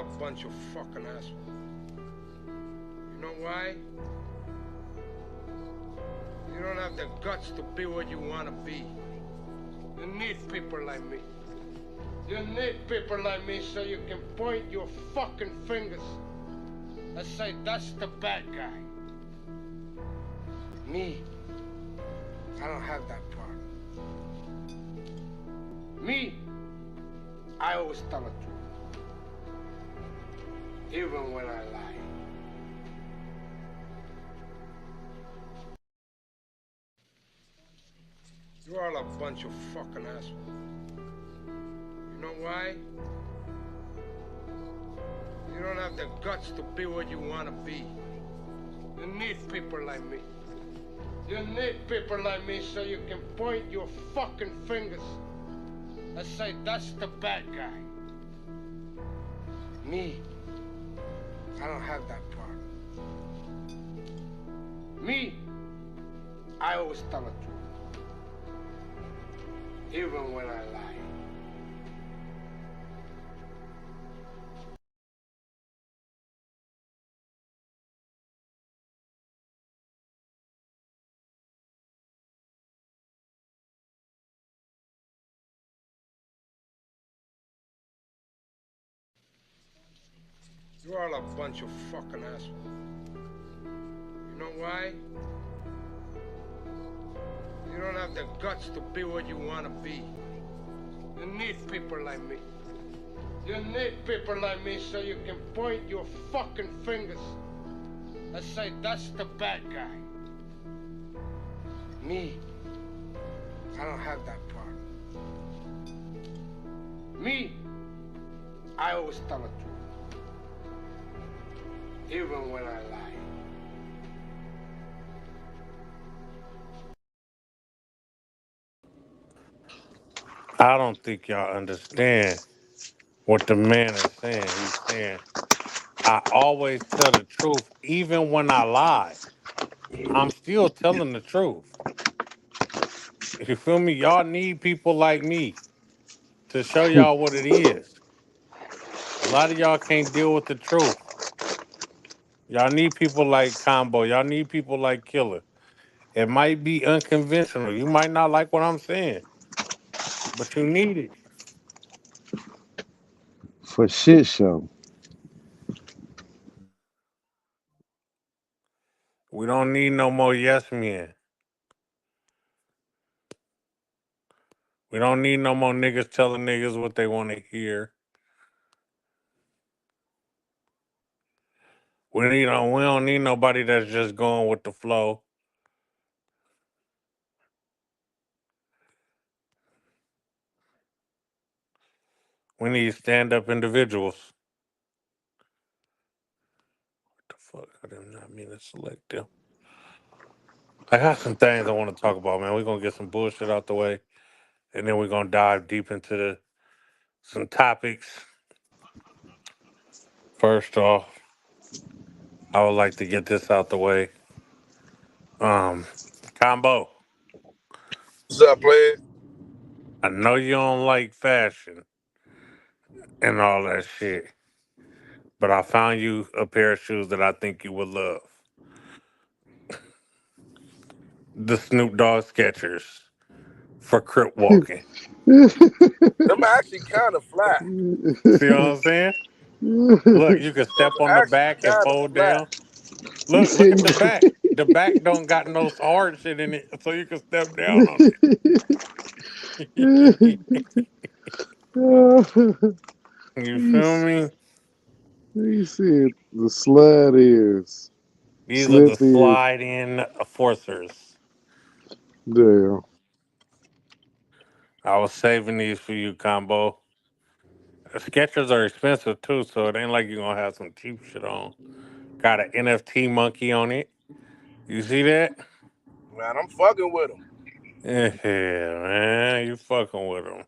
a bunch of fucking assholes. You know why? You don't have the guts to be what you want to be. You need people like me. You need people like me so you can point your fucking fingers and say, that's the bad guy. Me, I don't have that part. Me, I always tell the truth. Even when I lie. You're all a bunch of fucking assholes. You know why? You don't have the guts to be what you want to be. You need people like me. You need people like me so you can point your fucking fingers and say, that's the bad guy. Me, I don't have that part. Me, I always tell the truth. Even when I lie. You're all a bunch of fucking assholes. You know why? You don't have the guts to be what you want to be. You need people like me. You need people like me so you can point your fucking fingers and say, that's the bad guy. Me, I don't have that part. Me, I always tell the truth. Even when I lie. I don't think y'all understand what the man is saying. He's saying, I always tell the truth, even when I lie. I'm still telling the truth. You feel me? Y'all need people like me to show y'all what it is. A lot of y'all can't deal with the truth. Y'all need people like Combo. Y'all need people like Killer. It might be unconventional. You might not like what I'm saying, but you need it. For shit show. We don't need no more yes men. We don't need no more niggas telling niggas what they want to hear. We don't need nobody that's just going with the flow. We need stand up individuals. What the fuck? I did not mean to select them. I got some things I want to talk about, man. We're gonna get some bullshit out the way, and then we're gonna dive deep into some topics. First off, I would like to get this out the way. Um, Combo, What's up, player? I know you don't like fashion and all that shit, but I found you a pair of shoes that I think you would love. The Snoop Dogg Skechers for crip walking. Them actually kind of flat. See what I'm saying? Look, you can Them step on the actually back and kind of fold flat. down. He Look said, at the back. The back don't got no hard shit in it, so you can step down on it. You he feel me? said the slide is These are the slip in. slide in forcers. Damn. I was saving these for you, Combo. Skechers are expensive too, so it ain't like you're gonna have some cheap shit on. Got an NFT monkey on it. You see that? Man, I'm fucking with them. Yeah, man, you fucking with them.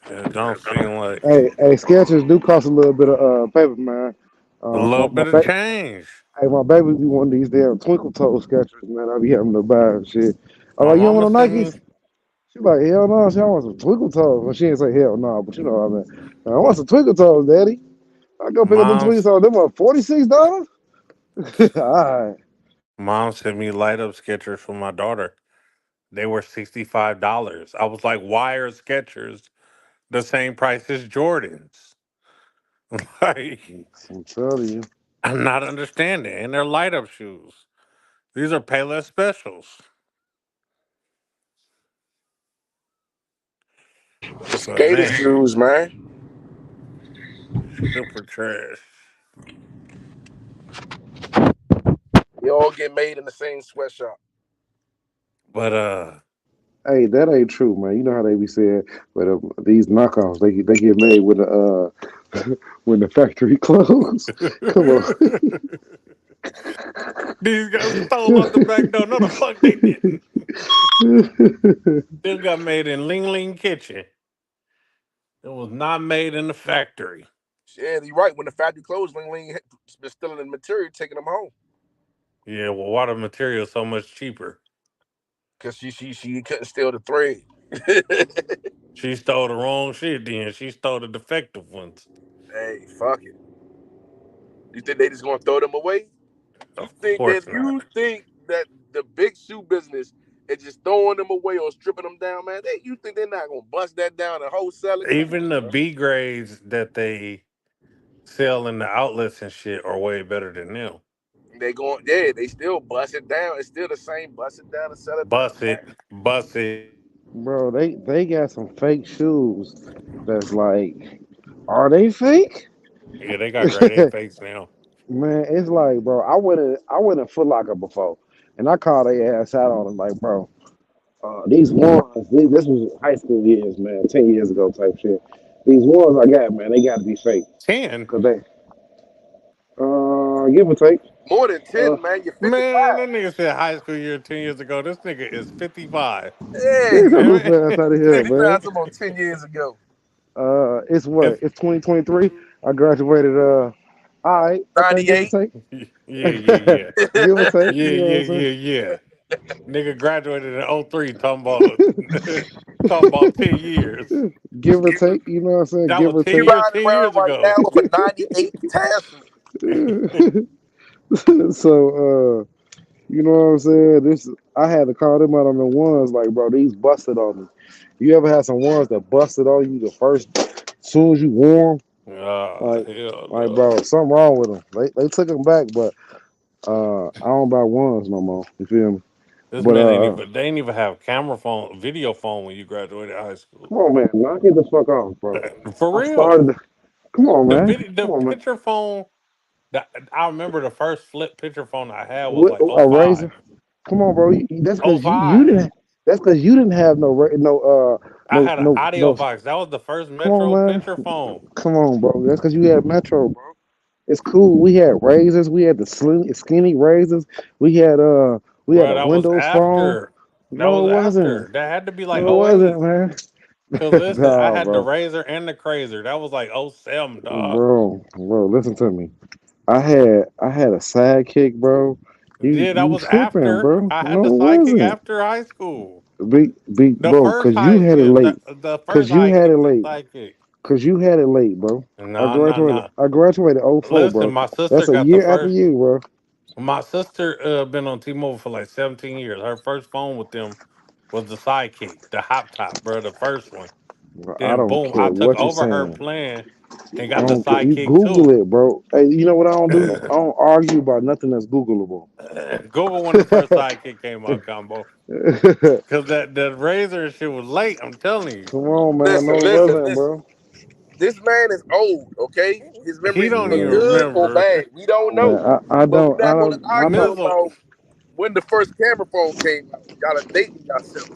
It don't seem like Hey, Skechers do cost a little bit of paper, man. a Uh, little my, my, bit of ba- change. hey, my baby be one of these damn twinkle toe Skechers, man. I be having to buy and shit. I'm My like, you don't mama want no sent me. Nikes? She like, hell no, she want some twinkle toes. Well, she didn't say hell no, but you know what I mean. I want some twinkle toes, daddy. I go pick up them twinkle Mom's toes. Them are $46. All right. mom sent me light up Skechers for my daughter. They were $65. I was like, why are Skechers the same price as Jordans? Like, I'm telling you. I'm not understanding. And they're light up shoes. These are Payless specials. But Skater man, shoes, man. super trash. They all get made in the same sweatshop. But Hey, that ain't true, man. You know how they be saying, but these knockoffs, they get made with the when the factory closed. Come on. these guys stole out the back door. No, the fuck they didn't. They got made in Ling Ling Kitchen. It was not made in the factory. Yeah, you're right. When the factory closed, Ling Ling been stealing the material, taking them home Yeah, well, why the material so much cheaper? because she couldn't steal the thread. She stole the wrong shit then. She stole the defective ones. Hey, fuck it. You think they just gonna throw them away? You Of think that course not. the big shoe business is just throwing them away or stripping them down, man? You think they're not gonna bust that down and wholesale it? Come Even on, the bro. B grades that they sell in the outlets and shit are way better than them. They going, yeah, they still bust it down. It's still the same, bust it down and sell it down. Bust it, bust it. Bro, they got some fake shoes that's like, are they fake? Yeah, they got grade A fakes now. Man, it's like, bro, I went in Foot Locker before, and I called their ass out on them, like, bro, these ones, this was high school years, man, 10 years ago type shit. These ones I got, man, they got to be fake, 10? cause they, give or take, More than uh, 10, man. You're Man, 55. that nigga said high school year 10 years ago. This nigga is 55. Hey, get your goofy ass out of here, man. 55 about 10 years ago. It's what? if It's 2023. I graduated. All right, okay, give or 98. take, yeah, yeah, yeah. give or take. Yeah, You know what yeah, I'm saying? yeah, yeah. Nigga graduated in '03. Talking about talking about 10 years. Give or take. You know what I'm saying? That Give was or 10 He take. years, riding 10 around years right now ago. with a 98 tassel. So, you know what I'm saying? This I had to call them out on the ones like, bro, these busted on me. You ever had some ones that busted on you the first, soon as you wore 'em? Like, Hell like, no. bro, something wrong with them. They took them back, but I don't buy ones no more. You feel me? This But man ain't even, they ain't even have camera phone, video phone when you graduated high school. come on, man, knock it the fuck off, bro. For I real. started. Come on, The man. video, Come the on, man. picture phone, I remember the first flip picture phone I had was What, like a razor? '05. Come on, bro. That's because you '05. didn't. That's because you didn't have I had an no audio no. box. That was the first Come on, Metro man. picture phone. Come on, bro. That's because you had Metro, bro. It's cool. We had razors. We had the skinny razors. We had we had Bro, a that was Windows phone. after. That No, was it wasn't. after. That had to be like No, it '08. wasn't, man. Cause listen, I Nah, had the bro. Razor and the Crazer. That was like '07, dog. Bro, listen to me. I had a sidekick, bro. You Yeah, that you was tripping, after. bro? I had No, the it sidekick wasn't. after high school. Big The bro, first cause you had it yeah, late. the first Cause you had it sidekick, the late. sidekick. Cause you had it late, bro. I Nah, nah, graduated. nah. I graduated '04, Listen, bro. my sister That's a got the year after first. you, bro. My sister been on T-Mobile for like 17 years. Her first phone with them was the sidekick, the hop top, bro, the first one. I Then don't boom, care I took what you're over her saying. plan and I got the don't care. You sidekick Google too. it, bro. Hey, you know what I don't do? I don't argue about nothing that's Googleable. Google when the first sidekick came out combo. Cause that razor shit was late, I'm telling you. Come on, man. Listen, No, it listen, wasn't, listen. bro. This man is old, okay? His He memory's don't either even Man, good or remember. bad. We don't man, know. I But we're don't, I not going to don't, I'm argue not. Mizzle. about when the first camera phone came out. Y'all are dating yourself.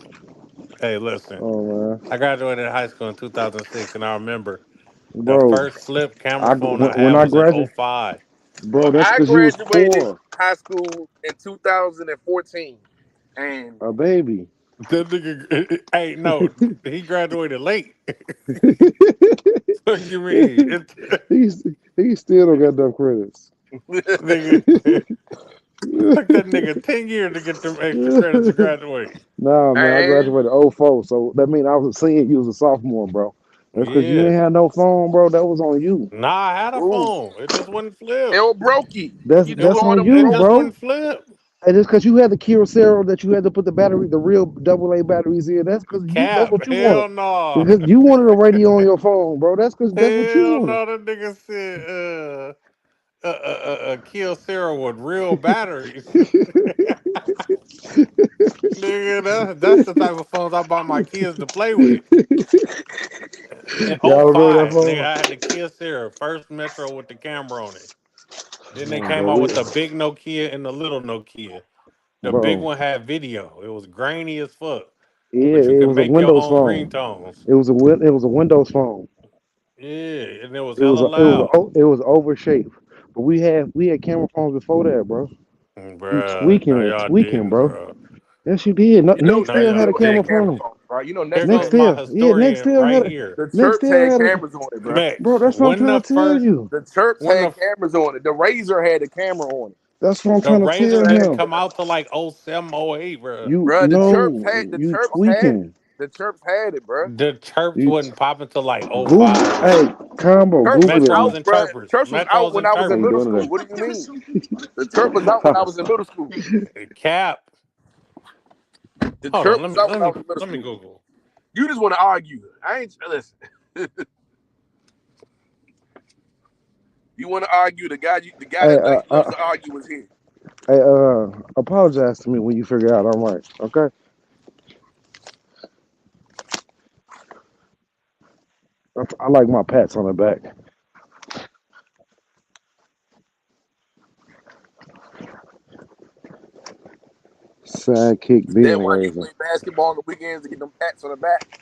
Hey, listen. Oh man, I graduated high school in 2006, and I remember the bro. first flip camera phone I had When I was in graduated, '05. bro. Well, That's I because you was graduated poor, high school in 2014. And a baby. That nigga, hey, no, he graduated late. What you mean? he's he still don't got enough credits. Nigga, Took that nigga 10 years to get them extra credits to graduate. Nah, man, I Hey, graduated '04, so that means I was a senior. You was a sophomore, bro. That's because you Yeah. ain't had no phone, bro. That was on you. Nah, I had a ooh, phone. It just wouldn't flip. El Brokey. That's You It do that's would. all on them you, It just Brokey. bro. wouldn't flip. And it's because you had the Kyocera that you had to put the battery, the real AA batteries in. That's because you. That's Cap. what you wanted. Hell no. Because you wanted a radio on your phone, bro. That's because that's what you Hell wanted. no. That nigga said, kill Sarah with real batteries. Nigga, that's the type of phones I buy my kids to play with. In Y'all remember that '05, nigga, phone? I had the Kia Sarah, first Metro with the camera on it. Then they Oh, came bro, out with the big Nokia and the little Nokia. The big bro. one had video. It was grainy as fuck, Yeah, but you it could was a make your Windows own phone. ringtones. It was a Windows phone. Yeah, and it was It was hella a loud. it was overshaped. But we had camera phones before that, bro. You Bruh, no, tweaking, y'all tweaking, didn't, bro. bro. Yes, you did. You know Next No, Tale y'all had a Nextel had camera didn't. camera phone. phones, bro. You know Here goes Nextel. my Nextel, yeah, historian Nextel right had a here. The Chirps Nextel had had a cameras on it, bro. bro. Max, That's what I'm trying to tell you. The Chirps when had the cameras on it. The Razor had a camera on it. That's what I'm the trying to Razor tell didn't him. come out till like '07, '08, bro. You Bro, know, The you Chirps had it. tweaking. The Chirps had it, bro. The chirps You wasn't popping till like Google, '05, hey, Max. combo, Chirps was Google Metros it. out, and bro. chirpers. Chirps was out Metros when and I was How in you middle chirpers. doing school. today? What do you mean? The Chirp was out when I was in middle school. Cap. The Hold on, Chirp was out when I was in middle let me school. Google. You just want to argue. I ain't listen. You want to argue? The guy Hey, that loves to argue is here. hey, apologize to me when you figure out I'm right. Okay. I like my pats on the back. Sidekick being That's why you razor. play basketball on the weekends to get them pats on the back.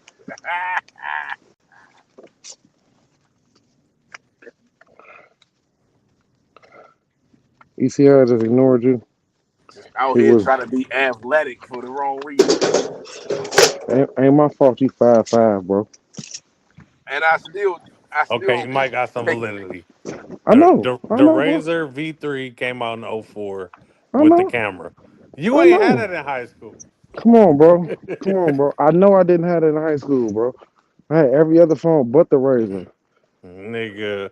You see how I just ignored you? Just out He here was trying to be athletic for the wrong reason. ain't my fault. You 5'5", bro. And I Okay, you still might got some take validity. I know, The bro. Razor V3 came out in '04 I with the know, camera. You I ain't had know. it in high school. Come on, bro. Come on, bro. I know I didn't have it in high school, bro. I had every other phone but the razor. Nigga,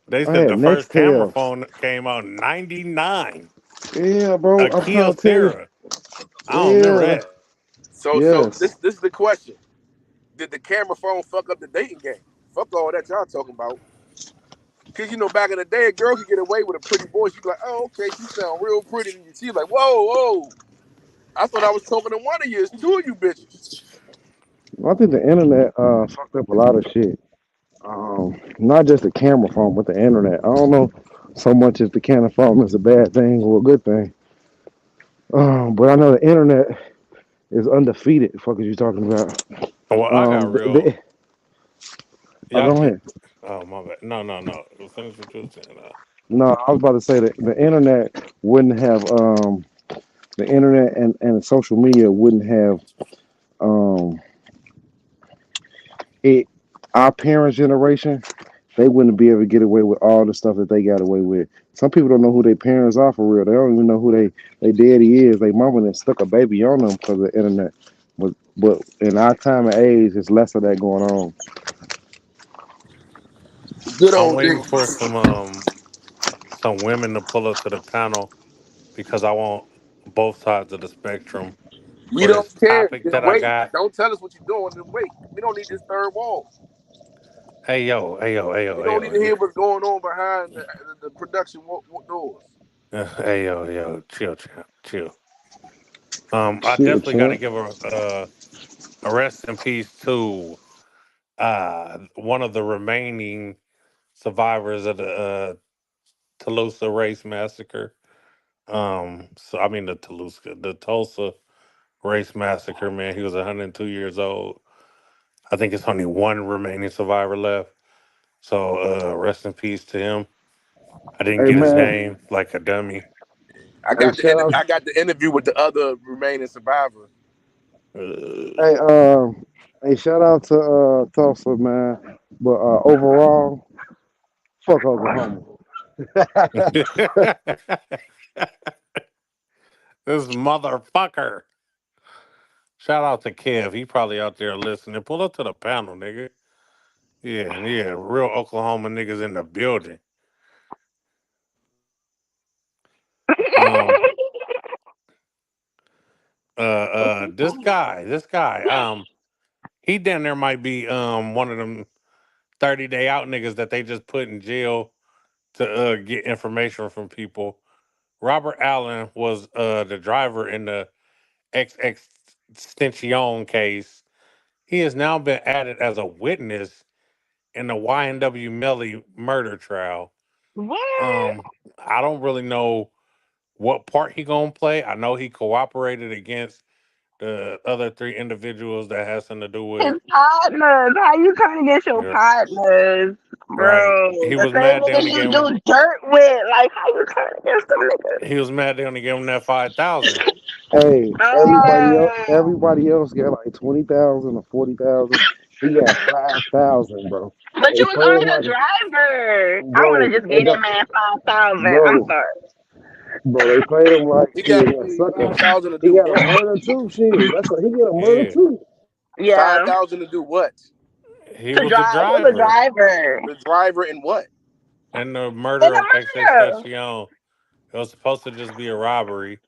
they I said had the first camera Nextel. phone came out in '99. Yeah, bro. A I'm trying to tell you. Kyocera. I don't remember Yeah. that. so Yes. this is the question. Did the camera phone fuck up the dating game? Fuck all that y'all talking about. Cause back in the day, a girl could get away with a pretty voice. You'd be like, oh, okay, she sound real pretty. And you see like, whoa, whoa. I thought I was talking to one of you. It's two of you bitches. I think the internet fucked up a lot of shit. Not just the camera phone, but the internet. I don't know so much if the camera phone is a bad thing or a good thing. But I know the internet is undefeated. The fuck is you talking about? Well, I got real. Y'all Go did. ahead. Oh, my bad. No. Finish what you were saying. No, I was about to say that the internet wouldn't have the internet and social media wouldn't have um it our parents' generation, they wouldn't be able to get away with all the stuff that they got away with. Some people don't know who their parents are for real. They don't even know who they daddy is. They mama then stuck a baby on them because of the internet. But in our time and age, it's less of that going on. Good I'm old waiting days. for some women to pull up to the panel because I want both sides of the spectrum We for don't this care. topic Just that I wait. got. Don't tell us what you're doing. Just wait. We don't need this third wall. Hey yo, hey yo, hey We yo, hey don't need yo, to hear what's going on behind the production doors. hey yo, chill, champ, chill. I Shit, definitely got to champ. give a rest in peace to one of the remaining survivors of the Toulouse race massacre. So I mean the Tulsa race massacre. Man, he was 102 years old. I think it's only one remaining survivor left. So rest in peace to him. I didn't Hey get his man. name like a dummy. Hey shout out. I got the interview with the other remaining survivor. Uh, Hey hey shout out to Tulsa man. But overall, fuck Oklahoma. This motherfucker. Shout out to Kev. He probably out there listening. Pull up to the panel, nigga. Yeah, yeah. Real Oklahoma niggas in the building. Um, this guy, he damn there might be one of them 30-day out niggas that they just put in jail to get information from people. Robert Allen was the driver in the XX Extension case. He has now been added as a witness in the YNW Melly murder trial. What? Um, I don't really know what part he gonna play. I know he cooperated against the other three individuals that has something to do His with. partners. How you trying to get your Yeah, partners, right. bro? He The was same mad they niggas only you gave him. do dirt with. Like, how you trying to get some niggas? He was mad they only gave him that 5,000. Hey, Uh, everybody else got like 20,000 or 40,000. He got 5,000, bro. but They you was played him only like the driver. I would bro. have just It gave that don't, man 5,000. I'm bro, sorry. bro. They played him like He shit. got He a sucker. 5,000 to He do got a what? murder too. Shit, he got a murder Yeah, too. Yeah, 5,000 to do what? he to was a drive. He was a driver driver. The driver in what? in the In murder the of murder. XXXTentacion. It was supposed to just be a robbery,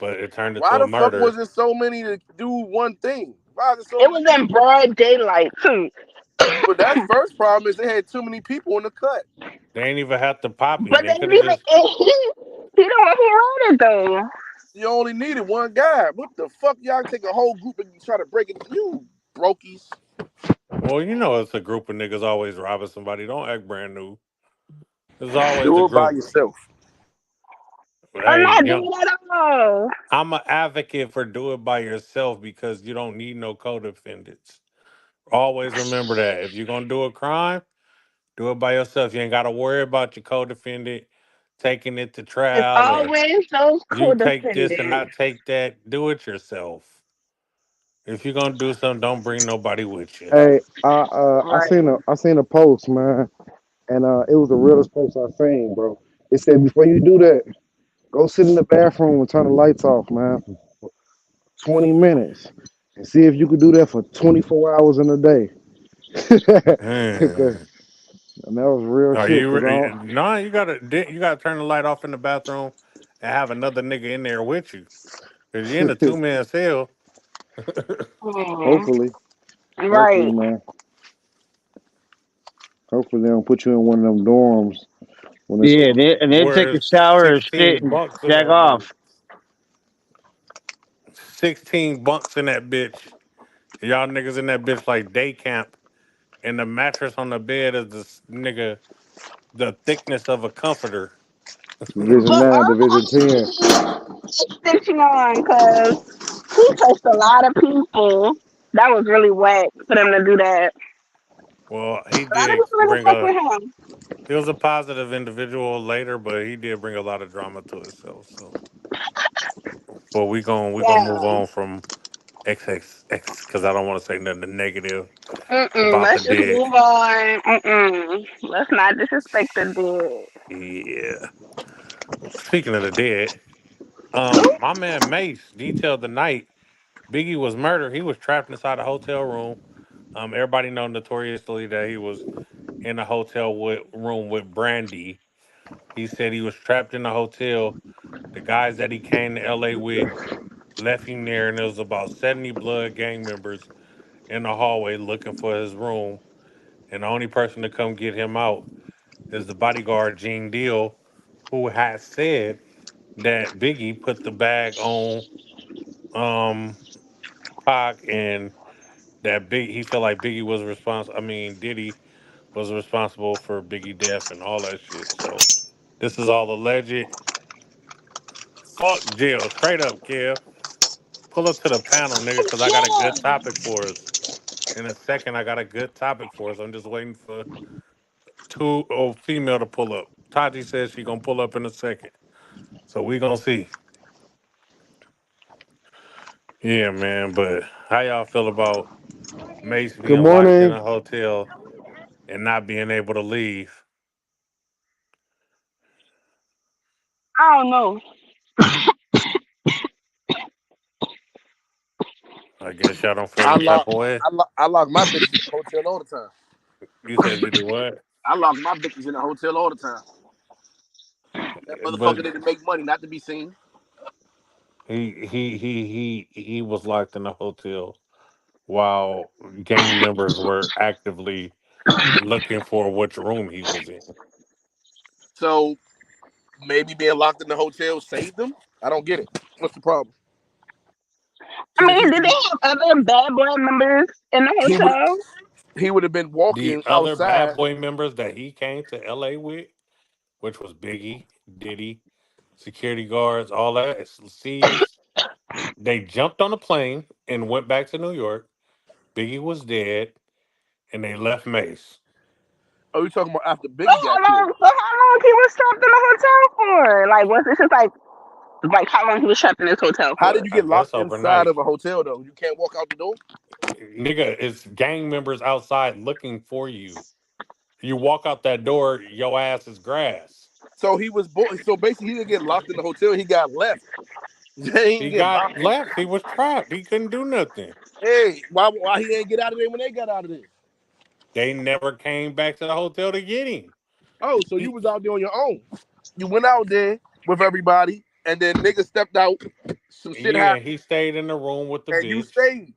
but it turned into Why a the fuck murder. wasn't so many to do one thing? Why is it so It many was people? in broad daylight too. But that's first problem is they had too many people in the cut. They ain't even have to pop him. But They they could didn't have even. just. He the one who wrote it though. You only needed one guy. What the fuck? Y'all take a whole group and try to break it. You brokies. Well, you know, it's a group of niggas always robbing somebody. Don't act brand new. There's always a Do it by group. yourself. I'm Hey, not young, doing it at all. I'm an advocate for do it by yourself because you don't need no co-defendants. Always remember that. If you're gonna do a crime, do it by yourself. You ain't gotta worry about your co-defendant taking it to It's trial or always those you take this and I co-defendants. take that. Do it yourself. If you're gonna do something, don't bring nobody with you. Hey, Right. I seen a post, man, and it was the realest post I seen, bro. It said before you do that, go sit in the bathroom and turn the lights off, man, for 20 minutes, and see if you could do that for 24 hours in a day. Hmm. And that was real Are shit, you? cause No, you gotta turn the light off in the bathroom and have another nigga in there with you. Cause you're in a two-man cell. Hmm. hopefully, hopefully, Right. man, hopefully they don't put you in one of them dorms when it's Yeah, and then take a Where's shower and sit 16 and bunks in jag that bitch? off. 16 bunks in that bitch. Y'all niggas in that bitch like day camp. And the mattress on the bed is this nigga the thickness of a comforter. Division But 9, Division 10. also extension on because he touched a lot of people. That was really whack for them to do that. Well, he A lot of did people didn't bring fuck a with him. he was a positive individual later, but he did bring a lot of drama to himself. So, but we gonna move Yeah. on from XXX because I don't want to say nothing negative Mm-mm. about the Let's just dead. move on. Mm-mm. Let's not disrespect the dead. Yeah. Speaking of the dead, Who? my man Mace detailed the night Biggie was murdered. He was trapped inside a hotel room. Everybody know notoriously that he was in a hotel room with Brandy. He said he was trapped in the hotel. The guys that he came to LA with left him there, and there was about 70 blood gang members in the hallway looking for his room. And the only person to come get him out is the bodyguard Gene Deal, who had said that Biggie put the bag on um Pac and that Big he felt like Biggie was responsible. I mean, Diddy was responsible for Biggie death and all that shit. So this is all alleged. Fuck jail, straight up, Kev. Pull up to the panel, nigga, because I got a good Yeah. topic for us. In a second, I got a good topic for us. I'm just waiting for two or female to pull up. Tati says she gonna pull up in a second, so we gonna see. Yeah, man. But how y'all feel about Mace Good being locked in morning. a hotel and not being able to leave? I don't know. I guess y'all don't feel I no type lock, of way. I lock my bitches in the hotel all the time. You said you do what? I lock my bitches in the hotel all the time. That But motherfucker didn't make money, not to be seen. he was locked in a hotel while gang members were actively looking for which room he was in. So maybe being locked in the hotel saved him. I don't get it. What's the problem? I Because if mean, did they have other bad boy members in the he would hotel? he would have been The walking other bad outside. boy members that he came to LA with, which was Biggie, Diddy, security guards, all that, C's, they jumped on a plane and went back to New York. Biggie was dead, and they left Mace. Oh, you talking about after So Biggie got how killed? long? So how long he was trapped in the hotel for? Like, was it just like how long he was trapped in this hotel How did for? you I get guess locked inside overnight. of a hotel though? You can't walk out the door. Nigga, it's gang members outside looking for you. You walk out that door, your ass is grass. So so basically he didn't get locked in the hotel. He got left. He He ain't get got locked in. left. He was trapped. He couldn't do nothing. Hey, why he ain't get out of there when they got out of there? They never came back to the hotel to get him. Oh, so you He, was out there on your own. You went out there with everybody, and then niggas stepped out. Some shit yeah, happened, he stayed in the room with the and you bitch. stayed.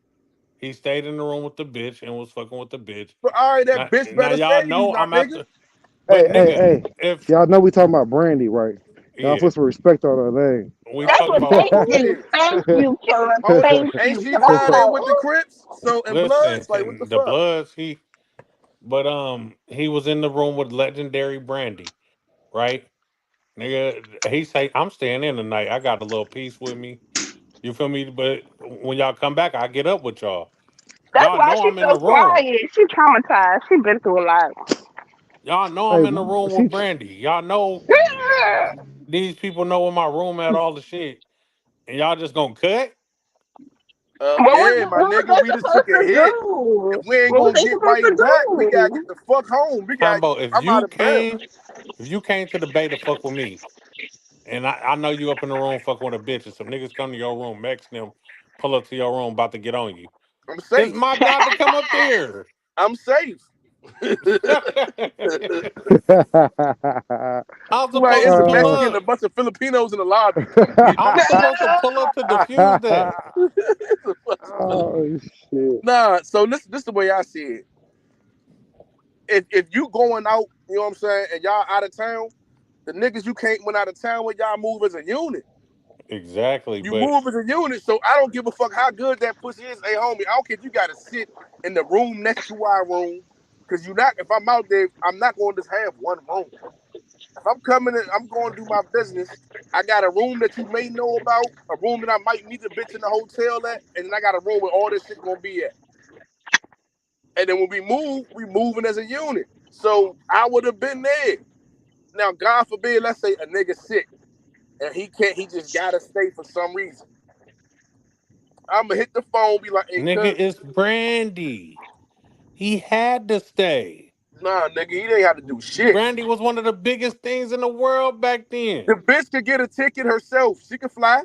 He stayed in the room with the bitch and was fucking with the bitch. But all right, that bitch Now better y'all save you, know my I'm at nigga. the. But Hey, hey, nigga, hey. if Y'all know we talking about Brandy, right? Y'all yeah, put some respect on her name. we That's talking what. about Thank you, Killer. Oh, Thank ain't you. she 'Cause I was tied in with the like, Crips? So and listen, Bloods, like what the the fuck? Bloods. But he was in the room with legendary Brandy, right? Nigga, he say I'm staying in tonight. I got a little piece with me. You feel me? But when y'all come back, I get up with y'all. that's Y'all why know she's I'm in so the room. quiet. She traumatized. She been through a lot. Y'all know I'm Hey, in the room she with Brandy. Y'all know these people know where my room at, all the shit. And y'all just gonna cut? Yeah, my What was nigga, they we just took supposed a to hit. do? If we ain't What was gonna they get supposed to right back, we gotta get do? the fuck home. Combo, if I'm out you of bounds. came, if you came to the bay to fuck with me, and I know you up in the room fucking with a bitch, and some niggas come to your room, Max and them pull up to your room about to get on you. I'm It's safe. my job to come up there. I'm safe. I'm Why supposed it's to a pull Mexican and uh, a up. bunch of Filipinos in the lobby. Get I'm knocked out. supposed to pull up to defuse that. It's a bunch of oh shit. Nah, so this the way I see it. If you going out, you know what I'm saying, and y'all out of town, the niggas you can't went out of town with, y'all move as a unit. Exactly, You but move as a unit, so I don't give a fuck how good that pussy is. Hey, homie, I don't care if you got to sit in the room next to our room, because you not. If I'm out there, I'm not going to just have one room. If I'm coming in, I'm going to do my business. I got a room that you may know about, a room that I might meet the bitch in the hotel at, and then I got a room where all this shit gonna be at. And then when we moving as a unit. So I would have been there. Now, God forbid, let's say a nigga sick and he just gotta stay for some reason. I'ma hit the phone, be like, hey, nigga, cuz, it's Brandy. He had to stay. nah, nigga, he ain't have to do shit. Brandy was one of the biggest things in the world back The then. bitch could get a ticket herself. She could fly.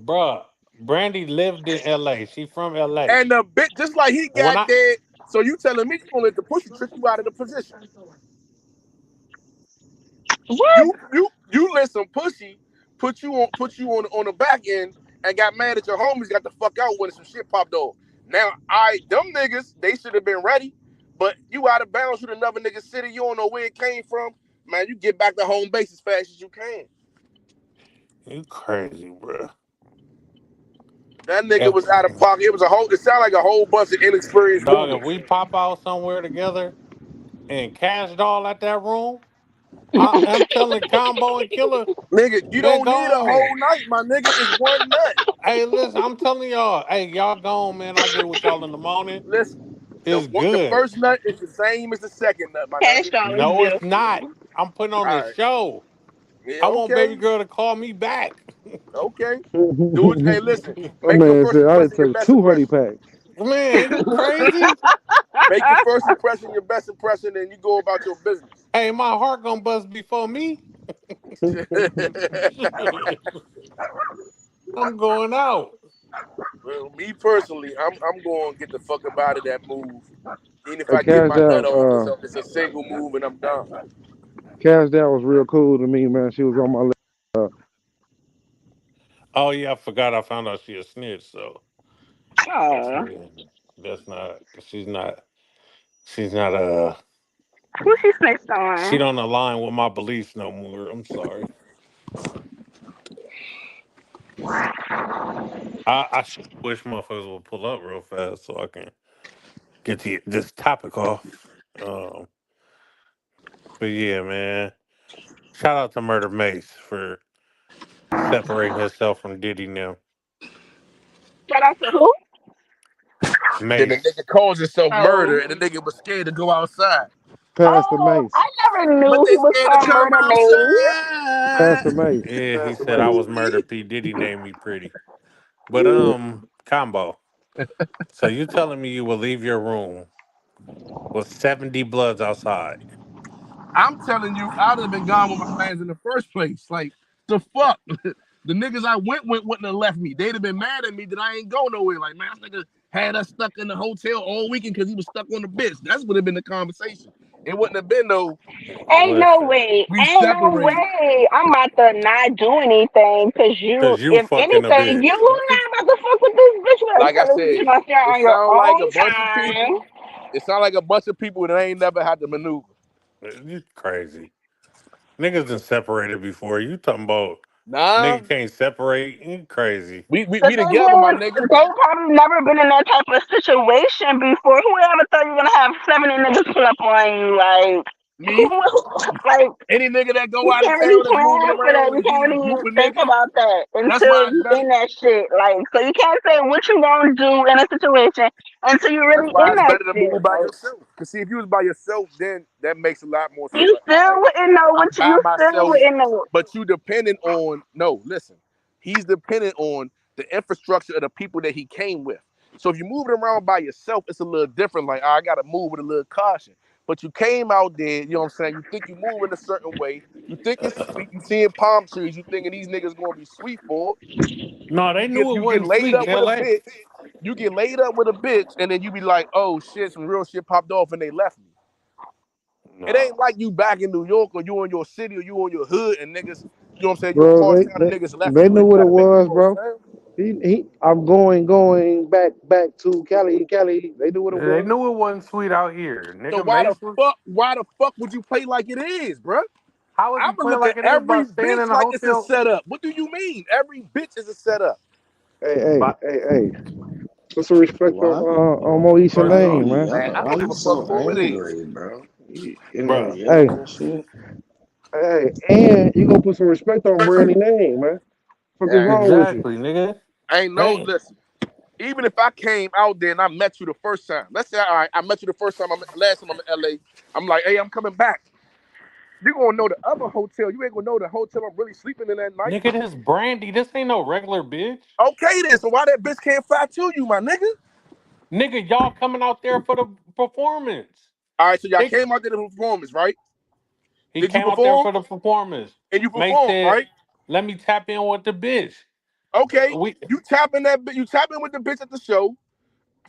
Bruh, Brandy lived in LA. She from LA. And the bitch, just like he When got I there, so you telling me you gonna let the pussy trick you out of the position. What? You let some pussy put you on the back end and got mad at your homies, got the fuck out when some shit popped off. Now, them niggas, they should have been ready, but you out of bounds with another nigga city, you don't know where it came from. Man, you get back to home base as fast as you can. you crazy, bruh. That nigga If was out of pocket. It sounded like a whole bunch of inexperienced dog, if hoopers. we pop out somewhere together and cash doll at that room, I'm telling Combo and Killer, Nigga, you they're don't need a gone. whole night, my nigga. It's one nut. Hey, listen, I'm telling y'all, hey, y'all gone, man. I get with y'all in the morning. Listen, It's the good. first nut is the same as the second nut, my Cash nigga. doll is No, it's beautiful. not. I'm putting on All the right. show. Yeah, I want okay. baby girl to call me back. Okay. Do it. Hey, listen. My Make your man first said I done impression your took best two honey impression. packs. Man, you crazy? Make your first impression your best impression, and you go about your business. Hey, my heart gonna bust before me. I'm going out. Well, me personally, I'm going to get the fuck up out of that move. Even if Hey, I get Cash my nut Doll, off, it's a single move and I'm done. Cash Doll was real cool to me, man. She was on my list. Oh yeah, I forgot. I found out she a snitch. So Oh, yeah, that's not. She's not. She's not. who she snaked She on? don't align with my beliefs no more. I'm sorry. I sure wish motherfuckers would pull up real fast so I can get this topic off. Um, but yeah, man. Shout out to Murder Mace for separating himself from Diddy now. Shout out to who? Then the Mace. nigga calls himself murder Oh, and the nigga was scared to go outside. Pastor oh, Mace. I never But knew they he was scared to called come Murder Maze. Pastor outside. Mace. Yeah, he Pastor said I Mace. was murder. Ooh-wee. P Diddy named me pretty. But Yeah. combo. So you telling me you will leave your room with 70 bloods outside? I'm telling you, I'd have been gone with my mans in the first place. Like, the fuck? The niggas I went with wouldn't have left me. They'd have been mad at me that I ain't go nowhere. Like, man, this nigga had us stuck in the hotel all weekend because he was stuck on the bitch. That's would have been the conversation. It wouldn't have been no, Ain't no Listen, way. we Ain't no separated. way. I'm about to not do anything because you, cause you if fucking a anything, you bitch. not about to fuck with this bitch. You better Like I tell this bitch said, you gonna stay it on your sound like a own bunch of time. people. It sound like a bunch of people that ain't never had to maneuver. You crazy. Niggas done separated before. You talking about Nah, nigga can't separate? You crazy. The we thing together, my is, nigga. they probably never been in that type of situation before. Who ever thought you were gonna have 70 niggas pull up on you? Me, Like any nigga that go you out of can't really town that's moving plan for that. around You and he can't in a really group of think niggas, about that that's until why it's you better. in that shit. So you can't say what you gonna do in a situation until you That's really why in it's that better to shit. move by Like yourself. Cause see, if you was by yourself, then that makes a lot more sense. you Like, all still right, wouldn't know I'm what by you still myself, wouldn't know. but you dependent on no, listen. He's dependent on the infrastructure of the people that he came with. So if you're moving around by yourself, it's a little different. Like, I gotta move with a little caution. But you came out there, you know what I'm saying? You think you moving a certain way, you think it's sweet, you seeing palm trees, you thinking these niggas gonna be sweet for it. No, they knew it You get wasn't laid sweet up in with a LA. bitch, you get laid up with a bitch, and then you be like, oh shit, some real shit popped off and they left me. It ain't No. like you back in New York or you in your city or you in your hood and niggas, you know what I'm saying, you Bro, across town and they niggas left they you knew and you what it gotta make it was, across bro. town. I'm going back to Cali. They knew what it They was. knew it wasn't sweet out here. So Nigga Mace was. why the fuck would you play like it is, bro? How was he I'ma playing look at like it is by every staying bitch in a like it's a hotel? setup. What do you mean? Every bitch is a setup. But Hey. Put some respect Why? on Moesha first Why off, name, you man. Man, yelling? I Why don't give you a fuck so who it is. angry, bro? You in there bruh, Hey, yelling and shit? and you gonna put some respect on Brandy name, man. Fuck is Man, wrong with you? exactly, nigga. ain't no Hey, listen. Even if I came out there and I met you the first time, let's say, all right, I met you the first time, last time I'm in LA, I'm like, hey, I'm coming back. You gonna know the other hotel. You ain't gonna know the hotel I'm really sleeping in that night. nigga, this Brandy. This ain't no regular bitch. Okay, then. So why that bitch can't fly to you, my nigga? Nigga, y'all coming out there for the performance. All right, so y'all They, came out there to performance, right? he Did you came out there perform? for the performance. And you May performed, said, right? let me tap in with the bitch. Okay, We you tap in that. You tap in with the bitch at the show.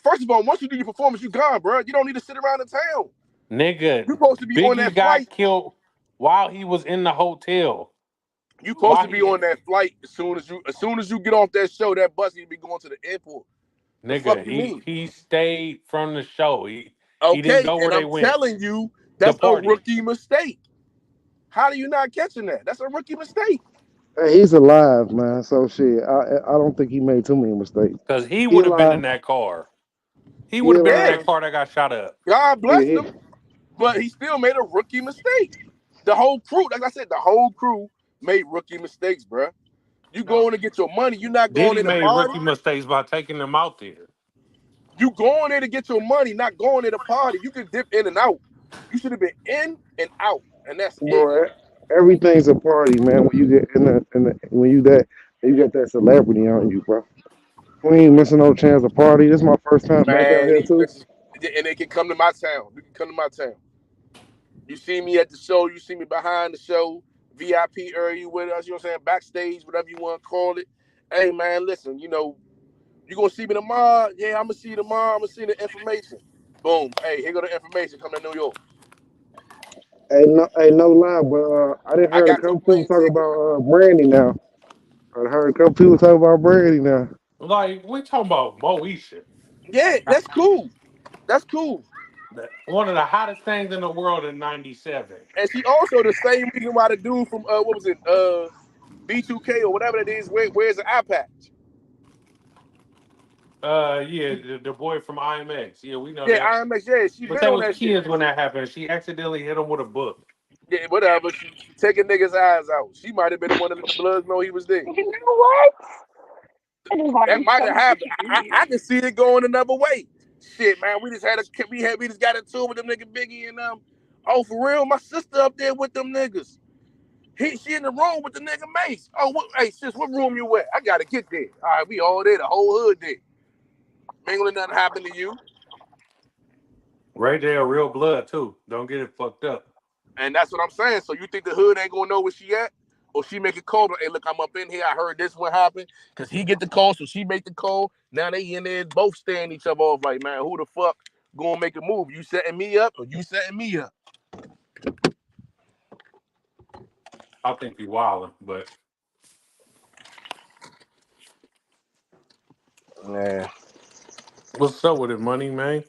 First of all, once you do your performance, you gone, bro. You don't need to sit around in town. nigga, You supposed to be on Biggie that got flight. killed while he was in the hotel. You supposed Why to be he on that flight as soon as you get off that show. That bus, you be going to the airport. The fuck nigga, you he mean? he stayed from the show. He didn't Okay, go where and they I'm went. telling you, The that's a party. rookie mistake. How do you not catching that? That's a rookie mistake. Hey, he's alive, man. So shit, I don't think he made too many mistakes. Cause he He would have been in alive. that car. He He would have been in Yeah, alive. that car that got shot up. God Yeah, bless him, but he still made a rookie mistake. The whole crew, like I said, the whole crew made rookie mistakes, bro. You No. going to get your money. You not going Diddy there to made party. rookie mistakes by taking them out there. You going there to get your money, not going there to party. You can dip in and out. You should have been in and out, and that's it. bro. Everything's a party, man. When you get when you get that celebrity on you, bro. We ain't missing no chance of party. This is my first time back out Man, here too. listen, and they can come to my town. You can come to my town. You see me at the show. You see me behind the show, VIP area with us. You know what I'm saying? Backstage, whatever you want to call it. Hey, man, listen. You know, You gonna see me tomorrow? Yeah, I'm gonna see you tomorrow. I'm gonna see the information. Boom. Hey, here go the information. Come to New York. Ain't no lie, but I didn't I heard a got your couple people plane talk ticket. about Brandy now. I heard a couple people talk about Brandy now. Like we talking about Moesha, Yeah, that's cool. That's cool. one of the hottest things in the world in '97. And she also the same reason why the dude from what was it, B2K or whatever that is, wears an eye patch. Yeah, the boy from IMX. Yeah, we know Yeah, that. IMX. Yeah, she But been they on was that shit. kids when that happened. She accidentally hit him with a book. Yeah, whatever. She taking niggas' eyes out. She might have been the one to let the bloods know he was there. You know what? I just That wanted might have happened. to I can see it going another way. Shit, man, we just got into it with them nigga Biggie and Oh, for real, my sister up there with them niggas. She in the room with the nigga Mace. Oh, hey sis, what room you at? I gotta get there. All right, we all there. The whole hood there. Ain't gonna nothing happen to you. Ray J, a real blood too. Don't get it fucked up. And that's what I'm saying. So you think the hood ain't gonna know where she at? Or she make a call, hey, look, I'm up in here. I heard this one happen. Cause he get the call, so she make the call. Now they in there both staring each other off like, man, who the fuck gonna make a move? You setting me up or you setting me up? I think he wilding, but Yeah. what's up with it, money, man?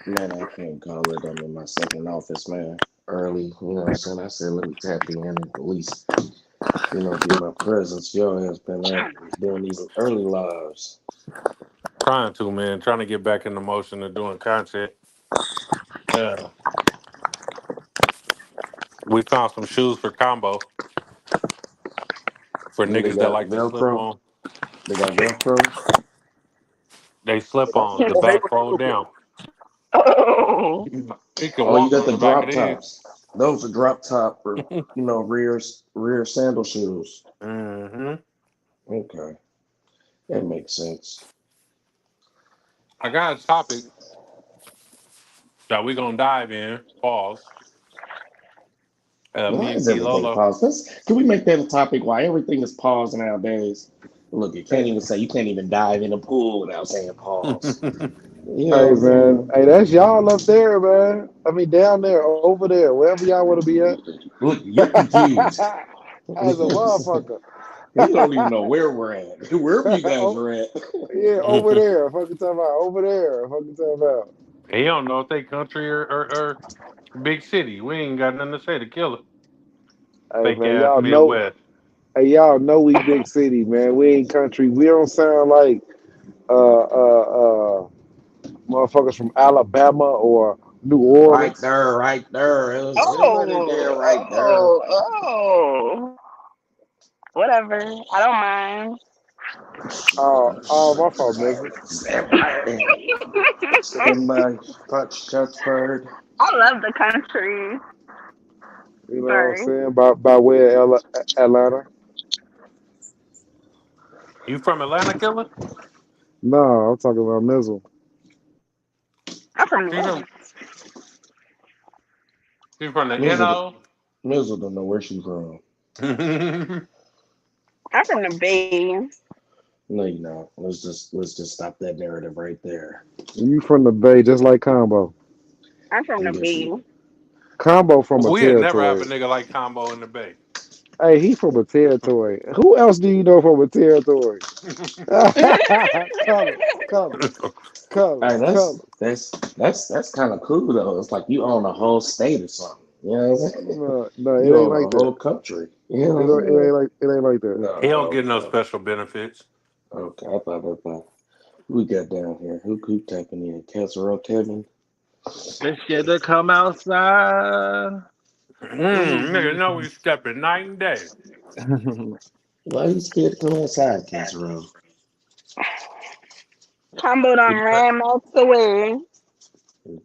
Man, I can't call it. I'm in my second office, man. Early, you know what I'm saying? I said, let me tap in and at least, get my presence. Yo has been up doing these early lives. Trying to, man. Trying to get back in the motion of doing content. Uh, we found some shoes for combo for Yeah, they niggas that got like to slip Velcro. on. They got Velcro. They slip on. The Oh, hey, back what's fold Velcro? down. oh, He can Oh, you walk got on the the back of drop the tops. Those are drop top for, rear sandal shoes. Mm-hmm. Okay, that makes sense. I got a topic that we gonna dive in. Pause. Why Me and is P everything Lolo. paused? Can we make that a topic? Why everything is paused nowadays? Look, you Hey, can't even dive in a pool without saying pause. You know hey, what I'm man, saying? hey, that's y'all up there, man. I mean, down there, over there, wherever y'all want to be at. Look, you're confused. As a motherfucker. You don't even know where we're at. Wherever you guys Oh, are at. yeah, over there. Fucking talking about over there. Fucking talking about. He don't know if they country or big city. We ain't got nothing to say to kill it. Hey, Fake man, ass y'all know. Midwest. Hey, y'all know we big city, man. We ain't country. We don't sound like uh uh motherfuckers from Alabama or New Right Orleans. there, right there. It was right there, right there. oh, oh. Whatever. I don't mind. Oh, my fault, Mister. Stand by, punch, shots fired. I love the country. You know what I'm Sorry. saying? By way of Atlanta. You from Atlanta, killer? No, I'm talking about Mizzle. I'm from New She from Orleans. she from the Mizzle, NO. Mizzle don't know where she's from. I'm from the Bay. No, you know. Let's just stop that narrative right there. You from the Bay, just like Combo. I'm from the Yes, Bay. you. Combo from a We had never have a territory. nigga like Combo in the Bay. Hey, he from a territory. Who else do you know from a territory? Color, color, color, Hey, color. that's kind of cool though. It's like you own a whole state or something. You know what I'm saying? No, it You ain't own like a that. whole country. You know It, what I'm don't, saying? it ain't like that. No, He don't get no okay, special benefits. okay. I thought. Who we got down here? Who tapping in? Casserole Kevin. This shit to come outside. Nigga know we stepping night and day. Why you scared to come outside, Casserole? Combo done ran us away.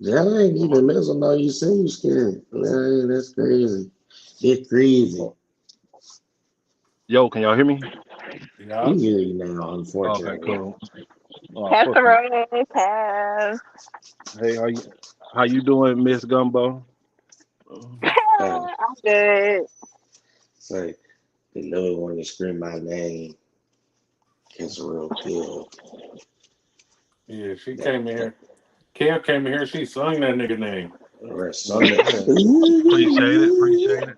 That ain't even missing. No, you say you scared. Man, that's crazy. It's crazy. Yo, can y'all hear me? Yeah. We hear you now, Okay, unfortunately. cool. Fuck you. Casserole, Cass. Hey, how you doing, Miss Gumbo? Uh, I'm good. say, They literally wanted to scream my name. It's real kill. Yeah, she That came in here. Kim came in here. She sung that nigga name. son that. Appreciate it. Appreciate it.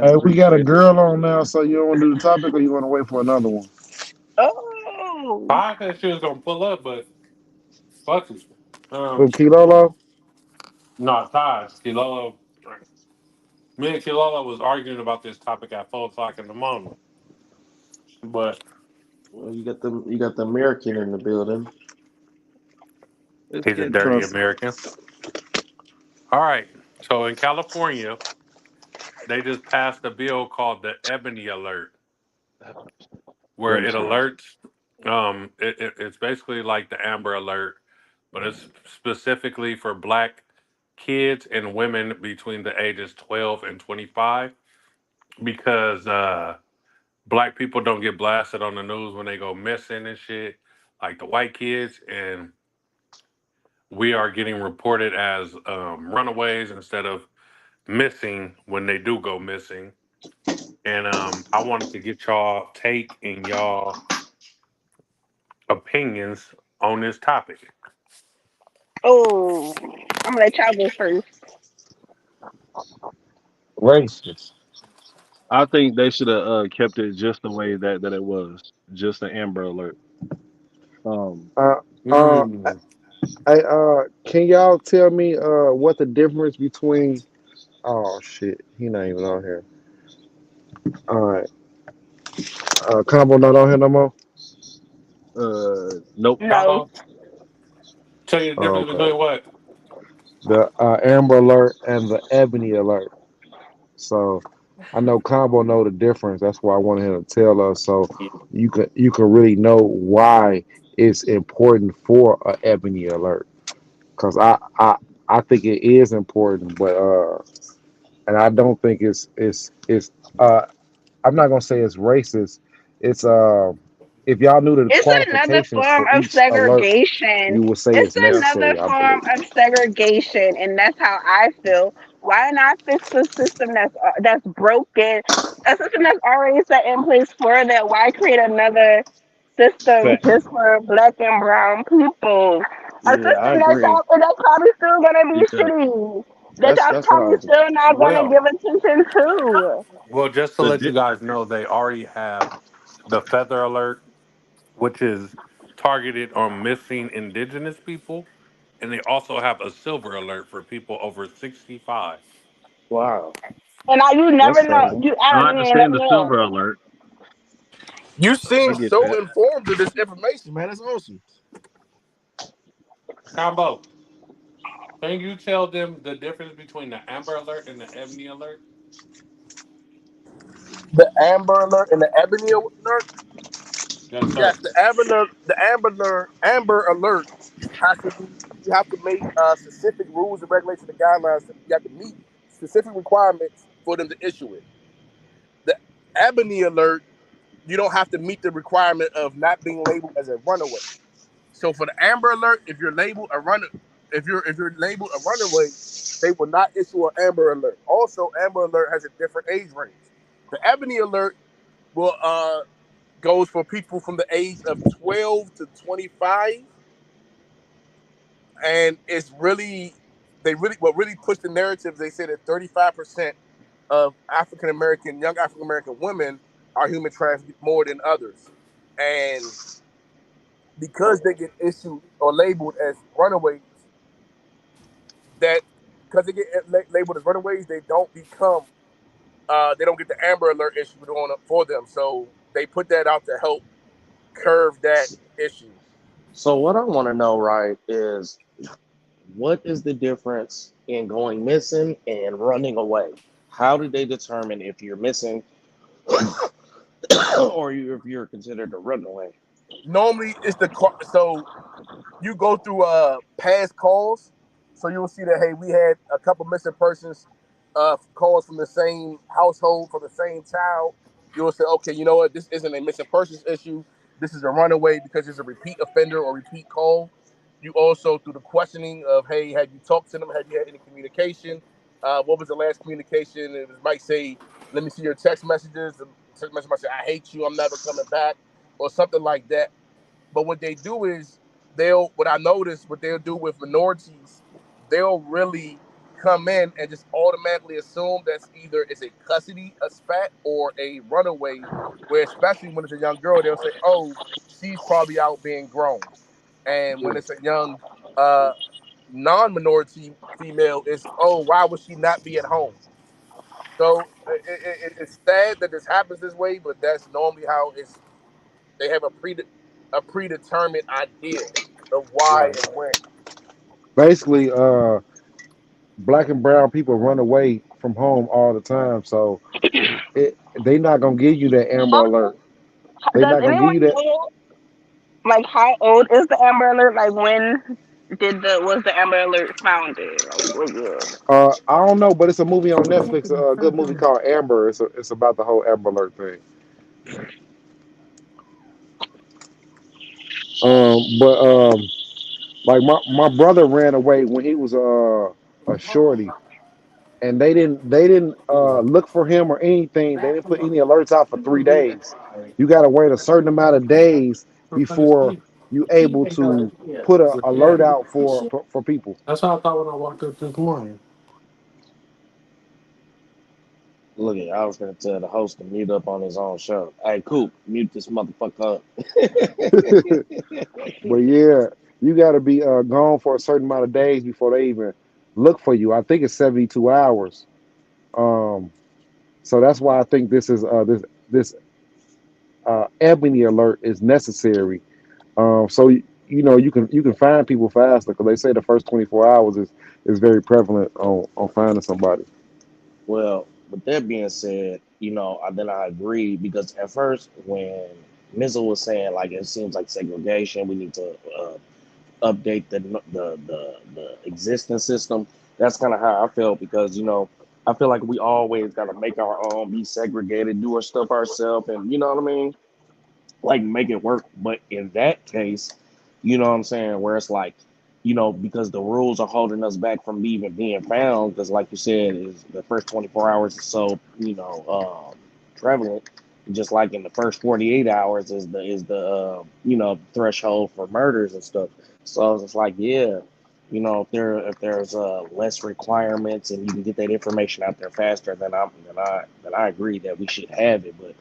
Hey, we got a Appreciate it. girl on now, so you don't want to do the topic, or you want to wait for another one? Oh, I said she was gonna pull up, but fuck it. Who, Kilolo? No, Taj, Kilolo. Me and Kilolo was arguing about this topic at 4 o'clock in the morning, but Well, you got the American in the building. Let's he's a get dirty Cause American. All right. So in California, they just passed a bill called the Ebony Alert, where what it is that? alerts. It's basically like the Amber Alert, but it's specifically for Black kids and women between the ages 12 and 25 because Black people don't get blasted on the news when they go missing and shit, like the white kids, and we are getting reported as runaways instead of missing when they do go missing. And I wanted to get y'all take and y'all opinions on this topic. oh, I'm gonna let y'all go first. racist. I think they should have kept it just the way that it was, just an Amber Alert. Um, Uh, uh, Mm. can y'all tell me what the difference between? Oh shit, he not even on here. All right, Combo not on here no more. nope. No, Combo, tell you the Oh, difference okay, between what? the Amber Alert and the Ebony Alert. So I know Combo know the difference. That's why I wanted him to tell us, so you can really know why it's important for a Ebony Alert. Cause I think it is important, but and I don't think it's uh I'm not gonna say it's racist. It's if y'all knew the it's another qualifications form for of each alert, segregation. you would say It's it's Yeah. another necessary. I form believe. of segregation, and that's how I feel. Why not fix the system that's broken, a system that's already set in place for that? Why create another system Fact. just for Black and brown people? A Yeah, I system that's agree. that's probably still gonna be Because shitty. That That's y'all that's what I probably was. still not gonna Well, give attention to. well, just to the let you di- guys know, they already have the Feather Alert, which is targeted on missing indigenous people, and they also have a Silver Alert for people over 65. Wow, And now you that's never know. crazy. I I mean, let understand me the know. Silver Alert. You I seem get so that. informed of this information, man. That's awesome. Combo, can you tell them the difference between the Amber Alert and the Ebony Alert? The Amber Alert and the Ebony Alert. Yes, sir. Yes, the Amber Alert has to be. You have to make specific rules and regulations and guidelines. You have to meet specific requirements for them to issue it. The Ebony Alert, you don't have to meet the requirement of not being labeled as a runaway. So for the Amber Alert, if you're labeled a runaway, they will not issue an Amber Alert. Also, Amber Alert has a different age range. The Ebony Alert will goes for people from the age of 12 to 25, and it's really they really what really pushed the narrative. They say that 35% of young African American women are human trafficked more than others, and because they get issued or labeled as runaways, that because they get labeled as runaways, they don't get the Amber Alert issued on for them. So they put that out to help curve that issue. So what I want to know, right, is what is the difference in going missing and running away? How do they determine if you're missing or if you're considered a runaway? Normally, so you go through past calls, so you'll see that hey, we had a couple missing persons calls from the same household from the same child. You'll say, okay, you know what, this isn't a missing persons issue. This is a runaway because it's a repeat offender or repeat call. You also through the questioning of hey, have you talked to them? Have you had any communication? What was the last communication? It might say let me see your text messages. The text message might say, I hate you, I'm never coming back, or something like that. But what they do is what I noticed, what they'll do with minorities, they'll really come in and just automatically assume that's either it's a custody a spat or a runaway, where especially when it's a young girl, they'll say, oh, she's probably out being grown. And when it's a young uh, non-minority female, it's, oh, why would she not be at home? So it's sad that this happens this way, but that's normally how it's. They have a predetermined idea of why Right. and when. Basically, black and brown people run away from home all the time, so they not gonna give you that Amber Alert. They Does not gonna give anyone you that. know like how old is the Amber Alert? Like when was the Amber Alert founded? Like what year? I don't know, but it's a movie on Netflix, a good movie called Amber. It's about the whole Amber Alert thing. But like my brother ran away when he was a shorty, and they didn't look for him or anything. They didn't put any alerts out for 3 days. You got to wait a certain amount of days before you able to put a alert out for people. That's what I thought when I walked up this morning. Look at, I was gonna tell the host to mute up on his own show. Hey, Coop, mute this motherfucker But yeah, you got to be gone for a certain amount of days before they even look for you. I think it's 72 hours. Um, so that's why I think this ebony alert is necessary. So you can find people faster because they say the first 24 hours is very prevalent on finding somebody. Well, with that being said, then I agree because at first when Mizzle was saying like it seems like segregation, we need to update the existing system. That's kind of how I felt because I feel like we always got to make our own, be segregated, do our stuff ourselves, and you know what I mean, like make it work. But in that case, you know what I'm saying, where it's like, because the rules are holding us back from even being found, because like you said, is the first 24 hours or so, prevalent. Just like in the first 48 hours is the threshold for murders and stuff. So it's like, yeah, if there's less requirements and you can get that information out there faster, then I agree that we should have it. But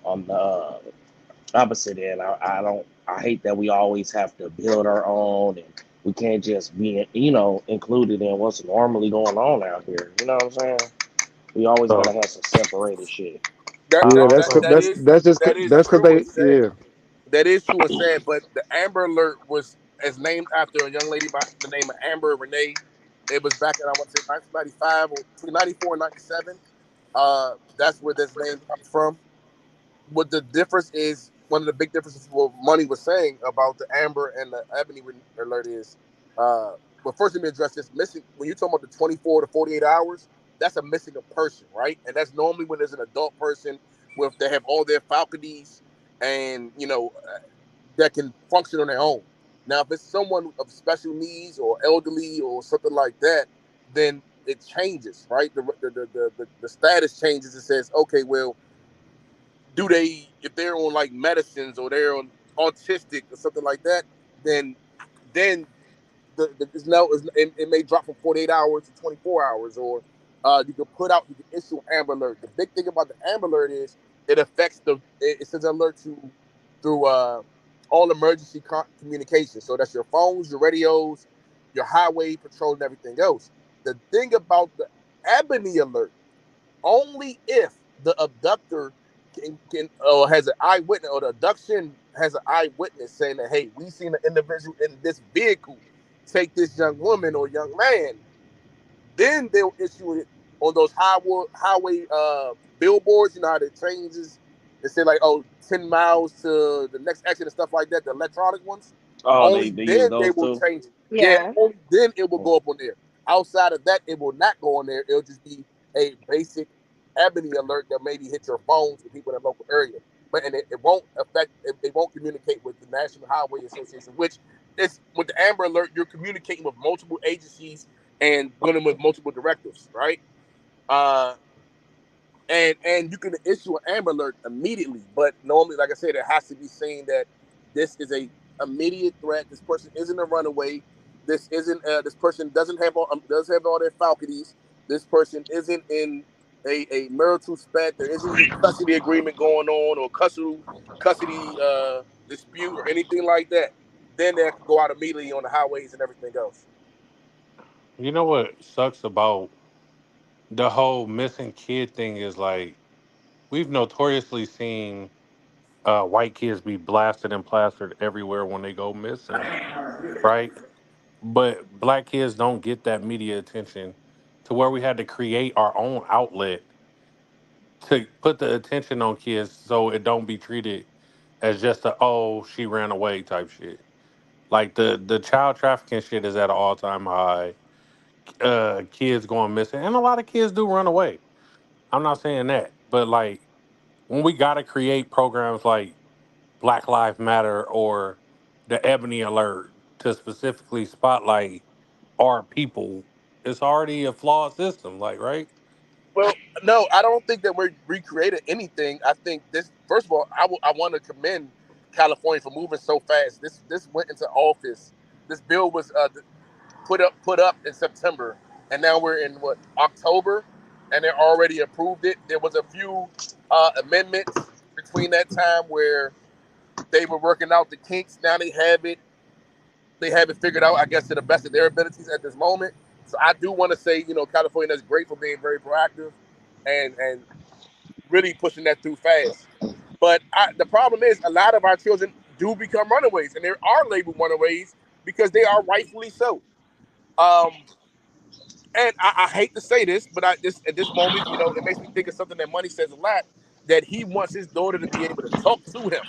on the opposite end, I hate that we always have to build our own and we can't just be included in what's normally going on out here. You know what I'm saying? We always gotta So have some separated shit. That I Yeah, that that's that co- also that that's is that's just that is that's because true they and sad. yeah. That is true and sad. But the Amber Alert is named after a young lady by the name of Amber Renee. It was back in I want to say 1995 or between 94 and 97. That's where this name comes from. What the difference is, one of the big differences what Money was saying about the Amber and the Ebony Alert is, well, first let me address this missing. When you're talking about the 24 to 48 hours, that's a missing a person, right? And that's normally when there's an adult person with they have all their faculties and that can function on their own. Now, if it's someone of special needs or elderly or something like that, then it changes, right? The status changes. It says, okay, well, do they if they're on like medicines or they're on autistic or something like that, then it's no it may drop from 48 hours to 24 hours or you can issue an Amber Alert. The big thing about the Amber Alert is it affects it sends an alert to through all emergency communication, so that's your phones, your radios, your highway patrol, and everything else. The thing about the Ebony Alert, only if the abductor can or has an eyewitness or the abduction has an eyewitness saying that, hey, we seen an individual in this vehicle take this young woman or young man, then they'll issue it on those highway billboards. You know how it changes. They say like, oh, 10 miles to the next exit and stuff like that, the electronic ones. Oh, they Only they use then they those will too. change it. Yeah, Yeah. only then it will go up on there. Outside of that, it will not go on there. It'll just be a basic Ebony Alert that maybe hit your phones for people in the local area. But it won't affect it won't communicate with the National Highway Association, which is with the Amber Alert, you're communicating with multiple agencies and dealing with multiple directives, right? Uh, and you can issue an Amber Alert immediately. But normally, like I said, it has to be seen that this is a immediate threat. This person isn't a runaway. This isn't. This person does have all their faculties. This person isn't in a marital spat. There isn't any custody agreement going on or custody dispute or anything like that. Then they can go out immediately on the highways and everything else. You know what sucks about the whole missing kid thing is like we've notoriously seen white kids be blasted and plastered everywhere when they go missing, right? But black kids don't get that media attention to where we had to create our own outlet to put the attention on kids so it don't be treated as just a oh she ran away type shit. Like the child trafficking shit is at an all time high. Kids going missing, and a lot of kids do run away. I'm not saying that, but like when we got to create programs like Black Lives Matter or the Ebony Alert to specifically spotlight our people, it's already a flawed system. Like right? Well, no, I don't think that we're recreating anything. I think this. First of all, I want to commend California for moving so fast. This went into office. This bill was put up in September, and now we're in what October, and they already approved it. There was a few amendments between that time where they were working out the kinks. Now they have it. They have it figured out, I guess, to the best of their abilities at this moment. So I do want to say, California is great for being very proactive and really pushing that through fast. But the problem is, a lot of our children do become runaways, and they are labeled runaways because they are rightfully so. Um, and I hate to say this, but at this moment, it makes me think of something that Money says a lot, that he wants his daughter to be able to talk to him.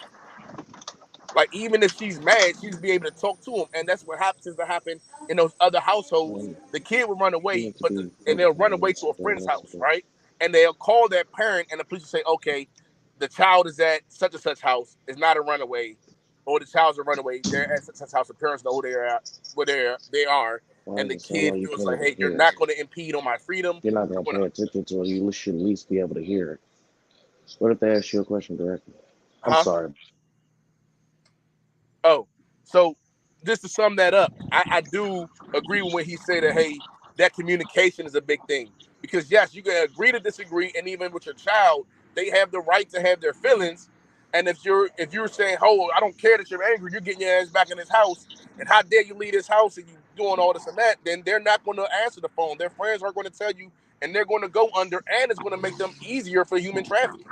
Like even if she's mad, she's be able to talk to him, and that's what happens to happen in those other households. The kid will run away, and they'll run away to a friend's house, right? And they'll call that parent, and the police will say, "Okay, the child is at such and such house. It's not a runaway, or the child's a runaway. They're at such and such house. The parents know who they're at, where they are." And the kid feels like, "Hey, you're not going to impede on my freedom. You're not going to pay attention to it. You should at least be able to hear it. What if they ask you a question directly? I'm Huh? sorry. Oh, so just to sum that up, I do agree with when he said that, hey, that communication is a big thing. Because yes, you can agree to disagree, and even with your child, they have the right to have their feelings. And if you're saying, "Oh, I don't care that you're angry, you're getting your ass back in this house, and how dare you leave this house and you doing all this and that," then they're not going to answer the phone. Their friends are going to tell you, and they're going to go under, and it's going to make them easier for human trafficking.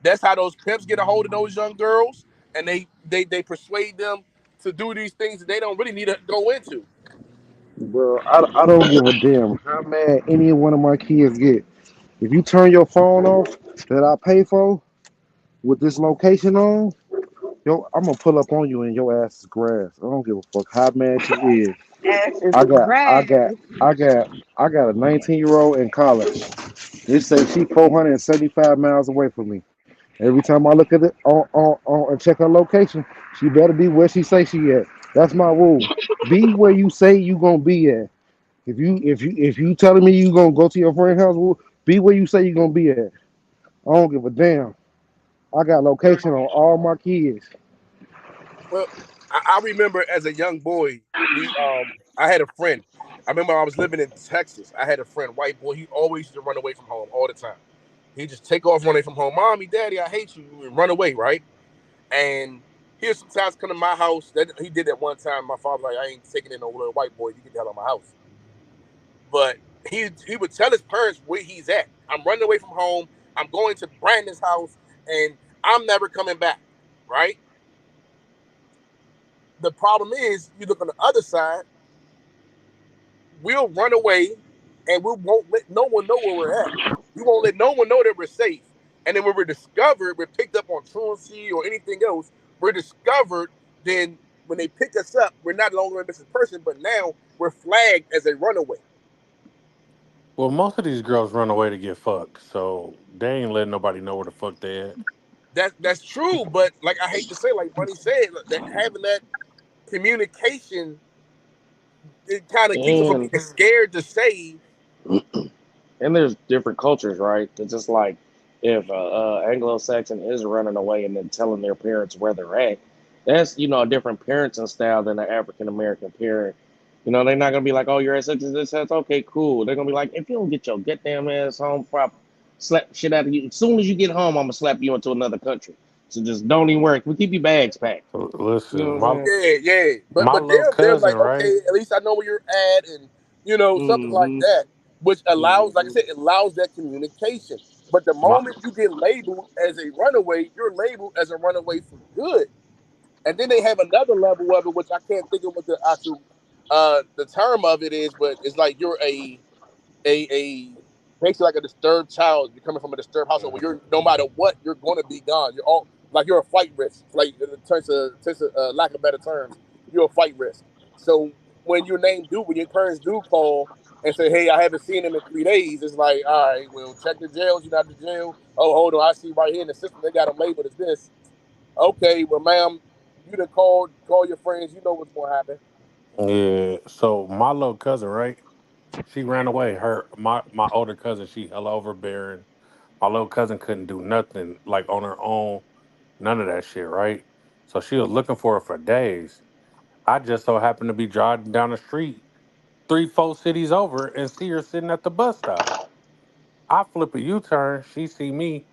That's how those pimps get a hold of those young girls, and they persuade them to do these things that they don't really need to go into. Bro, I don't give a damn how mad any one of my kids get. If you turn your phone off that I pay for with this location on, yo, I'm gonna pull up on you and your ass is grass. I don't give a fuck how mad you is. Ass is I got, I grass. got, I got, I got a 19-year-old in college. They say she 475 miles away from me. Every time I look at it on and check her location, she better be where she say she at. That's my rule. Be where you say you gonna be at. If you telling me you gonna go to your friend's house, be where you say you gonna be at. I don't give a damn. I got location on all my kids. Well, I remember as a young boy, I had a friend. I remember I was living in Texas. I had a friend, white boy. He always used to run away from home all the time. He just take off running from home. "Mommy, Daddy, I hate you," and run away, right? And he'll sometimes come to my house. That he did that one time. My father like, "I ain't taking in no little white boy. You get the hell out of my house." But he would tell his parents where he's at. "I'm running away from home. I'm going to Brandon's house, and I'm never coming back." Right? The problem is, you look on the other side. We'll run away, and we won't let no one know where we're at. We won't let no one know that we're safe. And then when we're discovered, we're picked up on truancy or anything else. We're discovered. Then when they pick us up, we're not longer a missing person, but now we're flagged as a runaway. Well, most of these girls run away to get fucked, so they ain't letting nobody know where the fuck they at. That's true, but like I hate to say, like Money said, that having that communication, it kind of keeps them from And being scared to say. and there's different cultures, right? It's just like if Anglo-Saxon is running away and then telling their parents where they're at, that's a different parenting style than an African American parent. They're not gonna be like, "Oh, you're at such and such house. Okay, cool." They're gonna be like, "If you don't get your goddamn ass home, prop slap shit out of you. As soon as you get home, I'm gonna slap you into another country. So just don't even worry. We keep your bags packed." You know Listen, what I'm Yeah, yeah. But my but little they're cousin, like, right? okay, at least I know where you're at, and something like saying? that, which allows, like I Mm-hmm. said, it allows that communication. But the My moment you get labeled as a runaway, you're labeled as a runaway for good. And then they have another level of it, which I can't think of what the actual the term of it is, but it's like you're a basically like a disturbed child. You're coming from a disturbed household where you're no matter what, you're going to be gone. You're all like you're a flight risk. Like in terms of lack of better terms, you're a flight risk. So when your name do, when your parents do call and say, "Hey, I haven't seen him in 3 days," it's like, all right, well, check the jails. You're not in the jail. Oh, hold on, I see right here in the system they got him labeled as this. Okay, well, ma'am, you done call your friends. You know what's going to happen. yeah, so my little cousin, right? She ran away. My older cousin, she hella overbearing. My little cousin couldn't do nothing like on her own, none of that shit, right? So she was looking for her for days. I just so happened to be driving down the street 3, 4 cities over and see her sitting at the bus stop. I flip a U-turn. She see me.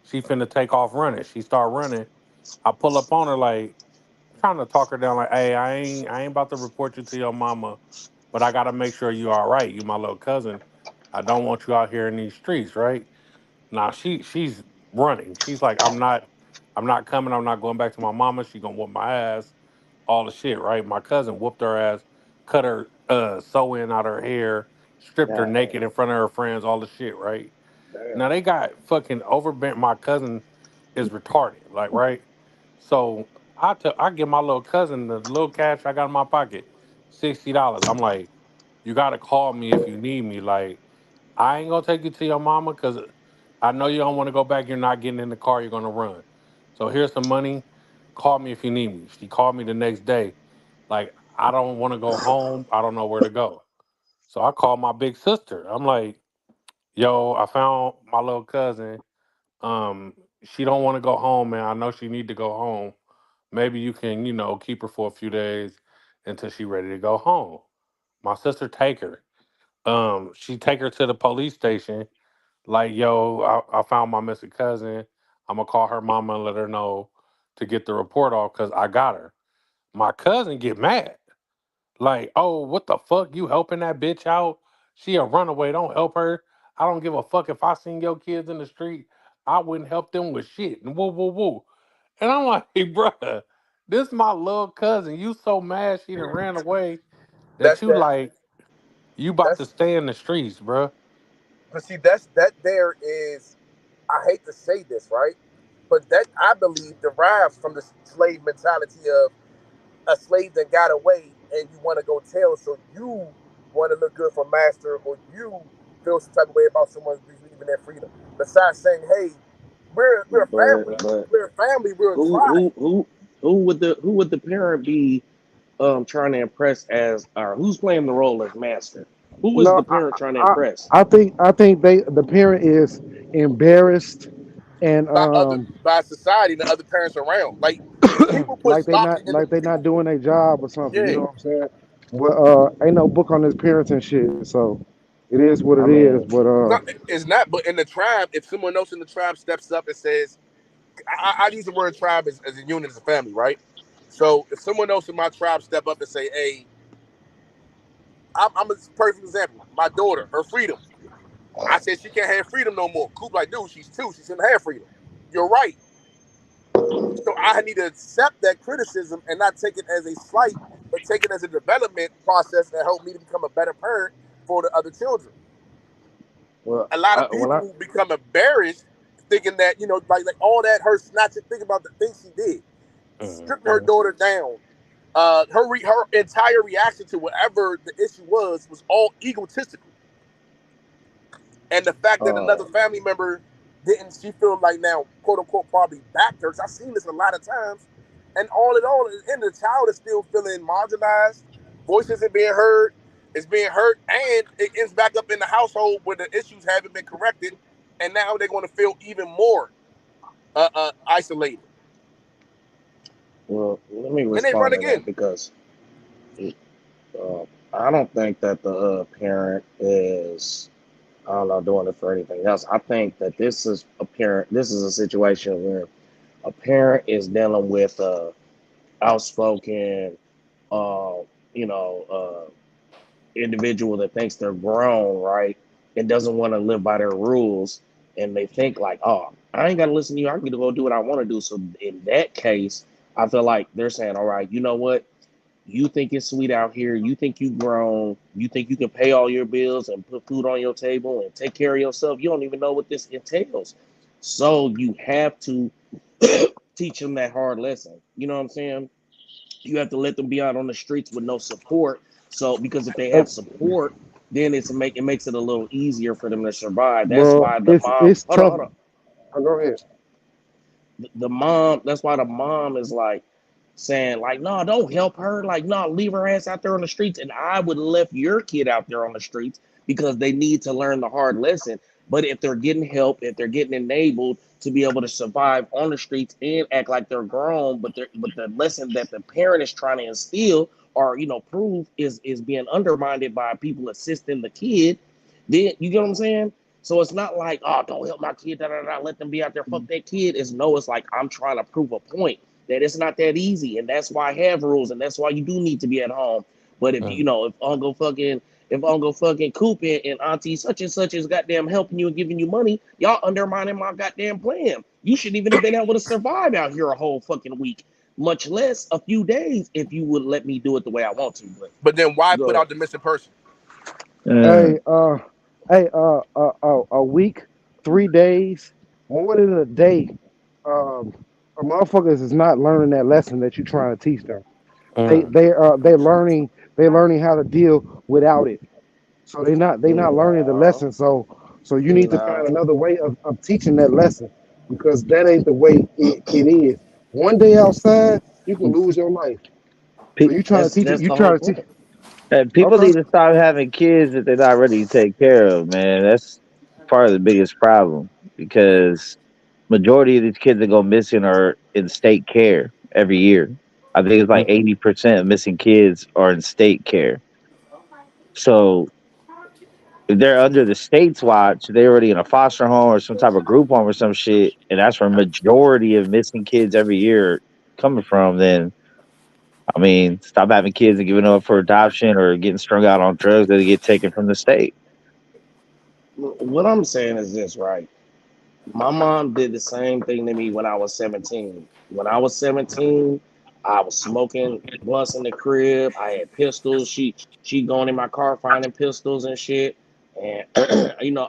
She finna take off running. She start running. I pull up on her like trying to talk her down. Like, hey, I ain't about to report you to your mama, but I gotta make sure you all right. You my little cousin. I don't want you out here in these streets, right? Now she's running. She's like, I'm not coming. I'm not going back to my mama. She gonna whoop my ass. All the shit, right? My cousin whooped her ass, cut her sew-in out her hair, stripped her God naked in front of her friends. All the shit, right? damn. Now they got fucking overbent. My cousin is retarded, like right. So I give my little cousin the little cash I got in my pocket, $60. I'm like, you gotta call me if you need me. Like I ain't gonna take you to your mama because I know you don't want to go back. You're not getting in the car. You're gonna run. So here's some money. Call me if you need me. She called me the next day. Like I don't want to go home. I don't know where to go. So I called my big sister. I'm like, yo, I found my little cousin. She don't want to go home, man. I know she need to go home. Maybe you can, keep her for a few days until she ready to go home. My sister take her. She take her to the police station. Like, yo, I found my missing cousin. I'm gonna call her mama and let her know to get the report off because I got her. My cousin get mad. Like, oh, what the fuck? You helping that bitch out? She a runaway. Don't help her. I don't give a fuck if I seen your kids in the street. I wouldn't help them with shit. And woo, woo, woo. And I'm like, hey, bruh, this my little cousin. You so mad she done ran away that That's you that. like, you about to That's stay in the streets, bruh. but see, that there is. I hate to say this, right? But that I believe derives from the slave mentality of a slave that got away and you want to go tell, so you want to look good for master, or you feel some type of way about someone's leaving their freedom. Besides saying, "Hey, we're a family, But we're a family, we're a who tribe." who who who would the parent be trying to impress as, or who's playing the role as master? Who is No, the parent trying to I, impress? I think the parent is embarrassed and By society and the other parents around. Like people put like they stock not in the like they not people. doing their job or something. You Yeah, know what I'm saying? But ain't no book on his parents and shit. So it is what it I is. mean, But no, it's not. But in the tribe, if someone else in the tribe steps up and says, I use the word tribe as a unit, as a family, right? So if someone else in my tribe step up and say, "Hey, I'm a perfect example. My daughter, her freedom." I said she can't have freedom no more. Coop like, dude, she's two. She shouldn't have freedom. You're right. So I need to accept that criticism and not take it as a slight, but take it as a development process and help me to become a better parent for the other children. well, A lot I, of well, I, people become embarrassed thinking that, like all that her snatching, think about the things she did. Stripping her Mhm. daughter down. Her entire reaction to whatever the issue was all egotistical. And the fact that uh, another family member didn't, she feel like now, quote unquote, probably backed her. 'Cause I've seen this a lot of times. And all in all, and the child is still feeling marginalized. Voice isn't being heard. It's being hurt, and it ends back up in the household where the issues haven't been corrected. and now they're going to feel even more isolated. Well, let me And they run respond to that again. because uh, I don't think that the parent is, I don't know, doing it for anything else. I think that this is a parent. This is a situation where a parent is dealing with a outspoken, uh, you know, individual that thinks they're grown, right, and doesn't want to live by their rules, and they think like, oh, I ain't got to listen to you. I can go do what I want to do. So in that case, I feel like they're saying, all right, you know what? You think it's sweet out here. You think you grown. You think you can pay all your bills and put food on your table and take care of yourself. You don't even know what this entails. So you have to teach them that hard lesson. You know what I'm saying? You have to let them be out on the streets with no support. So because if they Hey, have support, then it makes it a little easier for them to survive. That's bro, why the mom, it's hold on, tough. hold on. Oh, go ahead. The mom, that's why the mom is like saying, like, no, don't help her. Like, no, leave her ass out there on the streets. And I would left your kid out there on the streets because they need to learn the hard lesson. But if they're getting help, if they're getting enabled to be able to survive on the streets and act like they're grown, but the lesson that the parent is trying to instill or prove is being undermined by people assisting the kid, then you get what I'm saying? So it's not like, oh, don't help my kid, let them be out there, fuck that kid. It's like I'm trying to prove a point that it's not that easy, and that's why I have rules, and that's why you do need to be at home. But if Mm. if Uncle fucking Coop and Auntie such and such is goddamn helping you and giving you money, y'all undermining my goddamn plan. You shouldn't even have been able to survive out here a whole fucking week, much less a few days if you would let me do it the way I want to. But then why Go put ahead. out the missing person? Hey, a week, 3 days, more than a day. Um, motherfuckers is not learning that lesson that you're trying to teach them. Mm. They learning how to deal without it. So they not learning the No, lesson. So you need to no. find another way of teaching that lesson because that ain't the way it is. One day outside, you can lose your life. So Pe- you trying to That's teach it. that's You the whole trying to teach. point. People Okay. need to stop having kids that they're not ready to take care of, man. That's part of the biggest problem because majority of these kids that go missing are in state care every year. I think it's like Mm. 80% of missing kids are in state care. So if they're under the state's watch, they're already in a foster home or some type of group home or some shit, and that's where majority of missing kids every year are coming from. Then I mean, stop having kids and giving them up for adoption or getting strung out on drugs that they get taken from the state. What I'm saying is this, right? My mom did the same thing to me when I was 17. When I was 17, I was smoking blunts in the crib. I had pistols. She going in my car finding pistols and shit. And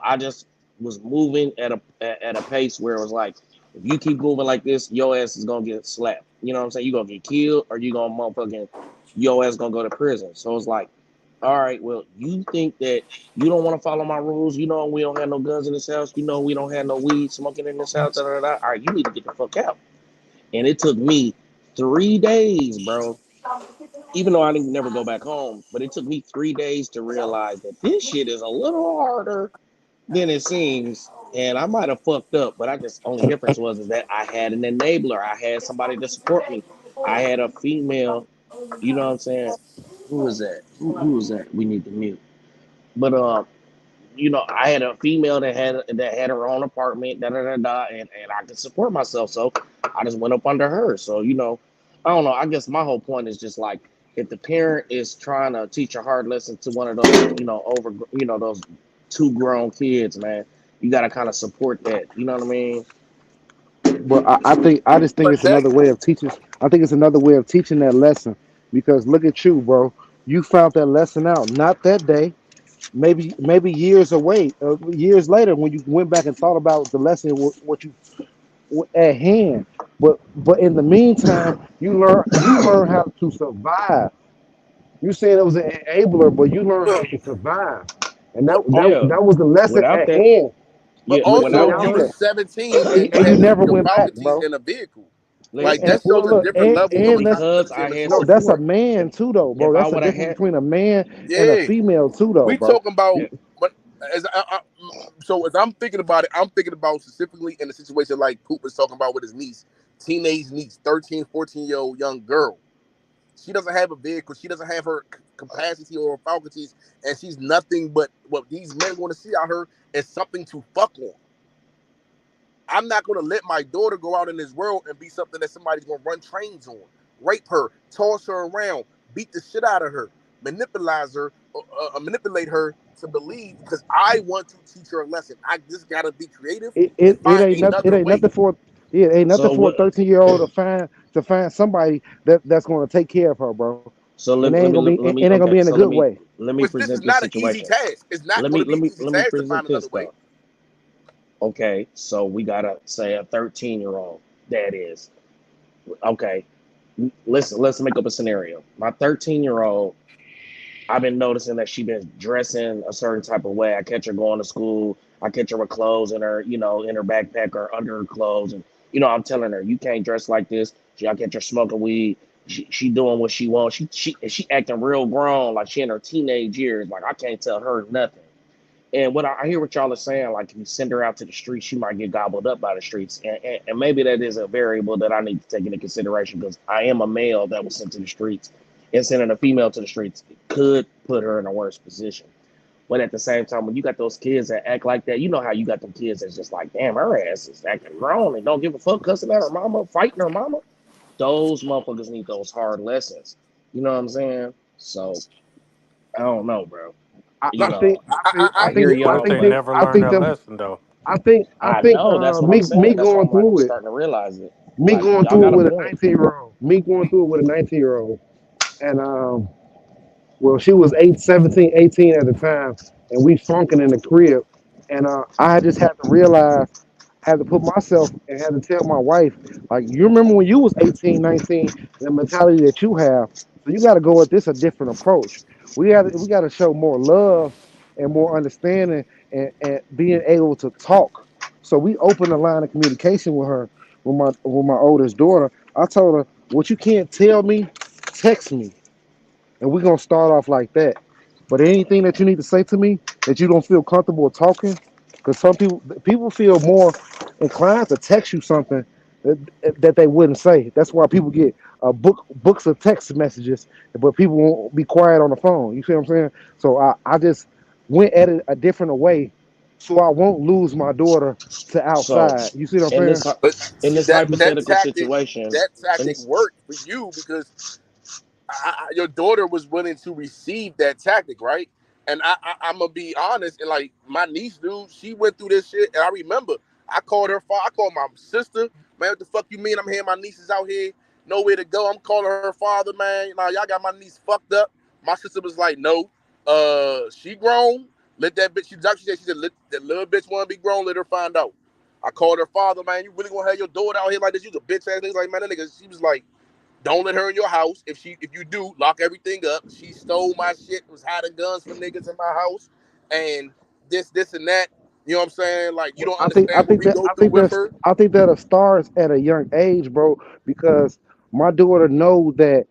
I just was moving at a pace where it was like, if you keep moving like this, your ass is gonna get slapped. You know what I'm saying? You gonna get killed or you gonna motherfucking your ass gonna go to prison. So it's like, all right, well, you think that you don't want to follow my rules. You know we don't have no guns in this house. You know we don't have no weed smoking in this house. Da, da, da. All right, you need to get the fuck out. And it took me 3 days, bro. Even though I didn't never go back home, but it took me 3 days to realize that this shit is a little harder than it seems. And I might have fucked up, but I just only difference was is that I had an enabler. I had somebody to support me. I had a female. You know what I'm saying? Who was that? Who was that? We need to mute. But I had a female that had her own apartment, da da da da, and I could support myself, so I just went up under her. So I don't know. I guess my whole point is just like if the parent is trying to teach a hard lesson to one of those, those two grown kids, man, you got to kind of support that. You know what I mean? But I just think But it's another way of teaching. I think it's another way of teaching that lesson because look at you, bro. You found that lesson out not that day, maybe years later when you went back and thought about the lesson, what you at hand. But in the meantime, you learn how to survive. You saying it was an enabler, but you learned how but, to survive, and that but, that, Yeah. that was the lesson Without at that, hand. yeah. You put it also Without out you that, was there, 17 and you and you had never physical went back, faculties bro. in a vehicle. Like listen. And that well, shows a look, different level of and that's Because responsibility I in the had no, that's a support. situation. man If too, though, bro. if I That's a would have difference had, between a man and a Yeah. female too, though, We bro. talking about yeah, but as So as I'm thinking about it, I'm thinking about specifically in a situation like Coop was talking about with his niece, teenage niece, 13, 14-year-old young girl. She doesn't have a vehicle. She doesn't have her capacity or faculties, and she's nothing but what these men want to see out her is something to fuck on. I'm not going to let my daughter go out in this world and be something that somebody's going to run trains on, rape her, toss her around, beat the shit out of her, manipulate her to believe because I want to teach her a lesson. I just got to be creative and It find ain't nothing. It another ain't way. nothing for. Yeah, it ain't nothing So for a what? 13-year-old to find somebody that's going to take care of her, bro. So And let me it let me ain't gonna okay. be in a So good way. let me Which this is present this not an easy situation. task. It's not going to be an easy Let me task to find present another this way. though. Okay, so we gotta say a 13-year-old. That is okay. Let's make up a scenario. My 13-year-old, I've been noticing that she been dressing a certain type of way. I catch her going to school. I catch her with clothes in her, in her backpack or under her clothes, and I'm telling her you can't dress like this. I catch her smoking weed. She doing what she wants. She acting real grown, like she in her teenage years. Like I can't tell her nothing. And what I hear what y'all are saying, like if you send her out to the streets, she might get gobbled up by the streets. And maybe that is a variable that I need to take into consideration because I am a male that was sent to the streets. And sending a female to the streets could put her in a worse position. But at the same time, when you got those kids that act like that, you know how you got them kids that's just like, damn, her ass is acting grown and don't give a fuck, cussing at her mama, fighting her mama. Those motherfuckers need those hard lessons. You know what I'm saying? So I don't know, bro. I, You No, I think know, I think I I think hear What I if y'all, they think but that never I learn think that them lesson though? I I think know that's what I'm me saying. That's why going I'm like, I'm through it starting to realize it. me Like, going y'all through it got a with a point. 19-year-old me going through it with a 19-year-old and well she was 18 at the time and we funking in the crib and I just had to realize had to put myself and had to tell my wife, like, you remember when you was 18, 19, the mentality that you have. So you got to go at this a different approach. We got to show more love and more understanding and being able to talk. So we opened a line of communication with her, with my oldest daughter. I told her, what you can't tell me, text me, and we're gonna start off like that. But anything that you need to say to me that you don't feel comfortable talking, because some people feel more inclined to text you something that they wouldn't say. That's why people get books of text messages, but people won't be quiet on the phone. You see what I'm saying? So I just went at it a different way, so I won't lose my daughter to So outside. You see what in I'm this saying? but in see this that hypothetical tactic situation, that in tactic this worked for you because your daughter was willing to receive that tactic, right? And I'm gonna be honest, and like my niece, dude, she went through this shit, and I remember I called her father, I called my sister, man. What the fuck you mean? I'm hearing my nieces out here, nowhere to go. I'm calling her father, man. Now y'all got my niece fucked up. My sister was like, no, she grown. Let that bitch. She said, let that little bitch want to be grown. Let her find out. I called her father, man. You really gonna have your daughter out here like this? You a bitch ass nigga. Like, man, that nigga. She was like, don't let her in your house. If you do, lock everything up. She stole my shit, was hiding guns from niggas in my house, and this and that. You know what I'm saying? Like you Well, don't understand what we go through with her. I think that starts at a young age, bro, because my daughter know that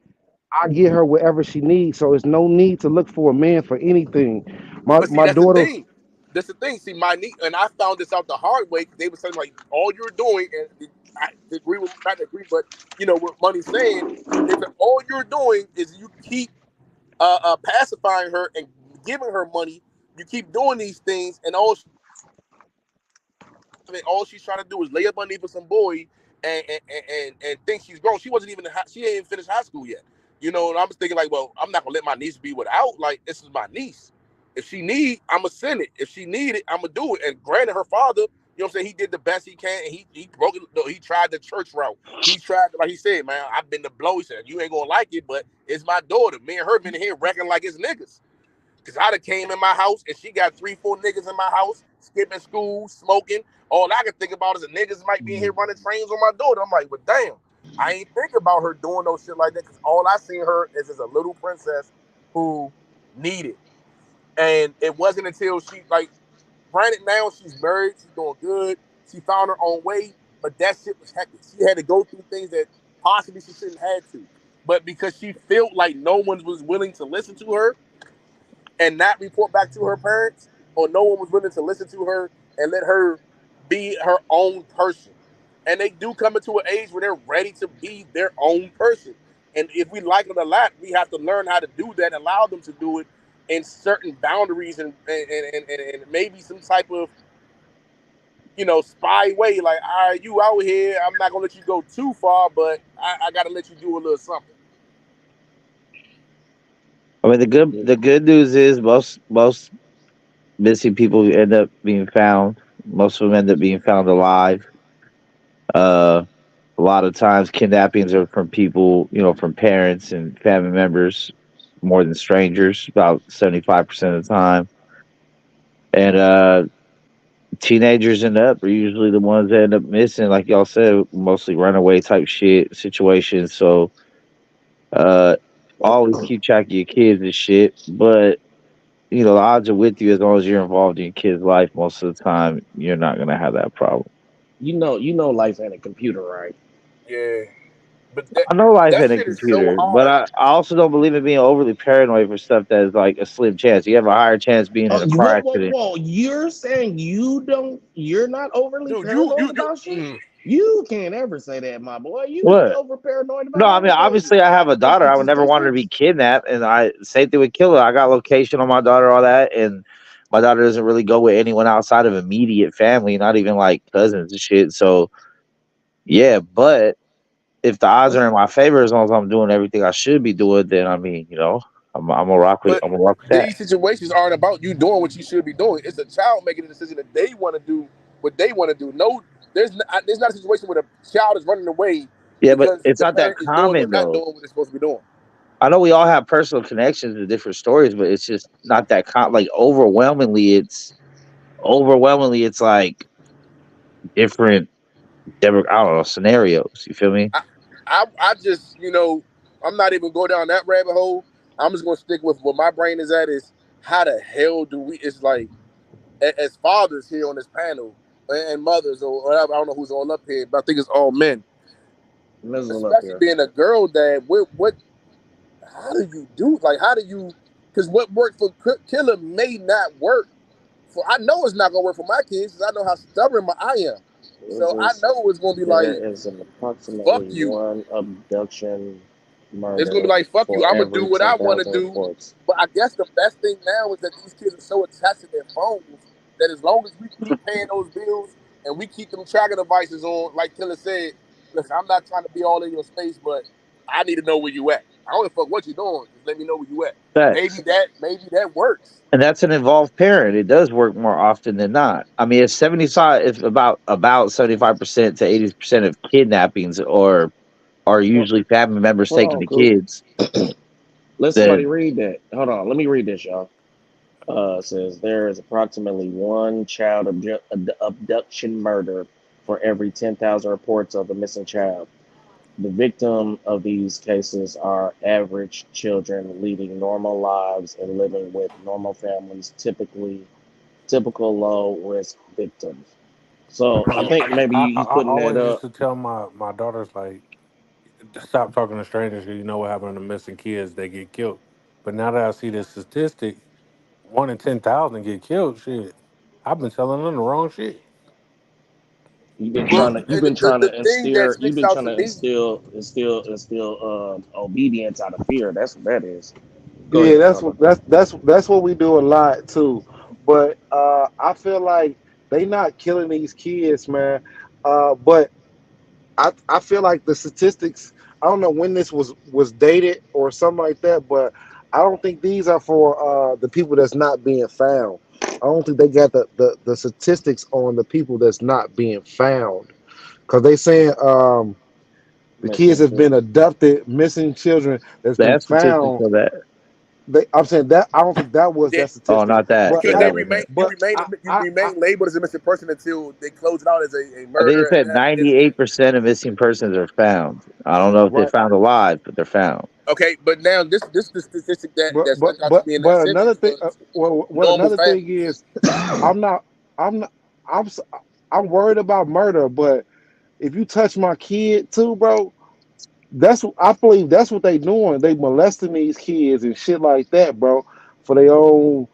I get her whatever she needs, so it's no need to look for a man for anything. My But see, my that's the daughter, thing. That's the thing. See, my niece and I found this out the hard way because they were saying like all you're doing, and I agree with not agree, but what Money's saying, they said all you're doing is you keep pacifying her and giving her money. You keep doing these things, and all she's trying to do is lay up underneath for some boy and think she's grown. She wasn't even she ain't even finished high school yet. And I was thinking like, well, I'm not gonna let my niece be without. Like this is my niece. If she need, I'ma send it. If she need it, I'ma do it. And granted, her father, what I'm saying, he did the best he can, and he broke it. No, he tried the church route. He tried, like he said, man, I've been the blow. He said, you ain't gonna like it, but it's my daughter. Me and her been in here wrecking like it's niggas. Cause I'd have came in my house and she got 3, 4 niggas in my house, skipping school, smoking. All I could think about is the niggas might be in here running trains on my daughter. I'm like, well, damn. I ain't think about her doing no shit like that because all I seen her is as a little princess who needed. And it wasn't until she, like, granted, now she's married, she's doing good, she found her own way, but that shit was hectic. She had to go through things that possibly she shouldn't have to. But because she felt like no one was willing to listen to her, and not report back to her parents or no one was willing to listen to her and let her be her own person. And they do come into an age where they're ready to be their own person. And if we like it a lot, we have to learn how to do that, allow them to do it in certain boundaries and maybe some type of, spy way. Like, all right, you out here, I'm not gonna let you go too far, but I gotta let you do a little something. I mean, Yeah. the good news is most missing people end up being found. Most of them end up being found alive. Uh, a lot of times, kidnappings are from people, from parents and family members, more than strangers. About 75% of the time, and teenagers are usually the ones that end up missing, like y'all said, mostly runaway type shit situations. So, uh, always keep track of your kids and shit, but the odds are with you as long as you're involved in your kid's life. Most of the time, you're not gonna have that problem. You know, life ain't a computer, right? Yeah, but that I know life that in a shit is so computer, but hard. I also don't believe in being overly paranoid for stuff that is like a slim chance. You have a higher chance being in Oh, a car whoa, whoa, accident. whoa! You're saying you're not overly Dude, you paranoid you you. about shit? Mm. You can't ever say that, my boy. You be What? over paranoid No, about I mean everything. obviously I have a Look daughter. at I your would never want her to be statistics. kidnapped, and I same thing with killer. I got location on my daughter, all that, and my daughter doesn't really go with anyone outside of immediate family, not even like cousins and shit. So yeah, but if the odds are in my favor, as long as I'm doing everything I should be doing, then I mean, I'm gonna rock with But that. these situations aren't about you doing what you should be doing. It's a child making a decision that they want to do what they want to do. No, there's not a situation where the child is running away Yeah, but because it's the not that parent is doing or common not though. doing what they're supposed to be doing. I know we all have personal connections to different stories, but it's just not that like overwhelmingly it's like different I don't know scenarios. You feel me? I just, I'm not even going down that rabbit hole. I'm just gonna stick with what my brain is at is how the hell do we? It's like as fathers here on this panel and mothers or whatever. I don't know who's all up here, but I think it's all men. Mizzle up Especially here. being a girl dad, what how do you do? Like, how do you? Because what worked for Killer may not work for. I know it's not gonna work for my kids because I know how stubborn I am. It So I just know it's gonna be there like, is an fuck approximately you. one abduction It's gonna be murder like, fuck you. for I'm gonna do every what I want to 10,000 do. reports. But I guess the best thing now is that these kids are so attached to their phones that as long as we keep paying those bills and we keep them tracking devices on, like Killer said, listen, I'm not trying to be all in your space, but I need to know where you at. I don't give a fuck what you're doing. Just let me know where you at. Facts. Maybe that works. And that's an involved parent. It does work more often than not. I mean, it's 75. It's about 75% to 80% of kidnappings are Hold, usually family members hold taking on, the Coop. kids. Let somebody Then read that. Hold on, let me read this, y'all. Says there is approximately one child abduction murder for every 10,000 reports of a missing child. The victim of these cases are average children leading normal lives and living with normal families, typical low risk victims. So I think maybe you I putting that always used up. to tell my daughters like to stop talking to strangers because you know what happened to missing kids, they get killed. But now that I see this statistic, 1 in 10,000 get killed. Shit, I've been telling them the wrong shit. Well, You've been trying the to thing that instill you've sticks been out trying to to me, instill obedience out of fear. That's what that is. Go Yeah, ahead, Charles. that's what we do a lot too. But I feel like they not killing these kids, man. But I feel like the statistics. I don't know when this was dated or something like that, but I don't think these are for the people that's not being found. I don't think they got the statistics on the people that's not being found because they saying the kids Missing have been children. abducted, missing children that's been that's statistics found. for that. I'm saying that I don't think that was yeah, that Oh, statistic, not that. but because Yeah, they that hey, wasn't remain it. but you remain labeled as a missing person until they close it out as a I think murder it and said have investigation. 98% of missing persons are found. I don't know if they're right, found alive, but they're found. Okay, but now this is the statistic that but stuck out to me in that but another sentence thing, was well, what normal another thing families. is, I'm not, I'm not, I'm s- I'm worried about murder, but if you touch my kid too, bro, I believe that's what they doing. They molesting these kids and shit like that, bro, for their own.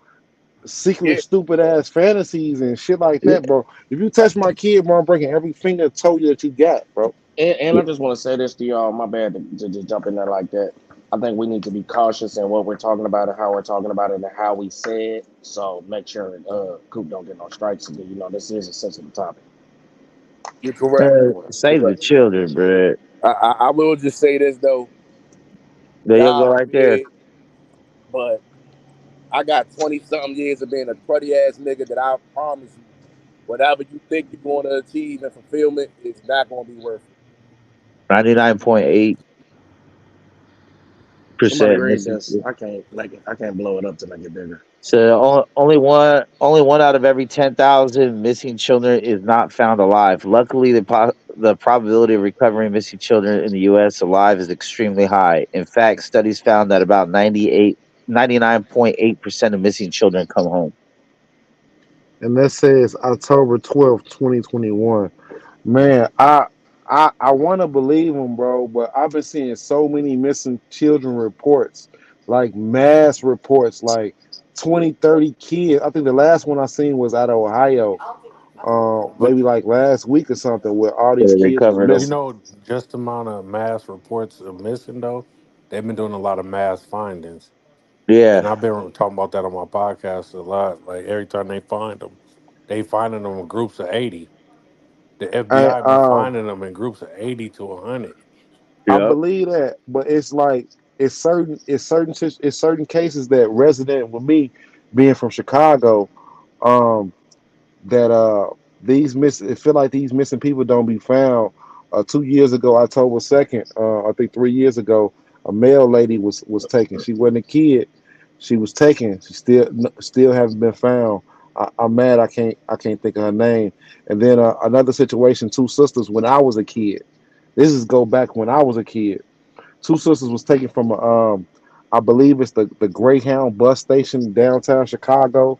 secret Yeah, stupid ass fantasies and shit like that, bro. If you touch my kid, bro, I'm breaking every finger and toe that you got, bro. And I just want to say this to y'all. My bad to just jump in there like that. I think we need to be cautious in what we're talking about and how we're talking about it and how we say it. So make sure Coop don't get no strikes again. You know, this is a sensitive topic. you're correct. You're Save the correct. children, bro. I will just say this though. There you go, Y'all right there. weird, but I got 20 something years of being a cruddy ass nigga that I promise you, whatever you think you're going to achieve and fulfillment is not going to be worth it. 99.8% Somebody read missing. this. I can't blow it up to make it bigger. So only one out of every 10,000 missing children is not found alive. Luckily, the probability of recovering missing children in the U.S. alive is extremely high. In fact, studies found that about 99.8% of missing children come home. And that says October 12th, 2021. Man, I want to believe him, bro, but I've been seeing so many missing children reports, like mass reports, like 20, 30 kids. I think the last one I seen was out of Ohio, But maybe like last week or something, where all So these they kids was covered you them. missing. know, just the amount of mass reports of missing though, they've been doing a lot of mass findings, and Yeah. I've been talking about that on my podcast a lot. Like every time they find them, they finding them in groups of 80. The I FBI be finding them in groups of 80 to 100. I Yep. believe that, but it's like it's certain cases that resonate with me, being from Chicago. Um, that these miss it feel like these missing people don't be found. 2 years ago, October 2nd, I think 3 years ago, a male lady was taken. She wasn't a kid. She was taken. She still hasn't been found. I'm mad. I can't think of her name. And then another situation. Two sisters when I was a kid. This is go back when I was a kid. Two sisters was taken from I believe it's the Greyhound bus station downtown Chicago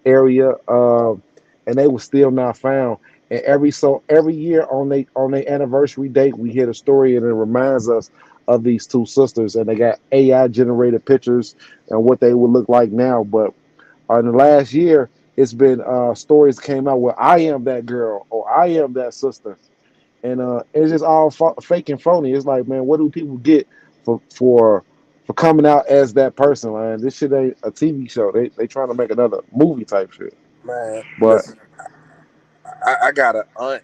area, and they were still not found. And every year on their anniversary date, we hear the story, and it reminds us of these two sisters. And they got AI generated pictures and what they would look like now. But in the last year, it's been stories came out where I am that girl or I am that sister, and it's just all fake and phony. It's like, man, what do people get for coming out as that person, man? This shit ain't a TV show. They trying to make another movie type shit. Man, But listen, I got an aunt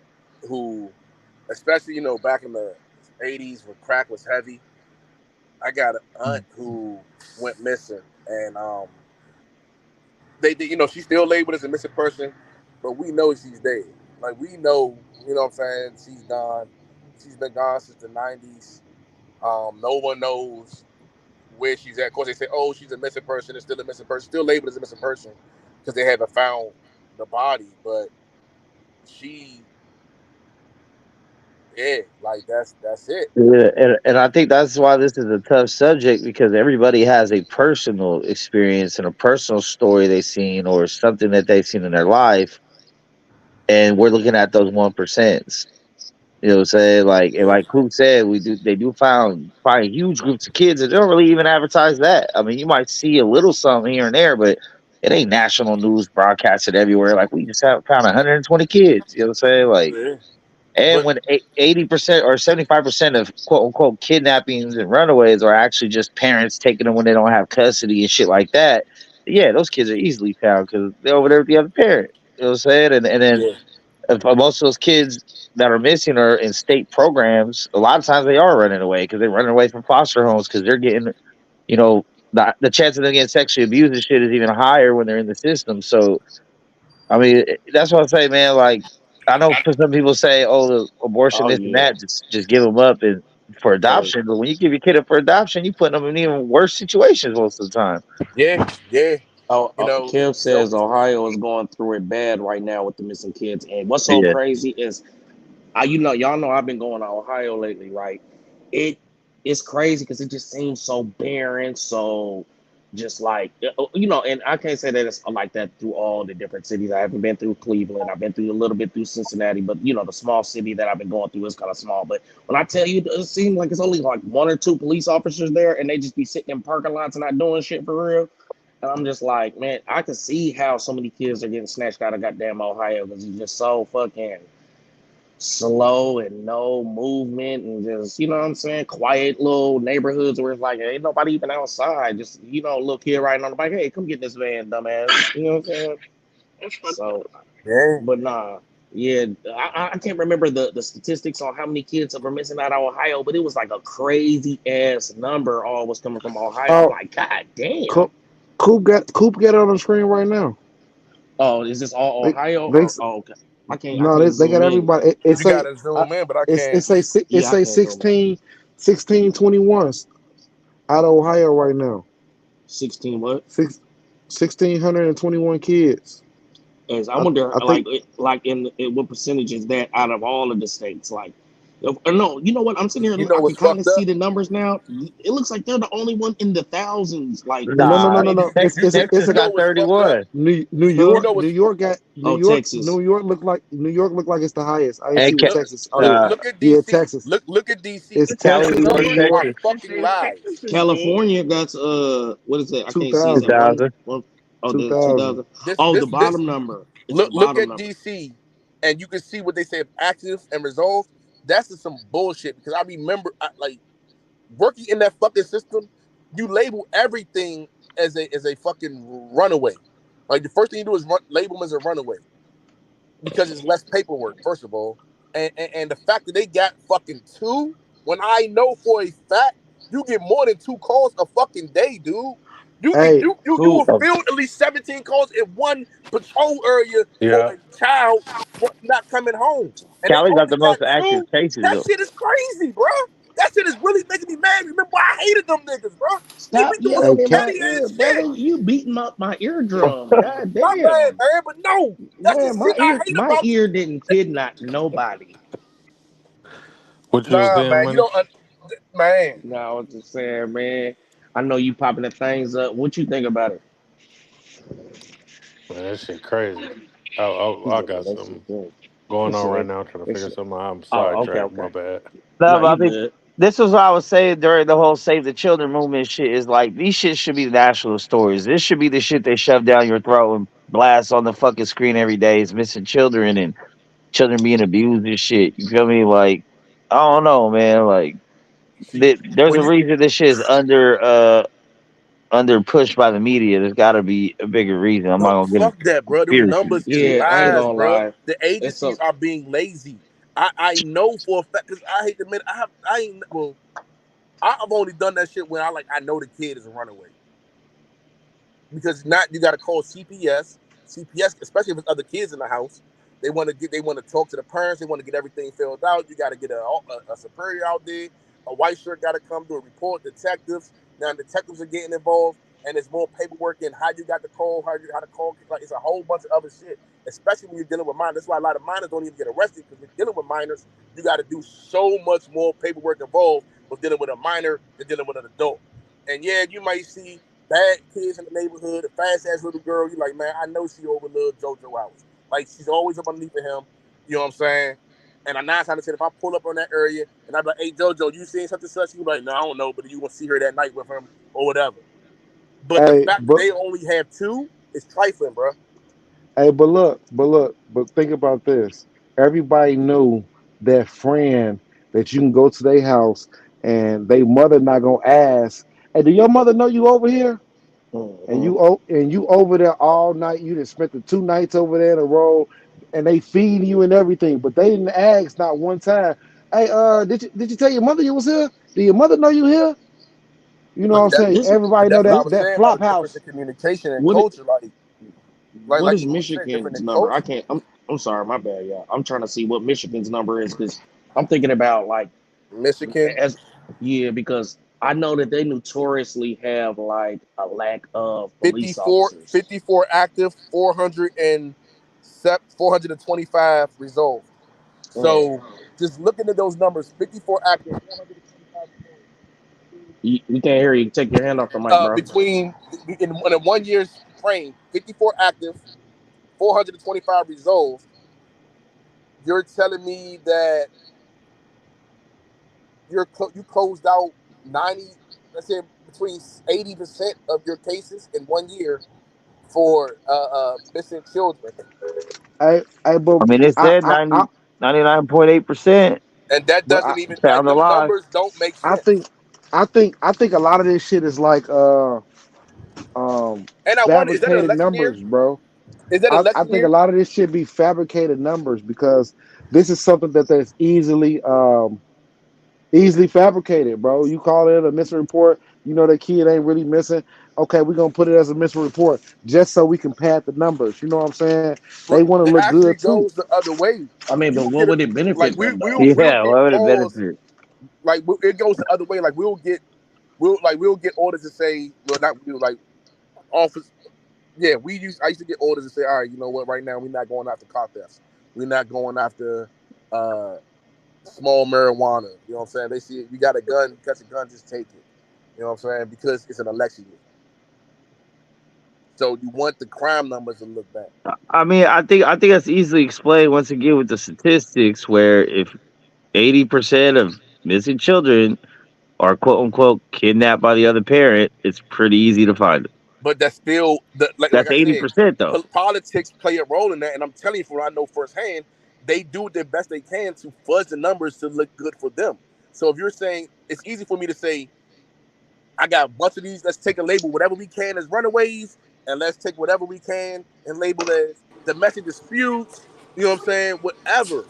who, especially, back in the 80s when crack was heavy, I got an aunt who went missing. And she's still labeled as a missing person, but we know she's dead. Like, we know, what I'm saying? She's gone. She's been gone since the 90s. No one knows where she's at. Of course, they say, oh, she's a missing person. It's still a missing person. Still labeled as a missing person because they haven't found the body. But she, yeah, like, that's it. Yeah, and I think that's why this is a tough subject because everybody has a personal experience and a personal story they've seen or something that they've seen in their life, and we're looking at those 1%. You know what I'm saying? Like and Yeah, like Coop said, they do find huge groups of kids that don't really even advertise that. I mean, you might see a little something here and there, but it ain't national news broadcasted everywhere. Like we just have found 120 kids. You know what I'm saying? Like yeah. and But when 80% or 75% of quote unquote kidnappings and runaways are actually just parents taking them when they don't have custody and shit like that, yeah, those kids are easily found because they're over there with the other parent. You know what I'm saying? And then yeah, if most of those kids that are missing are in state programs, a lot of times they are running away because they're running away from foster homes because they're getting, you know, the chance of them getting sexually abused and shit is even higher when they're in the system. So I mean, that's what I say, man. Like, I know some people say, "Oh, the abortion, Oh this and yeah, that, just give them up and for hey, adoption." But when you give your kid up for adoption, you put them in even worse situations most of the time. yeah, yeah. oh, Kev says Selfishness. Ohio is going through it bad right now with the missing kids. And what's so Yeah, crazy is y'all know I've been going to Ohio lately, right? It it's crazy because it just seems so barren, so just like and I can't say that it's like that through all the different cities. I haven't been through Cleveland. I've been through a little bit through Cincinnati, but the small city that I've been going through is kind of small. But when I tell you, it seems like it's only like one or two police officers there, and they just be sitting in parking lots and not doing shit for real. And I'm just like, man, I can see how so many kids are getting snatched out of goddamn Ohio because it's just so fucking slow and no movement and just, you know what I'm saying, quiet little neighborhoods where it's like ain't nobody even outside. Just, you know, little kid riding on the bike, hey, come get this van, dumbass. You know what I'm saying? It's funny. So, Yeah. but nah, yeah, I can't remember the statistics on how many kids are missing out of Ohio, but it was like a crazy ass number all was coming from Ohio. I'm Oh, like, God damn. Coop, Coop got it on the screen right now. Oh, is this all They Ohio they or oh, okay. I no, can't they got zoom in. everybody. It You say gotta zoom in, but I it can't. say it Yeah, I say can't zoom in. 16 21s out of Ohio right now. 16 what? 1,621 kids. Is I I wonder I think like in what percentage is that out of all of the states? Like or no, you know what? I'm sitting You here. know I can what's kind of fucked see up? the numbers now. It looks like they're the only one in the thousands. Like no no this. no Nah, no no. You you you, Texas you know got what's fucked up? 31. You know New what's York got Oh, Texas. New York look like it's the highest. I ain't Hey, see what look Texas. Oh yeah, look at yeah DC. Texas. Look at DC. It's Cali, Texas, New Tell York, me New you York, are Texas, fucking Texas lies. is big. California got what is it? I can't see. Is that 2,000, one? 2000. One oh, the 2,000. 2000. This Oh, the this this bottom number. It's the look bottom at number. DC, and you can see what they say of active and resolved. That's just some bullshit because I remember like working in that fucking system. You label everything as a fucking runaway. Like the first thing you do is label them as a runaway because it's less paperwork. First of all, and the fact that they got fucking two when I know for a fact you get more than two calls a fucking day, dude. Hey, You Who? will field at least 17 calls in one patrol area for Yeah. a child not coming home, and they Cali got only the got most active two. cases That though. shit is crazy, bro. That shit is really making me mad. Remember, I hated them niggas, bro. They Stop be doing hey, some yelling in my Cat, petty ear, ass brother. shit. You beating up my eardrum. God My bad, damn. man, but no, that's the Man, shit I hate my about. ear didn't kidnap nobody. What you was Nah, saying, man, you money? don't, man. No, I was just saying, man. I know you popping the things up. What you think about it? Man, that shit crazy. He I said, man, got that shit something good. going That on shit right ain't now. I'm trying to that figure shit. something out. I'm Oh, okay, sidetracked. My okay. bad. No, No, but I you think good. this was what I was saying during the whole Save the Children movement shit. Is like these shit should be national stories. This should be the shit they shove down your throat and blast on the fucking screen every day. Is missing children and children being abused and shit. You feel me? Like I don't know, man. Like See, there's when a you reason this shit is under pushed by the media. There's got to be a bigger reason. I'm not no gonna get into fuck that, bro. Them conspiracy. numbers is Yeah, I ain't lies, gonna bro. lie. The It's agencies a are being lazy. I know for a fact because I hate to admit I ain't well. I've only done that shit when I know the kid is a runaway because not you got to call CPS. CPS, especially if it's other kids in the house, they want to talk to the parents. They want to get everything filled out. You got to get a superior out there. A white shirt got to come do a report. Detectives now detectives are getting involved, and there's more paperwork in how you got the call, how to call. Like it's a whole bunch of other shit. Especially when you're dealing with minors. That's why a lot of minors don't even get arrested because when you're dealing with minors, you got to do so much more paperwork involved with dealing with a minor than dealing with an adult. And yeah, you might see bad kids in the neighborhood, a fast ass little girl. You like, man, I know she overlooked JoJo house. Like she's always up underneath of him. You know what I'm saying? And I nine times out of 10, if I pull up on that area and I'm like, hey JoJo, you seen such and such? You like, no, I don't know, but you gonna see her that night with him or whatever. But the hey, fact that they only have two is trifling, bro. but think about this. Everybody knew that friend that you can go to their house and they mother not gonna ask, "Hey, do your mother know you over here?" And mhm. you over there all night. You done spent the 2 nights over there in a row, and they feed you and everything, but they didn't ask not one time. Hey, did you tell your mother you was here? Do your mother know you here? You know what But I'm saying? This Everybody know that's what I that was that saying flop about difference house. in communication and what culture. what Like is you were saying, different Michigan's in number? culture. I'm sorry, my bad, y'all. I'm trying to see what Michigan's number is because I'm thinking about like Michigan, as yeah, because I know that they notoriously have like a lack of police 54, officers. 54 active, 425 resolved. Mm. So just looking at those numbers, 54 active, 425 resolved. We can't hear you. Take your hand off the mic, bro. Between in a 1 year's frame, 54 active, 425 resolved. You're telling me that you closed out 90. Let's say between 80% of your cases in 1 year for missing children, But I mean, it said I 99.8%. and that but doesn't even like Found them alive. numbers don't make I sense. think I think a lot of this shit is like And I wonder, is that an fabricated election year? numbers, bro. Is that I election think a year? lot of this shit be fabricated numbers because this is something that's easily fabricated, bro. You call it a missing report, you know that kid ain't really missing. Okay, we're gonna put it as a missing report just so we can pad the numbers. You know what I'm saying? They But want to it look actually good too. goes the other way. I mean, You but will what get a would it like benefit we them though? we'll Yeah, get what would it calls benefit? like it goes the other way. Like we'll get orders to say, well, not we like office. Yeah, I used to get orders to say, all right, you know what? Right now, we're not going after car thefts. We're not going after uh, small marijuana. You know what I'm saying? They see it, you got a gun, you catch a gun, just take it. You know what I'm saying? Because it's an election year, so you want the crime numbers to look bad. I mean, I think that's easily explained once again with the statistics, where if 80% of missing children are quote unquote kidnapped by the other parent, it's pretty easy to find them. But that's still like That's I eighty said, percent though. politics play a role in that, and I'm telling you from what I know firsthand, they do their best they can to fudge the numbers to look good for them. So if you're saying it's easy for me to say, I got a bunch of these, let's take a label whatever we can as runaways, and let's take whatever we can and label as domestic disputes. You know what I'm saying? Whatever.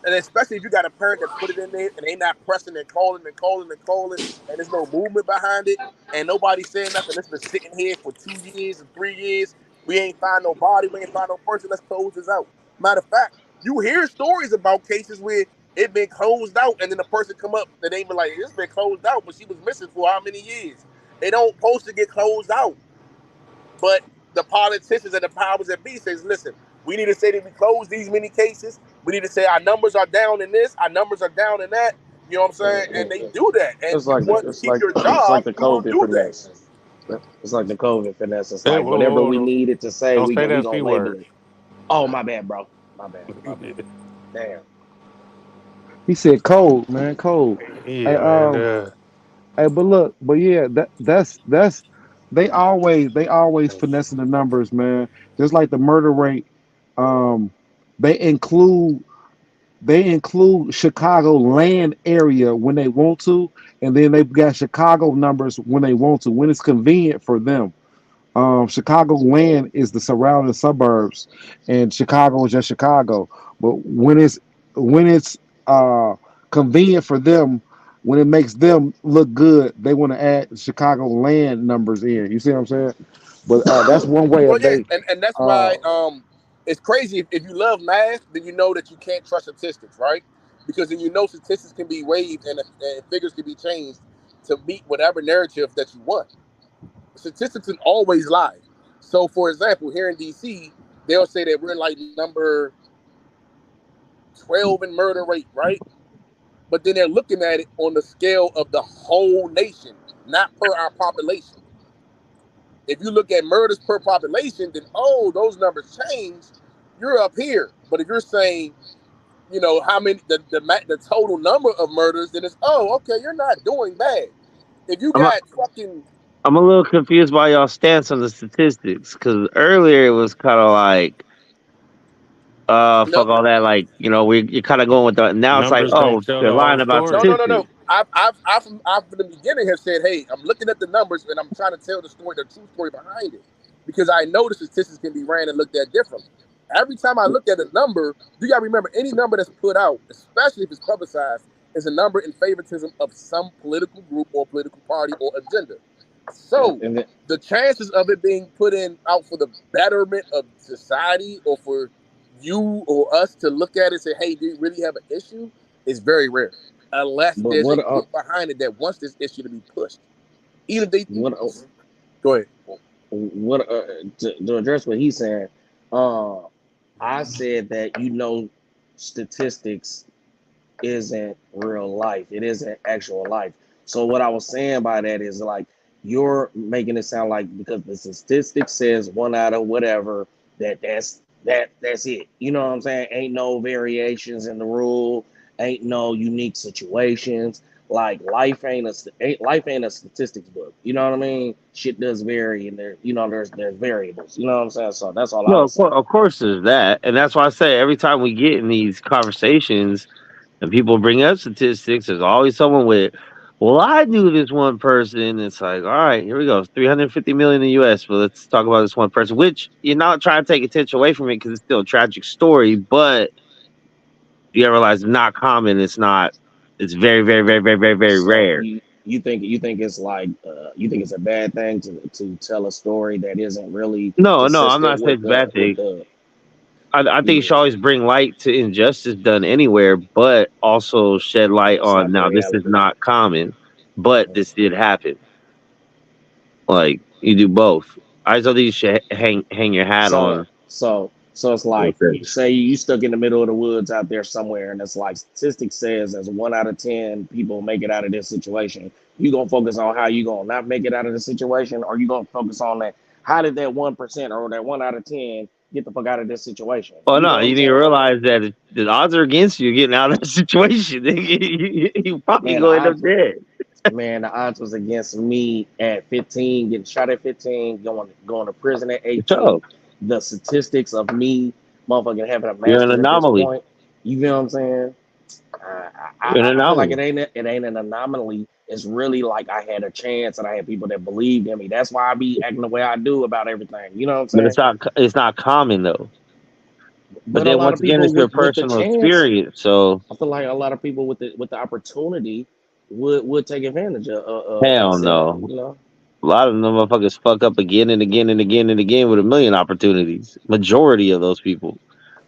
And especially if you got a parent that put it in there and they not pressing and calling and calling and calling, and there's no movement behind it, and nobody saying nothing. It's been sitting here for 2 years and 3 years. We ain't find no body. We ain't find no person. Let's close this out. Matter of fact, you hear stories about cases where it been closed out, and then the person come up and they been like, "It's been closed out," but she was missing for how many years? They don't supposed to get closed out. But the politicians and the powers that be says, listen, we need to say that we close these many cases. We need to say our numbers are down in this, our numbers are down in that. You know what I'm saying? And they do that. And you want to keep your It's like job, the you will COVID do that. finesse. It's like the COVID finesse. It's Hey, like whoa, whatever whoa, we whoa, needed to say, don't say we that gonna P label word. it. Oh, my bad, bro. My bad. Damn. He said cold, man, cold. Hey, Yeah, man. hey, but look, but yeah, that's they always finessing the numbers, man. Just like the murder rate, um, they include they include Chicago land area when they want to, and then they've got Chicago numbers when they want to, when it's convenient for them. Chicago land is the surrounding suburbs, and Chicago is just Chicago. But when it's uh, convenient for them, when it makes them look good, they want to add Chicago land numbers in. You see what I'm saying? But that's one way Well, of yeah, they. and that's Uh, why it's crazy. If you love math, then you know that you can't trust statistics, right? Because then you know statistics can be waived and figures can be changed to meet whatever narrative that you want. Statistics can always lie. So, for example, here in DC, they'll say that we're like number 12 in murder rate, right? But then they're looking at it on the scale of the whole nation, not per our population. If you look at murders per population, then those numbers change. You're up here. But if you're saying, how many the total number of murders, then it's okay, you're not doing bad. If you I'm a, got fucking I'm a little confused by y'all stance on the statistics because earlier it was kind of like, no fuck all that. Like, you're kind of going with the. Now it's like, Numbers don't oh, tell they're the whole lying about story. no. statistics. I've from the beginning have said, hey, I'm looking at the numbers and I'm trying to tell the true story behind it, because I know the statistics can be ran and looked at differently. Every time I look at a number, you got to remember any number that's put out, especially if it's publicized, is a number in favoritism of some political group or political party or agenda. So And then, the chances of it being put in out for the betterment of society or for you or us to look at it and say, hey, do you really have an issue? Is very rare. Unless but there's a group behind it that wants this issue to be pushed. Even if they what go ahead. what to address what he's saying, uh, I said that statistics isn't real life. It isn't actual life. So what I was saying by that is like you're making it sound like because the statistic says one out of whatever that's it. You know what I'm saying? Ain't no variations in the rule. Ain't no unique situations. Like life ain't a statistics book. You know what I mean? Shit does vary, and there's variables. You know what I'm saying? So that's all I No, was saying. of course there's that, and that's why I say every time we get in these conversations and people bring up statistics, there's always someone with, well, I knew this one person. It's like, all right, here we go, 350 million in the U.S. But let's talk about this one person, which you're not trying to take attention away from it because it's still a tragic story, but you gotta realize it's not common. It's not. It's very, very, very, very, very, very So rare. you think it's like you think it's a bad thing to tell a story that isn't really No, I'm consistent not saying with it's a bad the thing. with the I think you yeah should always bring light to injustice done anywhere, but also shed light on sad now this is reality. not common, but this did happen. Like you do both. I just don't think you should hang your hat So on so it's those like things. say you stuck in the middle of the woods out there somewhere, and it's like statistics says as 1 out of 10 people make it out of this situation. You gonna focus on how you gonna not make it out of the situation, or you gonna focus on that how did that 1% or that 1 out of 10 get the fuck out of this situation? Oh You know no, what I'm you need to saying? realize that the odds are against you getting out of the situation. You probably Man, the gonna end up odds dead. Man, the odds was against me at 15, getting shot at 15, going to prison at 18. So The statistics of me, motherfucking having a you're an master's at this anomaly. point, you feel what I'm saying? I, You're an I feel like anomaly. it ain't an anomaly. It's really like I had a chance and I had people that believed in me. That's why I be acting the way I do about everything. You know what I'm But saying? it's not common though. But But a then lot once of again, people it's your with the personal chance, experience. So I feel like a lot of people with the opportunity would take advantage of hell said, no. you know. A lot of them motherfuckers fuck up again and again and again and again with a million opportunities. Majority of those people.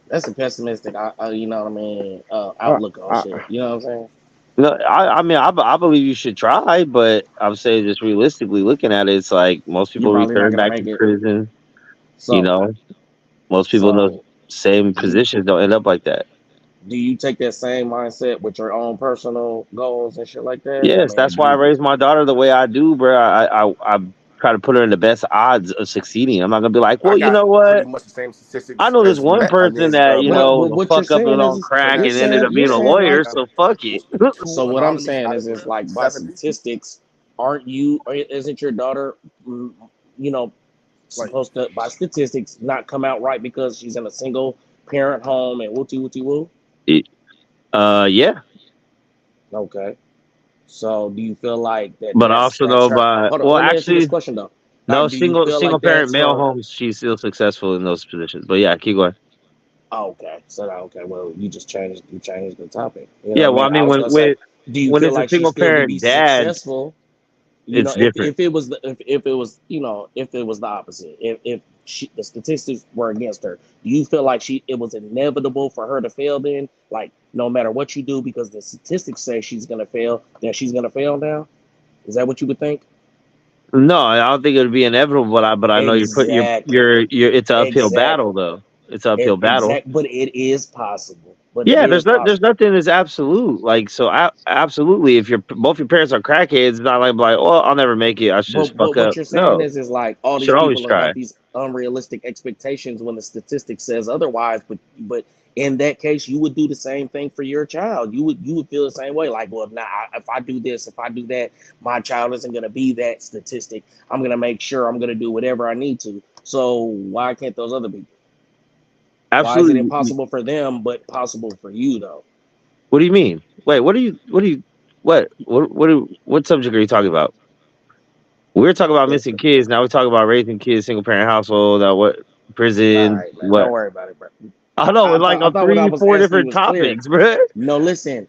That's a pessimistic, you know what I mean, I, outlook on I, shit. You know what I'm saying? No, I mean, I believe you should try, but I'm saying just realistically looking at it, it's like most You're people probably not return gonna back to make it. prison. You So, know, most people in those so same do you, positions don't end up like that. do you take that same mindset with your own personal goals and shit like that? I Yes, that's mean, why I raised my daughter the way I do, bro. I try to put her in the best odds of succeeding. I'm not gonna be like, I well, you got know pretty what? much the same I statistics know this as one Matt. I person mean, that what was a what you're fuck up and saying was on is for crack you're and that ended saying up you're being a saying lawyer. like So fuck it. so. two What I'm anomalies saying out of is the like by 70. statistics, aren't you? Isn't your daughter, you know, Like, supposed to by statistics not come out right because she's in a single parent home and wooty wooty woo? Yeah, Okay. So do you feel like but also that's though, her? by Hold on, well, let me ask you this actually, question though. no Do you feel single like parent that's male her? homes. She's still successful in those positions. But yeah, keep going. Oh, okay. So okay, well you changed the topic. You know Yeah, what I well, I mean? I mean, was gonna say, do you when feel it's a like she single still could be parent dad, successful? You know, it's different. if it was if it was if it was the opposite, if the statistics were against her, do you feel like it was inevitable for her to fail then? Like no matter what you do, because the statistics say she's gonna fail, then she's gonna fail now? Is that what you would think? No, I don't think it would be inevitable, but I know Exactly. it's an uphill battle Exactly. though. It's an uphill battle. But it is possible. But it Yeah, is there's possible. nothing that's absolute. Like so, absolutely, if both your parents are crackheads, it's not like, oh, I'll never make it. I should just But fuck what up. you're saying No, is like all you these should always people try. have these unrealistic expectations when the statistics says otherwise. But in that case, you would do the same thing for your child. You would feel the same way. Like, well, now if I do this, if I do that, my child isn't gonna be that statistic. I'm gonna make sure I'm gonna do whatever I need to. So why can't those other people? Why is it Absolutely. impossible for them but possible for you though? What do you mean? Wait, what subject are you talking about? We're talking about If missing kids. Now we're talking about raising kids, single parent household. What All prison? right, man. Don't What? worry about it, bro. I know we're like I on thought what I three, was four asking you different was clear. topics, bro. No, listen.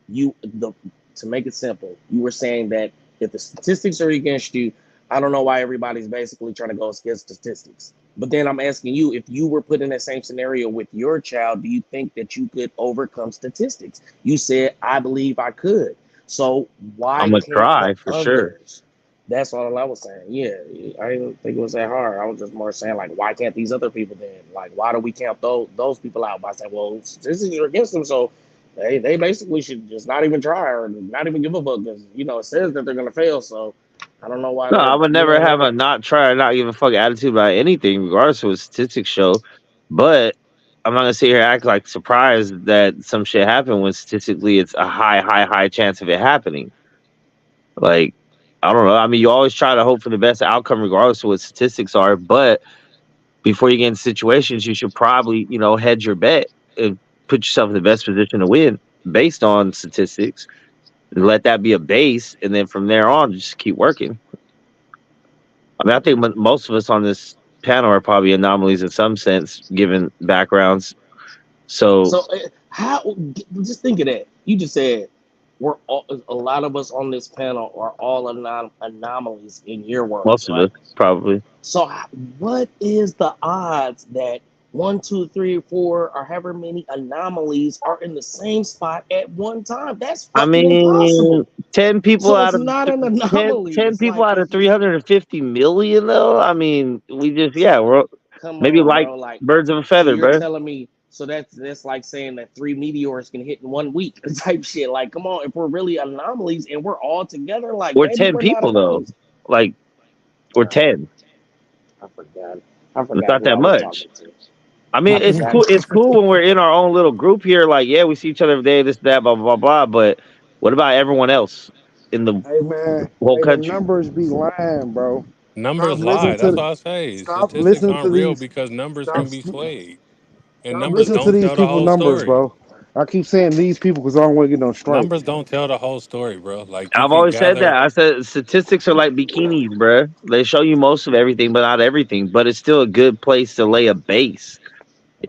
You the To make it simple, you were saying that if the statistics are against you, I don't know why everybody's basically trying to go against statistics. But then I'm asking you, if you were put in that same scenario with your child, do you think that you could overcome statistics? You said, I believe I could. So I'm why gonna can't the try for sure. others? That's all I was saying. Yeah, I didn't think it was that hard. I was just more saying like, why can't these other people then? Like, why do we count those people out by saying, well, statistics are against them, so they basically should just not even try or not even give a fuck because it says that they're gonna fail. So I don't know why No, I they're would you know never what I have mean. a not try, not give a fuck attitude about anything, regardless of what statistics show. But I'm not gonna sit here and act like surprised that some shit happened when statistically it's a high chance of it happening. Like, I don't know. I mean, you always try to hope for the best outcome, regardless of what statistics are. But before you get into situations, you should probably, hedge your bet and put yourself in the best position to win based on statistics. Let that be a base, and then from there on, just keep working. I mean, I think most of us on this panel are probably anomalies in some sense, given backgrounds. So So how? Just think of that. You just said a lot of us on this panel are all anomalies in your words, most of us right? probably. So what is the odds that 1, 2, 3, 4, or however many anomalies are in the same spot at one time? That's I fucking mean, impossible. 10 people So it's out of not an 10, anomaly. 10 It's people like out of 350 million, though. I mean, we're come maybe on, like bro. Like, birds of a so feather, you're bro. telling me, so that's like saying that 3 meteors can hit in 1 week type shit. Like, come on, if we're really anomalies and we're all together, like We're maybe 10 we're not people, though. anomalies. Like, we're Uh, 10. I forgot. I It's forgot not who that I was much. talking to. I mean, I it's forgot. cool. It's cool when we're in our own little group here. Like, yeah, we see each other every day, this, that, blah, blah, blah. But what about everyone else in the Hey man, whole hey, the country? numbers be lying, bro. Numbers Stop listening lie. to That's the, why I say stop statistics listening aren't to real these, because numbers stop can be swayed, and stop numbers listening to don't these tell the people whole numbers, story. bro. I keep saying these people because I don't want to get no strike. Numbers don't tell the whole story, bro. Like you I've can always said that. gather. I said statistics are like bikinis, bruh. They show you most of everything, but not everything. But it's still a good place to lay a base.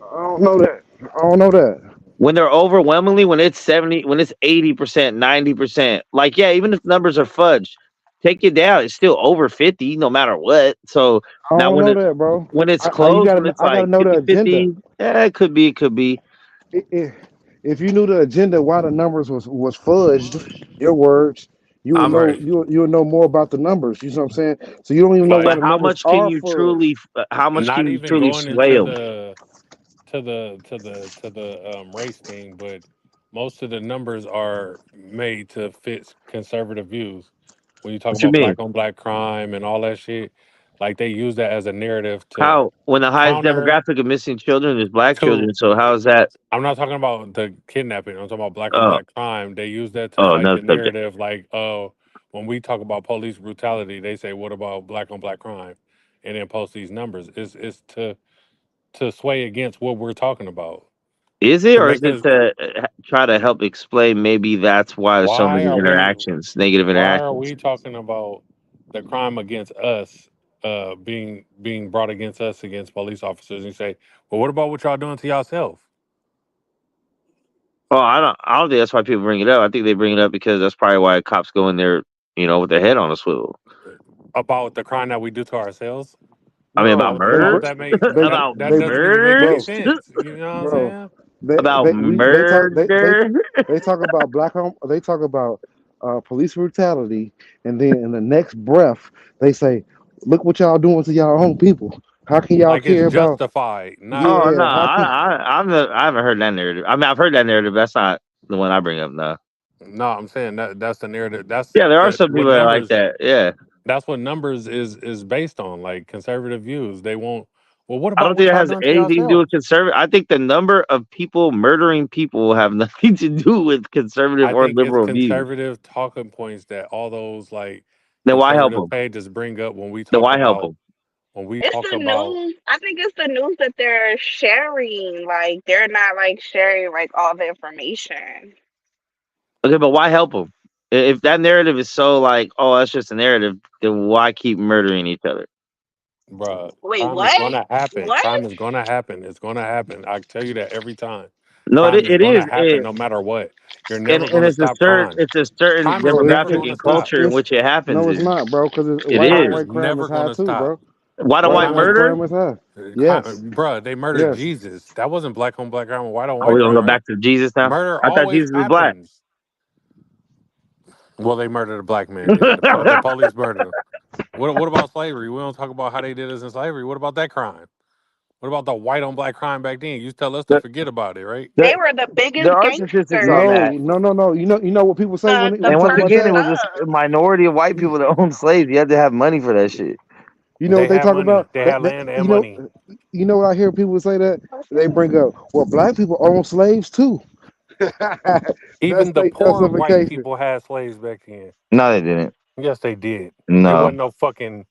I don't know that. I don't know that. When they're overwhelmingly, when it's 70, when it's 80%, 90%, like, yeah, even if numbers are fudged, take it down. It's still over 50, no matter what. So I now don't know that, bro. when it's You close, when gotta, it's I gotta like know the 50 agenda. 50, yeah, it could be, it could be. I- i- If you knew the agenda, why the numbers was fudged, your words, I'm Right. you would know more about the numbers. You know what I'm saying? So you don't even know why Like the But numbers are fudged. how much not can you even truly going sway into them? the race thing, but most of the numbers are made to fit conservative views. When you talk What you about mean? black on black crime and all that shit, like they use that as a narrative to How, when the highest counter demographic of missing children is black to. children, so how is that? I'm not talking about the kidnapping. I'm talking about black on Oh, black crime. They use that to oh, fight another the subject. narrative. Like, oh, when we talk about police brutality, they say, "What about black on black crime?" And then post these numbers. It's to sway against what we're talking about Is it, to or is make it us. to try to help explain maybe that's why there's so Why many are we? interactions, negative Why are interactions? we talking about the crime against us being brought against us against police officers? And you say, well, what about what y'all doing to yourself? Oh, I don't think that's why people bring it up. I think they bring it up because that's probably why cops go in there, with their head on a swivel. About the crime that we do to ourselves? I mean, about No, Why would murder, that make about that doesn't even make any bro, murders, sense? You know what I'm bro. saying? about murder. They talk about they talk about police brutality, and then in the next breath they say, "Look what y'all doing to y'all own people. How can y'all Like it's care about?" justified, not Oh no, Yeah, how can? I haven't heard that narrative. I mean, I've heard that narrative. But that's not the one I bring up. No. no. I'm saying that's the narrative. That's Yeah, there are the some what people that are like numbers. that. Yeah, That's what numbers is based on. Like conservative views, they won't. Well, what I about don't think what it y'all has doing to anything to do yourself? with conservative. I think the number of people murdering people have nothing to do with conservative I or think it's liberal views. conservative talking points that all those like Then why help conservative them? pages bring up when we Then talk why help about them? when we It's talk the about. news. I think it's the news that they're sharing. Like they're not like sharing like all the information. Okay, but why help them? If that narrative is so like, oh, that's just a narrative, then why keep murdering each other? Bruh, Wait, crime is what? gonna happen. What? Crime is gonna happen. It's gonna happen. I tell you that every time. No, Crime is it gonna is. happen no matter what. You're And never and gonna stop crime. it's a certain Crime is No, never demographic gonna and stop. culture in which it happens no, it's in. not, bro. Because It white on Crime is. is white crime is never high gonna too, stop. bro. White on White white on Crime is, white murder? crime is high. Yes, bruh, they murdered yes. Jesus. That wasn't black on black crime or white on Are we white gonna go crime. back to Jesus now? Murder I thought always Jesus was black. happens. Well, they murdered a black man then. The police murdered him. What about slavery? We don't talk about how they did us in slavery. What about that crime? What about the white on black crime back then? You tell us to There, forget about it, right? there, They were the there biggest are statistics on gangsters. that. No. You know what people say when The you And talk once about again, it first that? was a minority of white people that owned slaves. You had to have money for that shit. You know They what they had talk money. about? They had land and money. You know what I hear people say that they bring up. Well, black people own slaves too. That's Even the their poor white justification. people had slaves back then. No, they didn't. Yes, they did. It No, wasn't no fucking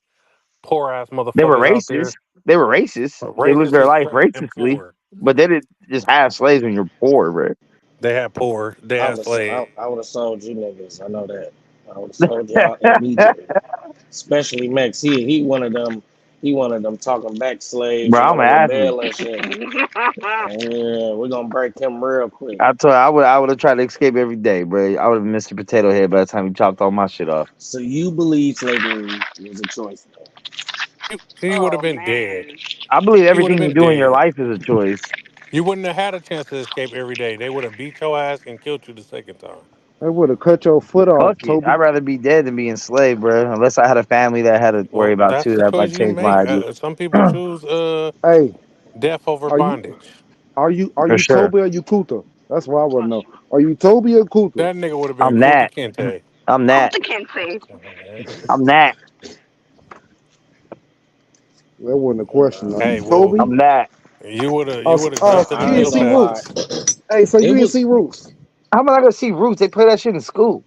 poor ass they were motherfuckers out racist. there. They were racist. They lived Racist their is life crazy and racistly, poor. but they didn't just have slaves when you're poor, bro. They had poor. They I had would have, slaves. I would have sold you niggas. I know that. I would have sold y'all immediately. Especially Max. He one of them. He one of them talking back slaves Bro, and I'm want an to athlete. rebel and shit. Yeah, we're gonna break him real quick. I told you, I would have tried to escape every day, bro. I would have missed a potato head by the time he chopped all my shit off. So you believe slavery was a choice, though? He would have Oh been dead. man. I believe He would have everything you been do in your dead. life is a choice. You wouldn't have had a chance to escape every day. They would have beat your ass and killed you the second time. They would have cut your foot off, Fuck it. I'd Toby. rather be dead than be enslaved, bro. Unless I had a family that I had to worry Well, about that's too. the That choice might you change my make. idea. Some people choose Hey, death over are you bondage. are For you sure. Toby or you Kuta? That's what I want to know. Are you Toby or Kuta? That nigga would have been I'm Kunta that. Kinte. I'm that. Kuta Kente. I'm that. That wasn't a question. Are Hey, you well, Toby? I'm that. Oh, you would have jumped in so the you I didn't ain't middle see gonna lie. passes. Roots. Hey, so It you didn't was see Roots. How am I not gonna see Roots? They play that shit in school.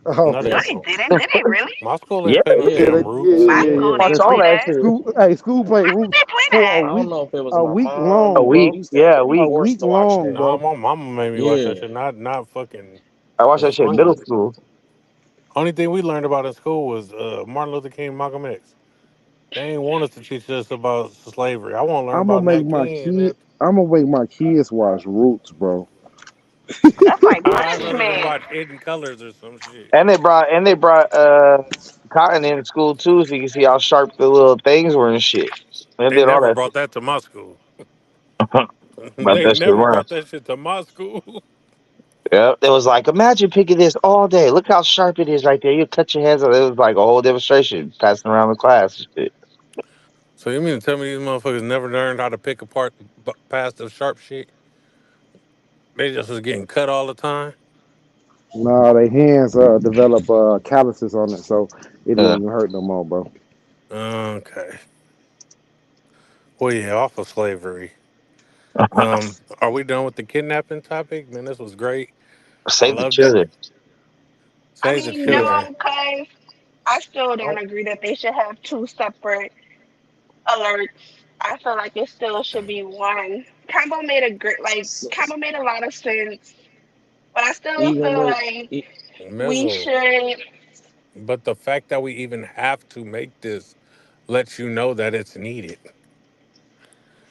Oh, No, they okay. No, they don't. didn't. Did they really? My school Yeah, ain't play no Yeah, yeah, damn roots. My yeah. school watch didn't all play that that. shit. School played Why would Roots they play for that? I don't know if it was a my week A mom, long, but we week. bro. used to Yeah, a get A week. forced week to watch long, that. No, bro. my mama made me watch that Yeah, shit. Not fucking I watched the that shit in middle screen. school. Only thing we learned about in school was Martin Luther King, Malcolm X. They ain't want us to teach us about slavery. I want to learn about Nat King. And I'm gonna make my kids watch Roots, bro. That's like I'd rather them punishment. watch Hidden Colors or some shit. And they brought cotton in school too, so you can see how sharp the little things were and shit. They They did all never that brought that to my school. shit. About They that shit never around. brought that shit to my school. Yeah, it was like imagine picking this all day. Look how sharp it is right there. You cut your hands on it. It was like a whole demonstration passing around the class and shit. So you mean to tell me these motherfuckers never learned how to pick apart past the sharp shit? They just was getting cut all the time. Nah, their hands develop calluses on it, so it Yeah. don't even hurt no more, bro. Okay. Well, yeah, off of slavery. Are we done with the kidnapping topic? Man, this was great. I Save the loved it. children. I Save the mean, children. no, because I still don't Oh, agree that they should have two separate alerts. I feel like it still should be one. Combo made a great, like, so, Combo made a lot of sense, but I still even feel with like e- we Mizzle. should. But the fact that we even have to make this lets you know that it's needed.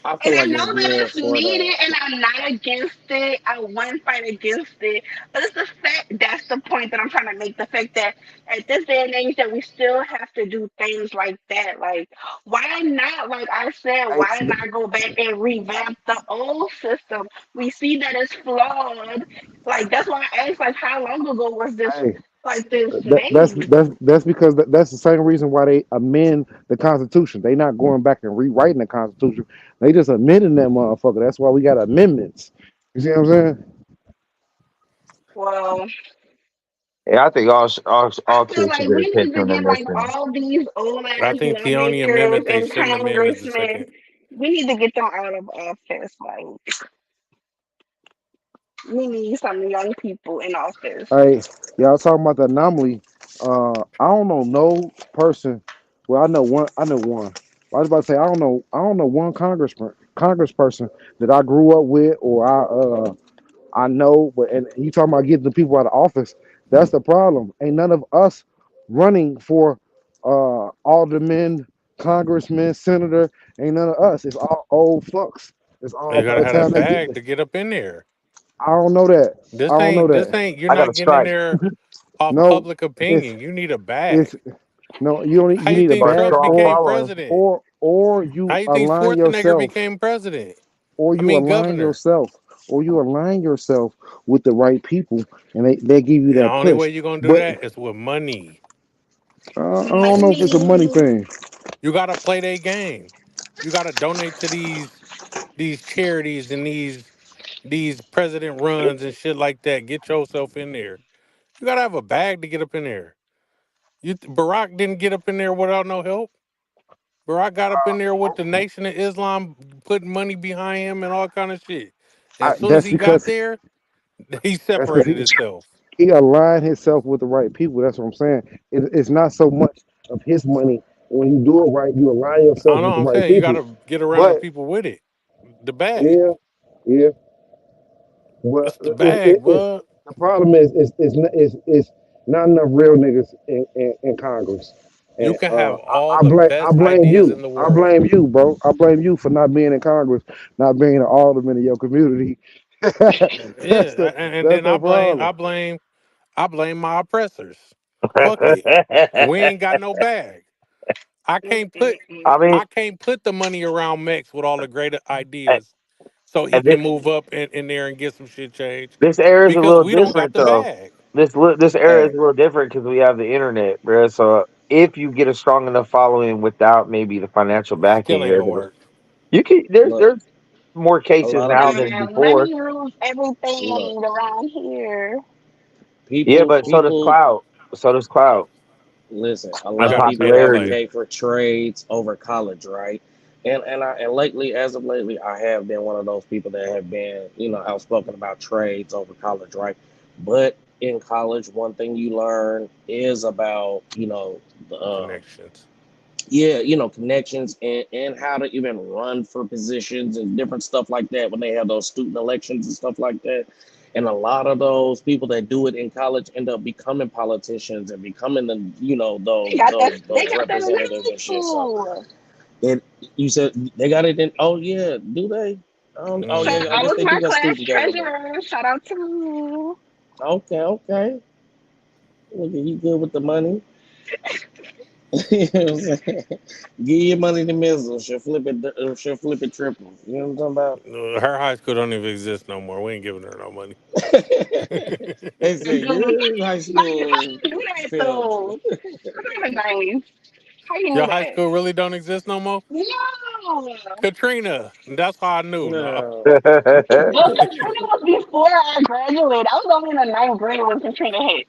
I feel And I like know it's that good it's for the. needed, and I'm not against it. I won't fight against it. But it's the fact that's the point that I'm trying to make. The fact that at this day and age that we still have to do things like that. Like, why not? Like I said, hey, why not go back and revamp the old system? We see that it's flawed. Like that's why I asked, like, how long ago was this hey, like this that, that's made? that's that's because that's the same reason why they amend the Constitution. They not going back and rewriting the Constitution. They just amending that motherfucker. That's why we got amendments. You see what I'm saying? Well, Yeah, I think I all feel kids should like get a we need picture to when they're get like missing. all these old I ass think the only lawmakers amendment they and shouldn't amend is the congressmen. second. We need to get them out of office. Like we need some young people in office. Hey, y'all talking about the anomaly? I don't know no person. Well, I know one. I know one. I was about to say I don't know. I don't know one congressperson that I grew up with or I know. But and you talking about getting the people out of office? That's the problem. Ain't none of us running for aldermen, congressmen, senator. Ain't none of us. It's all old fucks. It's all You by gotta the have time that they get bag there. to get up in there. I don't know that. I don't know This that. ain't. You're I got a not getting in strike. there off No, public it's opinion. You need a it's bag. no. You don't. How You you need a think But bag, Trump strong became following. president? or How you you think align Schwarzenegger yourself, became president? or I you mean align governor. yourself, or you align yourself with the right people, and they give you The that only way push. you're gonna do But that is with money. I don't know if it's a money Money. thing. You gotta play their game. You gotta donate to these charities and these president runs and shit like that. Get yourself in there. You gotta have a bag to get up in there. Barack didn't get up in there without no help. Barack got up in there with the Nation of Islam putting money behind him and all kind of shit. And as soon as That's he got because there, he that's because separated himself. he aligned himself with the right people. That's what I'm saying. It's not so much of his money. When you do it right, you align I yourself know with what the I'm right saying. You got people. to get around the But people with it. The bag. yeah, yeah. But It's the bag, bud. the problem is not enough real niggas in Congress. You And can have all I the blame I best blame ideas you. in the I world. blame you, bro. I blame you for not being in Congress, not being an alderman in your community. Yeah, and That's then the problem. I blame my oppressors. Fuck it. We ain't got no bag. I can't put Mm-mm-mm. I mean, I can't put the money around Mex with all the great and, ideas so he and can move up in there and get some shit changed this era is a because little we don't got different the though. bag. This era is Hey, a little different because we have the internet, bro. So if you get a strong enough following without maybe the financial backing, Still ain't you're gonna able to. work. You can. look, There's more a cases lot of now people, than Yeah, before. money rules look, everything around here. Yeah, people, but so does people. clout. So does clout Listen, a You and lot got of to pay people to play. popularity. advocate for trades over college, right? And lately, as of lately, I have been one of those people that have been, outspoken about trades over college, right? But in college, one thing you learn is about, Connections. yeah, connections and how to even run for positions and different stuff like that when they have those student elections and stuff like that. And a lot of those people that do it in college end up becoming politicians and becoming the, They those got that. those They those got that in representatives high and shit. So school. it you said they got it in, oh yeah, do they? Oh So yeah, I I Hmm. guess was they do my got class student government. treasurer. Shout out to me. Okay, okay. Look at you good with the money. You know what I'm saying? Give your money to Mizzle. She'll flip it triple. You know what I'm talking Her high school don't even exist no more. We ain't giving her no money. about? They Dude, said your high how school you knew that failed you. though? That's kind of nice. How you knew Your high that? school really don't exist no more? No. Katrina. That's how I knew. No. No. Well, Katrina was before I graduated. I was only in the ninth grade when Katrina hit.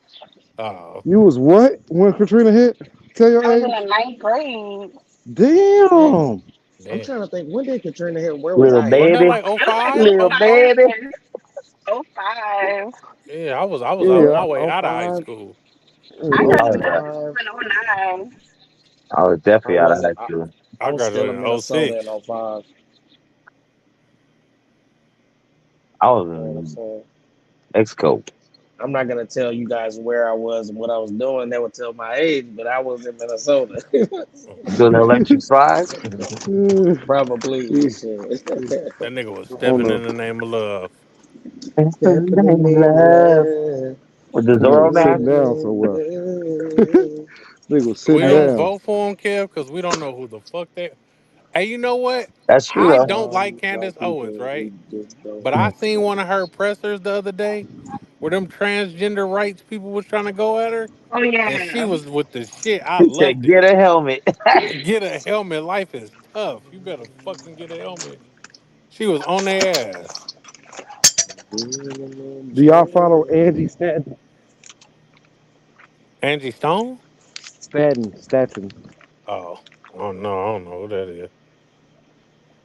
Oh, You was what when Katrina hit? Tell your I was in the age. ninth grade. Dang. Damn. I'm damn. trying to think, when did Katrina hit? Where was Little I Wasn't at? that baby, like oh It was like five? oh little baby. five. Oh five. Yeah, I was on Yeah. my way Oh out of high 05. school. I Yeah. I was, graduated '05. in '09. I was I definitely out of wasn't. high school. I I was still graduated in in oh Minnesota in six. '05. I was You know what I'm in saying? Mexico. I'm not gonna tell you guys where I was and what I was doing. That would tell my age, but I was in Minnesota. Doing the electric slide. Probably Yeah. shit. That nigga was I don't stepping in know. the name of love. Stepping in the name of Love love. with the That nigga Zorro was mask. sitting Stepping down in somewhere. love. Nigga was We sitting Hey, don't down. vote for him, Kev, because we don't know who the fuck they. Hey, you know what? That's true I though. don't like black Candace Owens, people, right? we just don't But I want seen to. one of her pressers the other day where them transgender rights people was trying to go at her, Oh and she yeah. was with the shit. I He loved said, it. "Get a helmet." Get a helmet. Life is tough. You better fucking get a helmet. She was on their ass. Do y'all follow Angie Stanton? Angie Stone? Stanton. Oh, oh no, I don't know who that is.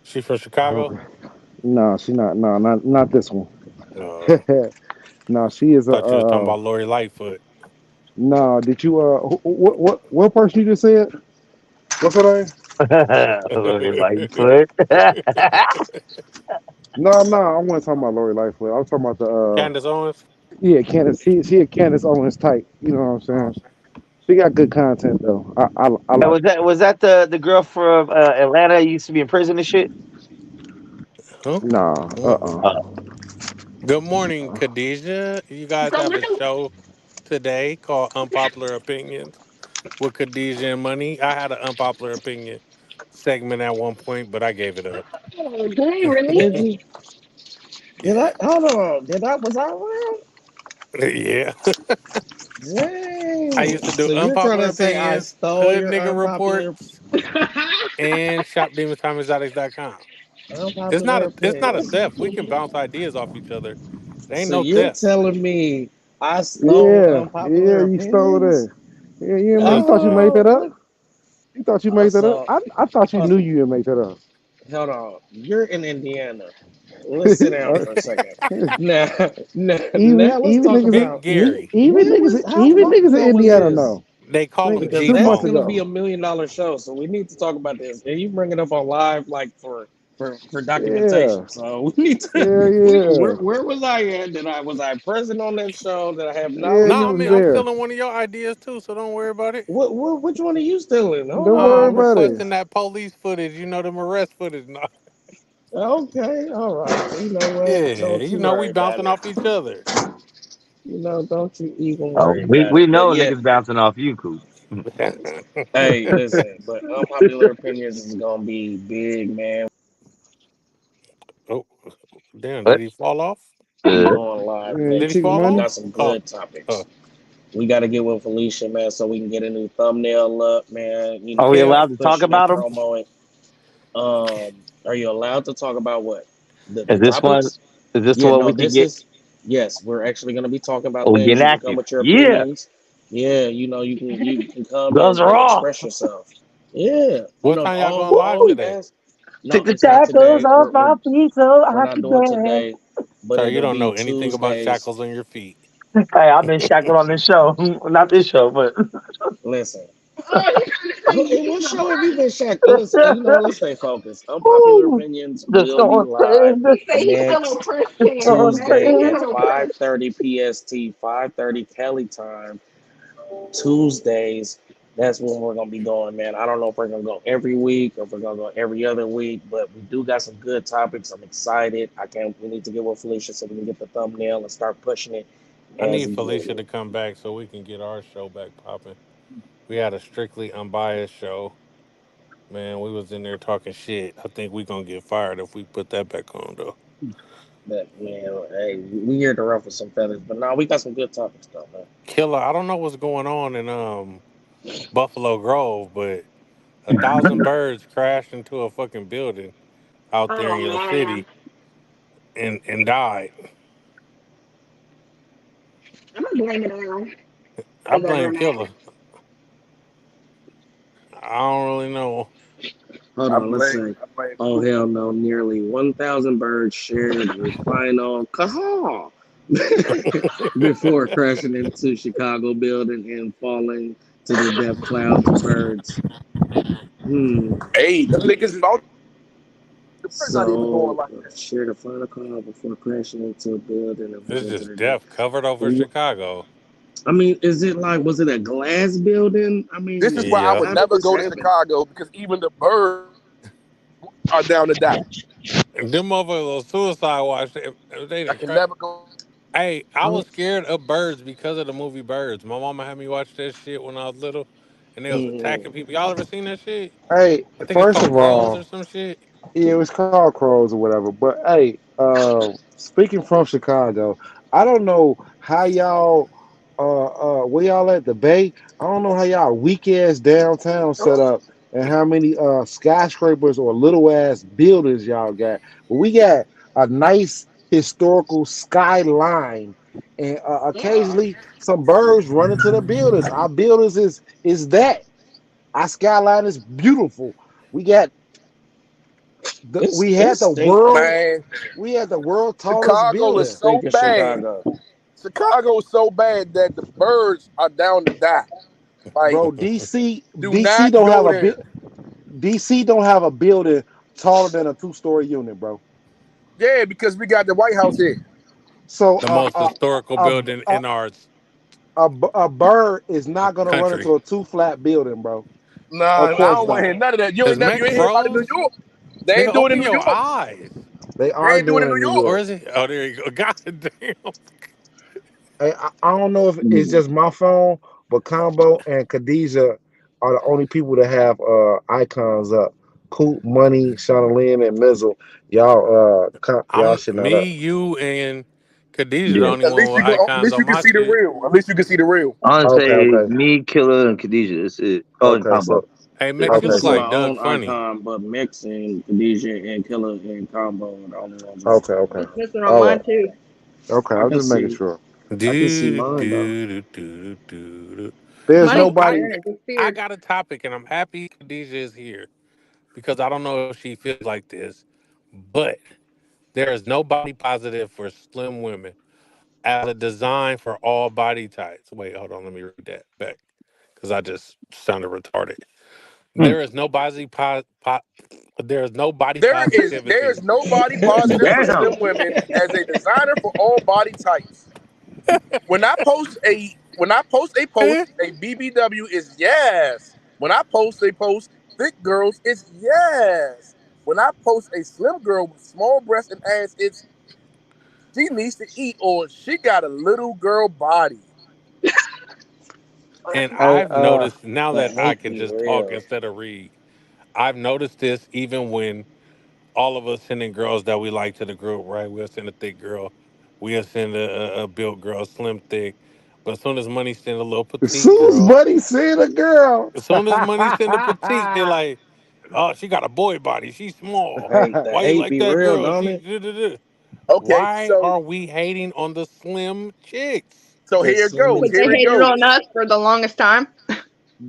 She from Chicago? Okay. No, she not. No, not this one. No. No, she is a. Thought you was talking about Lori Lightfoot. No, did you? What person you just said? What's her name? Lori Lightfoot. No, I wasn't talking about Lori Lightfoot. I was talking about the. Candace Owens? Yeah, Candace. She a Candace Owens type. You know what I'm saying? She got good content though. I And like. was that the girl from Atlanta used to be in prison and shit? Huh? Nah. Mm. Uh, Good morning, Khadijah. You guys So have what a the show today called Unpopular Opinions with Khadijah and Money. I had an unpopular opinion segment at one point, but I gave it up. oh, do they really? Did you? Did Yeah. I? Hold on. Did I? Was I around? Yeah. I Dang. used to do So you're trying unpopular to say I opinions, stole hood your nigga unpopular reports, and shopdemonstimeexotics.com. unpopular It's not a opinion? theft. We can bounce ideas off each other. It ain't So no you're theft. telling me I stole Yeah, unpopular yeah, you stole opinions? that. Yeah, you Hey, thought you made Oh, that up? what? You thought you Oh, made that up? so I thought you uh, knew you didn't make that up. hold on. You're in Indiana. let's sit down for a second. Now, now, even now let's even talk niggas Big about Gary. how even long niggas in ago was Indiana this? know. They call him Nigga, G Because two that's months Funk. gonna be ago. $1 million show, so we need to talk about this. And you bring it up on live, like for documentation. Yeah, So we need to. yeah, Where yeah, was I at? Did I was I present on that show? Did I have yeah. knowledge You No, I on was mean it? I'm there. stealing one of your ideas too, so don't worry about it. Which one are you stealing? Hold Don't worry on. I'm about it. requesting that police footage. You know them arrest footage. No. Okay, all right. You know what? Yeah, Don't you you know we worry about bouncing it. off each other. Don't you even Oh, worry we about we it. know But yeah, niggas bouncing off you, Coop. hey, listen. But unpopular opinions is gonna be big, man. Oh, damn! Did What? he fall off? We Good. going live Man, Did he next chicken fall week. We money. got off? some Oh, good oh. topics. We got to get with Felicia, man, so we can get a new thumbnail up, man. Are we Yeah. allowed to talk Pushing and about them? promo it. Are you allowed to talk about what? The Is this one? topics? Is this the Yeah, one no, we can this get? is yes, we're actually gonna be talking about Oh, we things. getting You can come active. with your Yeah, opinions. Yeah, you can come guns are and off. express yourself. Yeah, What time y'all going live all we Woo! today? ask. Take No, the it's not shackles today. off my feet so We're I not can doing dance. today, but Sir, you it'll don't be know anything about Tuesdays. shackles on your feet. Hey, I've been shackled on this show. Not this show, but Listen, Oh, he's trying to say in he's what a show have you virgin. been shackled? Listen, you know what? Let's stay focused. Unpopular woo, opinions just will be gonna live save this. He say he's still next oppressing. Gonna Imagine Tuesday he's save at still oppressed. 5:30 PST, 5:30 Kelly time. Tuesdays, that's when we're gonna be going, man. I don't know if we're gonna go every week or if we're gonna go every other week, but we do got some good topics. I'm excited. I can't. We need to get with Felicia so we can get the thumbnail and start pushing it I as need we go. Felicia to come back so we can get our show back popping. We had a strictly unbiased show. Man, we was in there talking shit. I think we gonna get fired if we put that back on though. But man, hey, we here to ruffle some feathers, but now we got some good topics though, man. Killer, I don't know what's going on in Buffalo Grove, but 1,000 birds crashed into a fucking building out there Oh in your man, city and died. I'm gonna blame it on I the blame government. Killer. I don't really know. Hold I on, let's blame say, I blame oh Coop. hell no, nearly 1,000 birds shared a final caw before crashing into Chicago building and falling to the death clouds of birds. Hmm. Hey, them niggas is all the birds not even going So like that. shared a final call before crashing into a building and It's falling to just their death. death covered over Chicago. I mean, is it like was it a glass building? I This is mean, why I Yeah. would how did never this go to happen? Chicago because even the birds are down to die. And them motherfuckers on suicide watch. They I didn't can crack. never go. Hey, I Oh, was scared of birds because of the movie Birds. My mama had me watch that shit when I was little, and they was mhm. attacking people. Y'all ever seen that shit? Hey, I think it's first called of Crows or all, some shit. yeah, it was called Crows or whatever. But hey, speaking from Chicago, I don't know how y'all where y'all at the Bay. I don't know how y'all weak ass downtown set up and how many skyscrapers or little ass buildings y'all got. But we got a nice historical skyline. And Yeah. occasionally some birds run into the buildings. Our buildings is that. Our skyline is beautiful. We got It's we had it's the stink. world Man, tallest Chicago It's is building. so stinking bad. Chicago. Chicago is so bad that the birds are down to die. Like, Bro, DC do DC not don't have go a there. DC don't have a building taller than a two-story unit, bro. Yeah, because we got the White House here. So The most historical a, building a, in our a bird is not gonna run country. into a two-flat building, bro. Nah, Of I course don't want to not. hear none of that. Is You Mex ain't hear about it in New froze? York. They Nigga, ain't do it in open New your York. eyes. They They are ain't doing doing it it in in New New York. Or York. is it? Oh, there you go. God damn. I don't know if it's Mm. just my phone, but Combo and Khadijah are the only people that have icons up. Coop, Money, Shauna Lynn, and Mizzle. Y'all should not Me, up. you, and Khadijah the Yeah. only one with At icons least on you can my see the shit. real. At least you can see the real. I want to Okay, say okay, me, Killer, and Khadijah. That's it. Oh, and okay. Combo. So Hey, I Mex, you can okay, look see my like so Doug own Funny. icon, but Mix and Khadijah and Killer and Combo are the only ones I okay, see. okay. It's missing on All mine right. too. Okay, I I'm can just making see sure. I can see Do, mine though. do, do, do, do, do. There's Money So nobody. disappeared. I Disappeared. got a topic, and I'm happy Khadijah is here because I don't know if she feels like this, but There is no body positive for slim women as a design for all body types. Wait, hold on. Let me read that back because I just sounded retarded. Hmm. There is no there is no body There positivity. is no body positive for Damn. slim women as a designer for all body types. When I post a BBW is yes. When I post a post thick girls, it's yes. When I post a slim girl with small breasts and ass, it's she needs to eat or she got a little girl body. And Hey, I've noticed now But that I let's can be just talk real. instead of read, I've noticed this even when all of us sending girls that we like to the group, right? We'll send a thick girl, we'll send a built girl, slim thick. But as soon as money send a little as petite soon as girl, Buddy seen a girl, as soon as money send a petite, they're like, oh, she got a boy body. She's small. The Why you hate like be that real, girl? don't She it? da, da, da. Okay, Why so are we hating on the slim chicks? so Because here it slim goes. is But they Here it hated pretty. on goes. us for the longest time.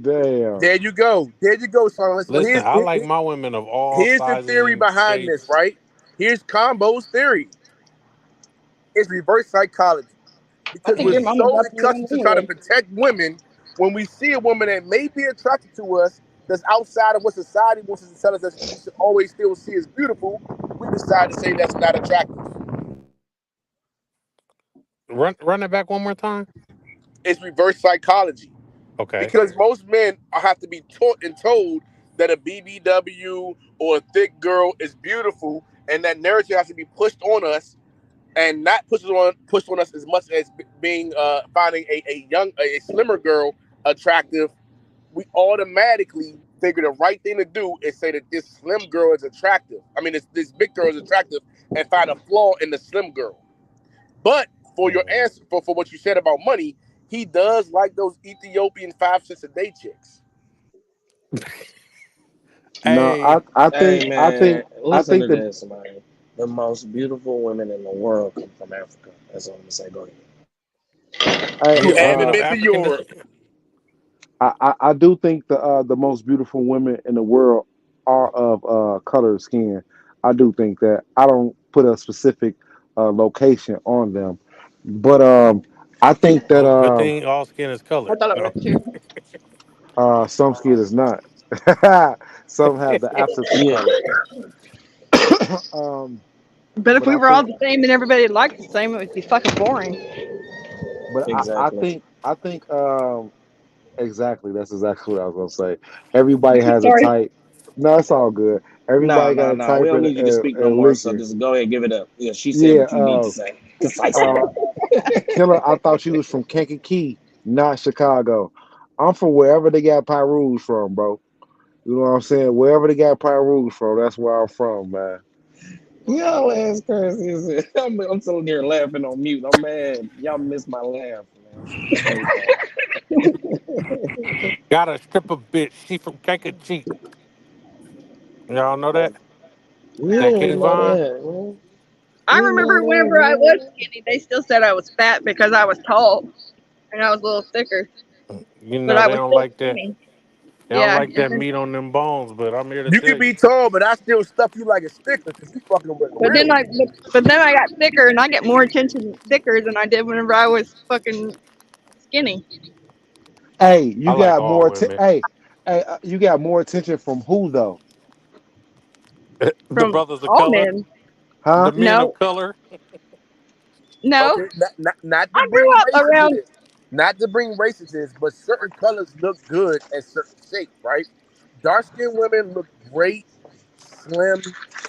damn. There you go. There you go, son. So Listen, I like my women of all here's the sizes theory and behind this, shapes. right? Here's Combo's theory. It's reverse psychology. I Because think we're your Mm. mama's so up to accustomed them to try to anyway. protect women when we see a woman that may be attracted to us that's outside of what society wants us to tell us that we should always still see as beautiful, we decide to say that's not attractive. Run it back one more time. It's reverse psychology. Okay. Because most men have to be taught and told that a BBW or a thick girl is beautiful, and that narrative has to be pushed on us and not pushed on us as much as being finding a slimmer girl attractive. We automatically figure the right thing to do is say that this slim girl is attractive. I mean, this big girl is attractive, and find a flaw in the slim girl. But for your Mm. answer, for what you said about money, he does like those Ethiopian 5 cents a day chicks. No, Hey, Hey man, I listen think to that. this, man. The most beautiful women in the world come from Africa. That's all I'm gonna say. Go ahead. I You you haven't women of been to African Europe. descent. I do think the most beautiful women in the world are of color skin. I do think that. I don't put a specific location on them, but I think that Well, good thing all skin is I colored. thought it No. was too. some skin is not. Some have the absence of Yeah, color. um, But if but we I were all think, the same and everybody liked the same, it would be fucking boring. exactly. I think exactly. That's exactly what I was gonna say. Everybody has a Sorry. type. No, it's all good. No, Everybody got no, a no. We type don't and, need you to speak no and more. So liquor. just go ahead and give it up. Yeah, she said Yeah. what you need to say concisely. Uh, Killer. I thought she was from Kankakee, not Chicago. I'm from wherever they got Pyru's from, bro. You know what I'm saying? Wherever they got Pyru's from, that's where I'm from, man. Y'all ass crazy. I'm sitting here laughing on mute. I'm mad. Y'all missed my laugh, man. Hey, Got a stripper bitch. She from Kankakee. Y'all know that? man. You That don't know Kayvon? that, man. I You know remember that, whenever I was man. skinny, they still said I was fat because I was tall and I was a little thicker, You but know I they was don't still like that. skinny. They don't Yeah. like that meat on them bones, but I'm here to You tell can you. be tall, but I still stuff you like a sticker because you fucking with gorillas. But then I got thicker and I get more attention thicker than I did whenever I was fucking skinny. Hey, I you like got all more. women. You got more attention from who though? The From brothers of all color, men. the Huh? men of No, color. no. Okay, not to I bring grew up race into around. this, not to bring race into this, but certain colors look good at certain shapes, right? Dark skinned women look great, slim,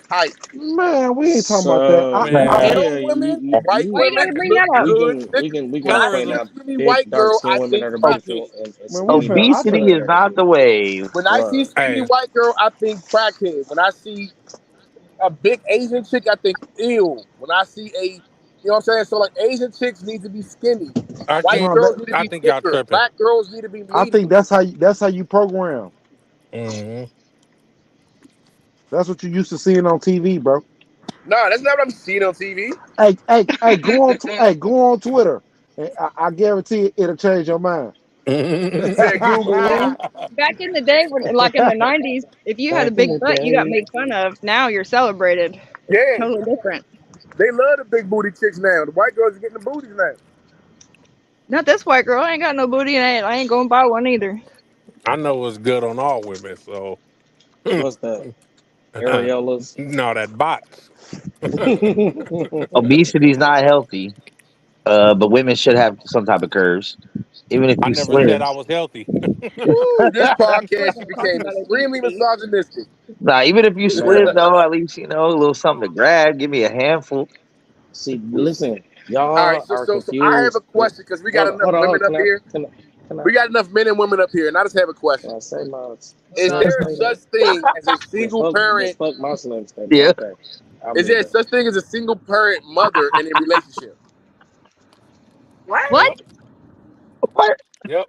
tight. Man, we ain't talking about that. So Man, yeah, Pale women, white Why you women gotta bring look that up? good, thick. we can When I explain see a colorism. how skinny thick white dark girl, skinned I women think are crackhead. beautiful and Man, we skinny finna. dark I skinned Obesity finna. women is are not the beautiful. wave. When I see Right. skinny Hey, white girl, I think crackhead. When I see a big Asian chick, I think ill. When I see you know what I'm saying? So like Asian chicks need to be skinny. I White can't. No, girls need to I be think y'all thicker. tripping. Black girls need to be I think medium. that's how you program. Hmm. That's what you used to seeing on TV, bro. Nah, that's not what I'm seeing on TV. Hey, go on Twitter. And I guarantee it'll change your mind. You said Google what? Back in the day, when like in the '90s, if you had a Back in big the butt, you got day. made fun of. Now you're celebrated. Yeah. Totally different. They love the big booty chicks now. The white girls are getting the booties now. Not this white girl. I ain't got no booty, and I ain't gonna buy one either. I know it's good on all women, so What's that? Areolas. no, that bots. Obesity is not healthy, but women should have some type of curves. Even if I you never said slim, I was healthy. Woo, this We're podcast, not you talking became about extremely obesity. misogynistic. nah, even if you Man, slim though, at least you know a little something to grab. Give me a handful. see, listen, All right, y'all so are so so I have a confused. question because we got enough Hold on, women up Can I, here. can I, can I, We got enough men and women up here, and I just have a can question: I say my? Is Can I there say such thing as a just single parent? fuck my slim statement? Yeah. Okay, I'll Is mute there up. such thing as a single parent mother in a relationship? What? Yep. What? What? Yep.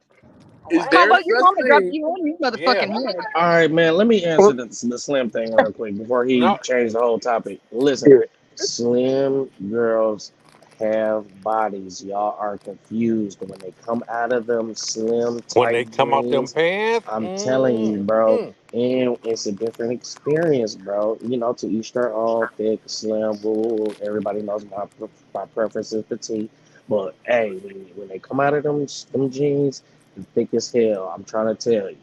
Is What? Mama, there your such mama dropped thing? you on your Yeah. motherfucking head. All right, man. Let me answer the slim thing real quick before he No. changed the whole topic. Listen, Yeah. slim girls have bodies. Y'all are confused when they come out of them slim When they tight come out them jeans. pants. I'm telling you, bro, Mm. and it's a different experience, bro. You know, to each their own. Thick, slim, rule. Everybody knows my preference is petite. But hey, when they come out of them jeans, they thick as hell. I'm trying to tell you.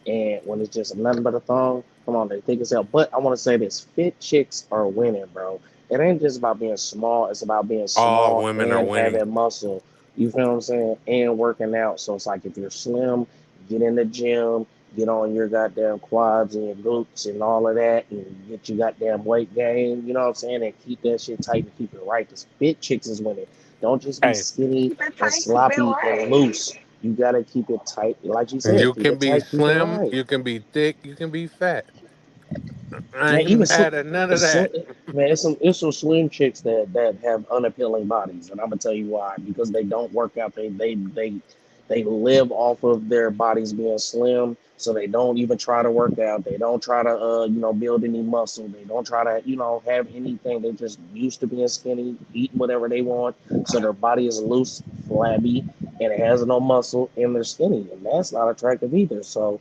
And when it's just nothing but a thong, come on, they thick as hell. But I want to say this: fit chicks are winning, bro. It ain't just about being small; it's about being All small women are and winning. having muscle. You feel what I'm saying? And working out. So it's like if you're slim, get in the gym, get on your goddamn quads and your glutes and all of that, and get your goddamn weight gain. You know what I'm saying? And keep that shit tight and keep it right. Cause fit chicks is winning. Don't just be Hey, skinny Keep it and tight, keep it sloppy and right. loose. You gotta keep it tight. Like you said, you keep can it be tight, keep it slim, right. you can be thick, you can be fat. I Man, even ain't mad at none of slim, that. man, it's some slim chicks that have unappealing bodies, and I'm gonna tell you why. Because they don't work out. They live off of their bodies being slim, so they don't even try to work out. They don't try to build any muscle. They don't try to have anything. They just used to being skinny, eating whatever they want, so their body is loose, flabby, and it has no muscle, and they're skinny, and that's not attractive either. So,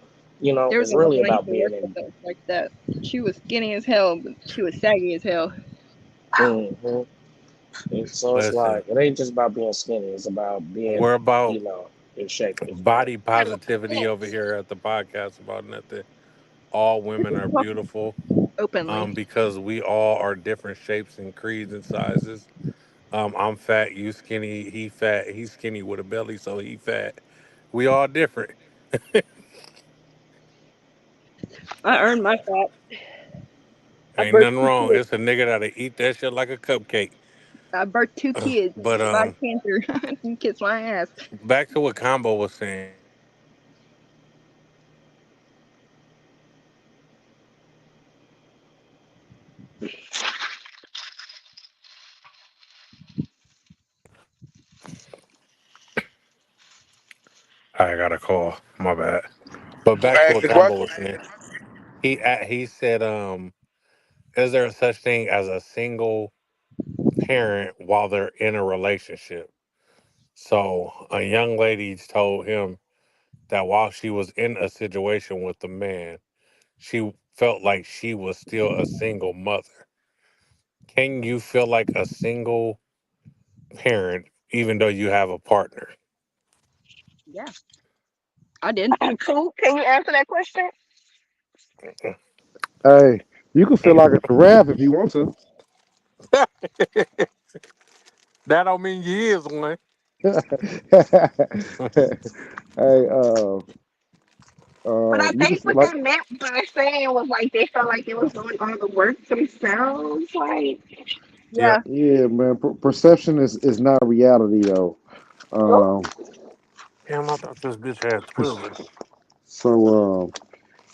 There was it's a woman really I used about to work being with in. that was like that. She was skinny as hell, but she was saggy as hell. Mhm. So it's Listen, like it ain't just about being skinny. It's about being, we're about in shape as well. body positivity over here at the podcast about nothing. All women are Talk beautiful. openly. Because we all are different shapes and creeds and sizes. I'm fat, you skinny, he fat, he's skinny with a belly, so he fat. We all different. I earned my fat. I Ain't birthed nothing two wrong. kids. It's a nigga that'll eat that shit like a cupcake. I birthed two kids. But Survived cancer. You kiss my ass. back to what Combo was saying. I got a call. My bad. But back to Ask what the Combo question. was saying. He said, is there such thing as a single parent while they're in a relationship? So a young lady told him that while she was in a situation with the man, she felt like she was still a single mother. Can you feel like a single parent even though you have a partner? Yeah, I did. Cool. Can you answer that question? Hey, you can feel like a giraffe if you want to. That don't mean you is one. Hey, But I you can think feel what like they meant by saying was like they felt like they was doing all the work themselves. Like, Yep. Yeah, yeah, man. Perception is not reality though. nope. Um, Damn, I thought this bitch had Twizzlers. so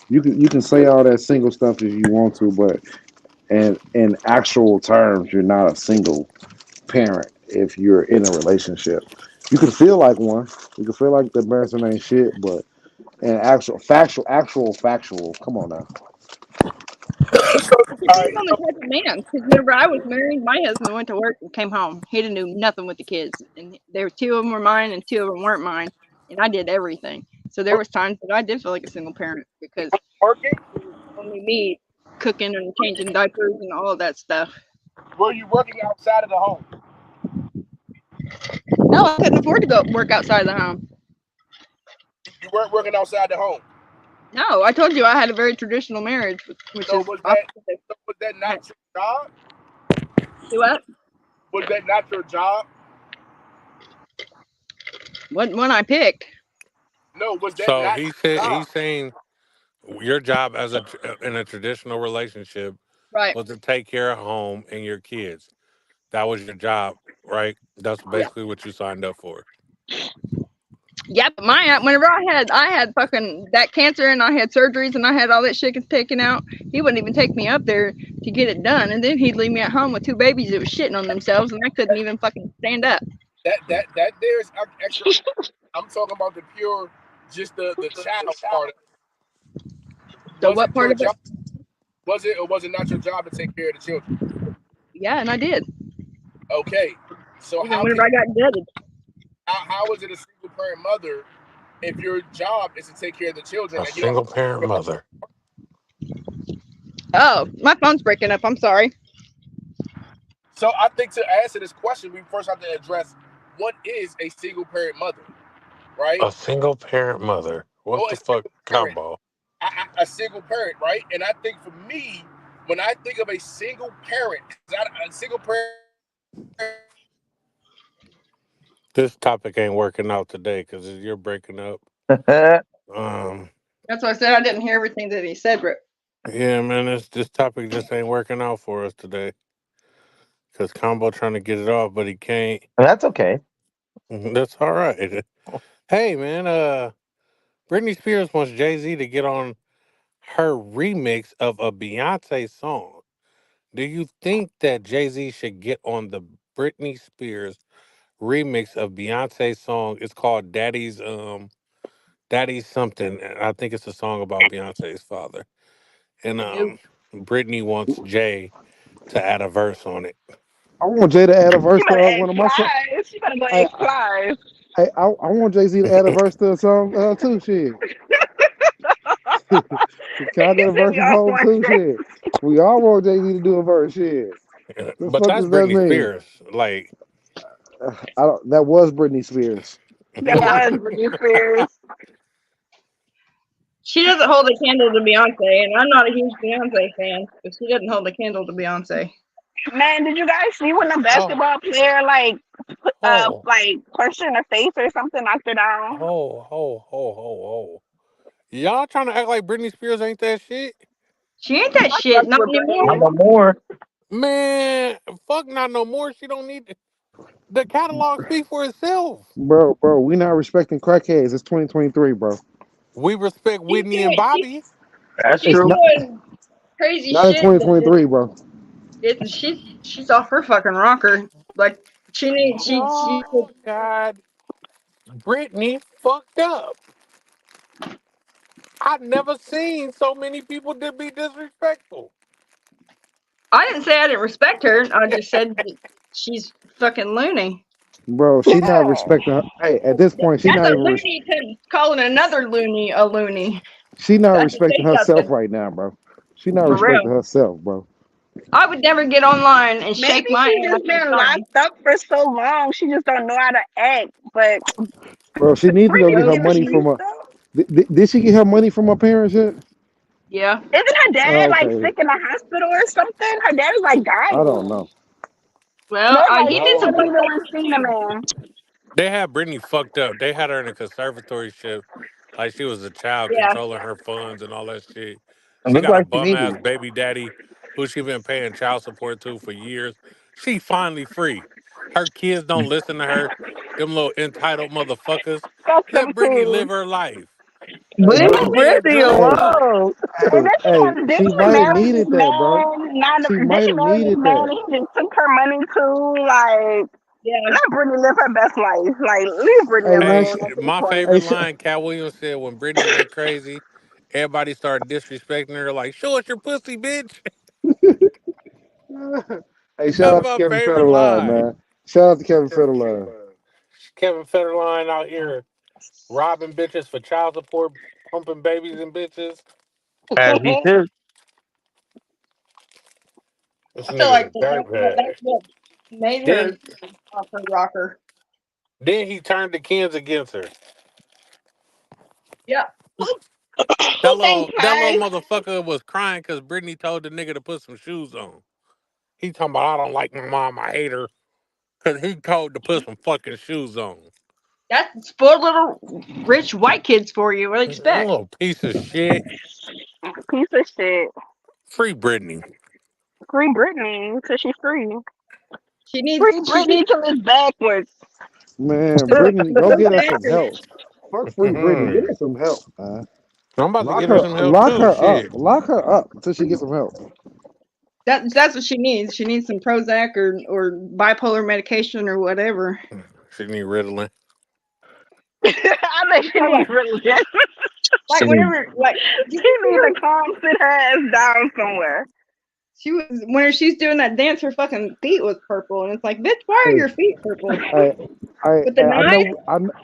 you can say all that single stuff if you want to, but in actual terms, you're not a single parent if you're in a relationship. You can feel like one. You can feel like the person ain't shit, but in actual factual. Come on now. So, it all depends right, on the type of man. Because whenever I was married, my husband went to work and came home. He didn't do nothing with the kids, and there two of them were mine and two of them weren't mine, and I did everything. So there was times that I did feel like a single parent because working. it was only me cooking and changing diapers and all of that stuff. Were you working outside of the home? No, I couldn't afford to go work outside the home. You weren't working outside the home. No, I told you I had a very traditional marriage, which So is opposite. was that not your job? Do what? Was that not your job? What one I picked? No, was that So not he your said job? he's saying your job as in a traditional relationship Right. was to take care of home and your kids. That was your job, right? That's Yeah. basically what you signed up for. Yeah, but whenever I had fucking that cancer and I had surgeries and I had all that shit taken out, he wouldn't even take me up there to get it done, and then he'd leave me at home with 2 babies that was shitting on themselves, and I couldn't even fucking stand up. That there's extra. I'm talking about the pure, just the child part of it. So Was what it part your of it? job? Was it or was it not your job to take care of the children? Yeah, and I did. Okay, so Even whenever I got gutted. how is it a single parent mother if your job is to take care of the children A and you don't? single parent mother. Oh, my phone's breaking up. I'm sorry. So I think to answer this question, we first have to address what is a single parent mother, right? A single parent mother. What Or the a fuck single parent, combo? a single parent, right? And I think for me, when I think of a single parent, a single parent. This topic ain't working out today because you're breaking up. That's That's why I said I didn't hear everything that he said, Rick. Yeah, man, this topic just ain't working out for us today. Cause Combo trying to get it off, but he can't. okay. That's all right. Hey, man, Britney Spears wants Jay-Z to get on her remix of a Beyonce song. Do you think that Jay-Z should get on the Britney Spears remix of Beyonce's song? It's called Daddy's something. And I think it's a song about Beyonce's father. And No. Britney wants Jay to add a verse on it. I want Jay to add a She verse better to ask one of my songs. Plies. She better go I, ask Plies. I want Jay Z to add a verse to a song too. Shit, can I get a If verse from y'all Hove want too? Shit, we all want Jay Z to do a verse. Shit, the But fuck that's does that Britney mean? Spears. Like, I don't. That was Britney Spears. that Yeah. was Britney Spears. She doesn't hold a candle to Beyonce, and I'm not a huge Beyonce fan, but she doesn't hold a candle to Beyonce. Man, did you guys see when the oh, basketball player oh, punched her in the face or something, knocked her down? ho. Y'all trying to act like Britney Spears ain't that shit? She ain't that I shit, fucked not with Not anymore. Britney. no more. Man, fuck not no more. She don't need the catalog speak for itself. Bro, we not respecting crackheads. It's 2023, bro. We respect She's Whitney and doing Bobby. That's It's true. doing crazy not in shit that 2023, bro. she's off her fucking rocker. Like she Oh God, Britney fucked up. I've never seen so many people to be disrespectful. I didn't say I didn't respect her. I just said that she's fucking loony. Bro, she not respecting her. Hey, at this point, she That's not a even. loony to calling another loony a loony. She not That should respecting say herself something. right now, bro. She not For respecting real. herself, bro. I would never get online and Maybe shake my she ass just in been song. locked up for so long. She just don't know how to act. But She needs to go Britney get be her getting money from released a. though. Did she get her money from her parents yet? Yeah. Isn't her dad Oh, like okay. sick in the hospital or something? Her dad is like I don't dying. know. Well, They're like he did people some. No, don't even want to see the man. they had Britney fucked up. They had her in a conservatorship, like she was a child, Yeah. controlling her funds and all that shit. It She looked got a like she bum needed ass it. baby daddy who she been paying child support to for years. She finally free. Her kids don't listen to her. Them little entitled motherfuckers. That's Let them Britney live too. her life. Hey, Leave Let her Brittany. be her Brittany Hey, dream. alone. And then hey, she then she might have married this needed that, bro. man. Now She then might she have married this needed man that, and he just took her money too. Like, Yeah. let Britney live her best life. Like, leave Britney hey man. Hey, alone at this my point. favorite Hey, line, Cat Williams said when Britney went crazy, everybody started disrespecting her, like, show us your pussy, bitch. hey, shout That's out to my Kevin favorite Federline, line. man. Shout out to Kevin Federline. Kevin Federline out here robbing bitches for child support, pumping babies and bitches. As he should. This I feel nigga's like a dirtbag. that's what made Then her off her rocker. then he turned the kids against her. Yeah. Who thinks That little hi? motherfucker was crying because Brittany told the nigga to put some shoes on. He talking about I don't like my mom, I hate her. Cause he told to put some fucking shoes on. That's spoiled little rich white kids for you. What do you expect? Oh, piece of shit. Piece of shit. Free Brittany. Free Britney, cause she's free. She needs Free Britney till it's backwards. Man, the Brittany, go get her some actors. help. Fuck free Brittany. Get I'm her some help, man. about to get her some help Lock too. her up. Shit. Lock her up until she gets some help. That's what she needs. She needs some Prozac or bipolar medication or whatever. She need Ritalin. I think she needs religion. Like See, whenever, like She needs to calm sit her ass down somewhere. she was when she's doing that dance, her fucking feet was purple, and it's like, bitch, why are Hey, your feet purple? With the I knife? know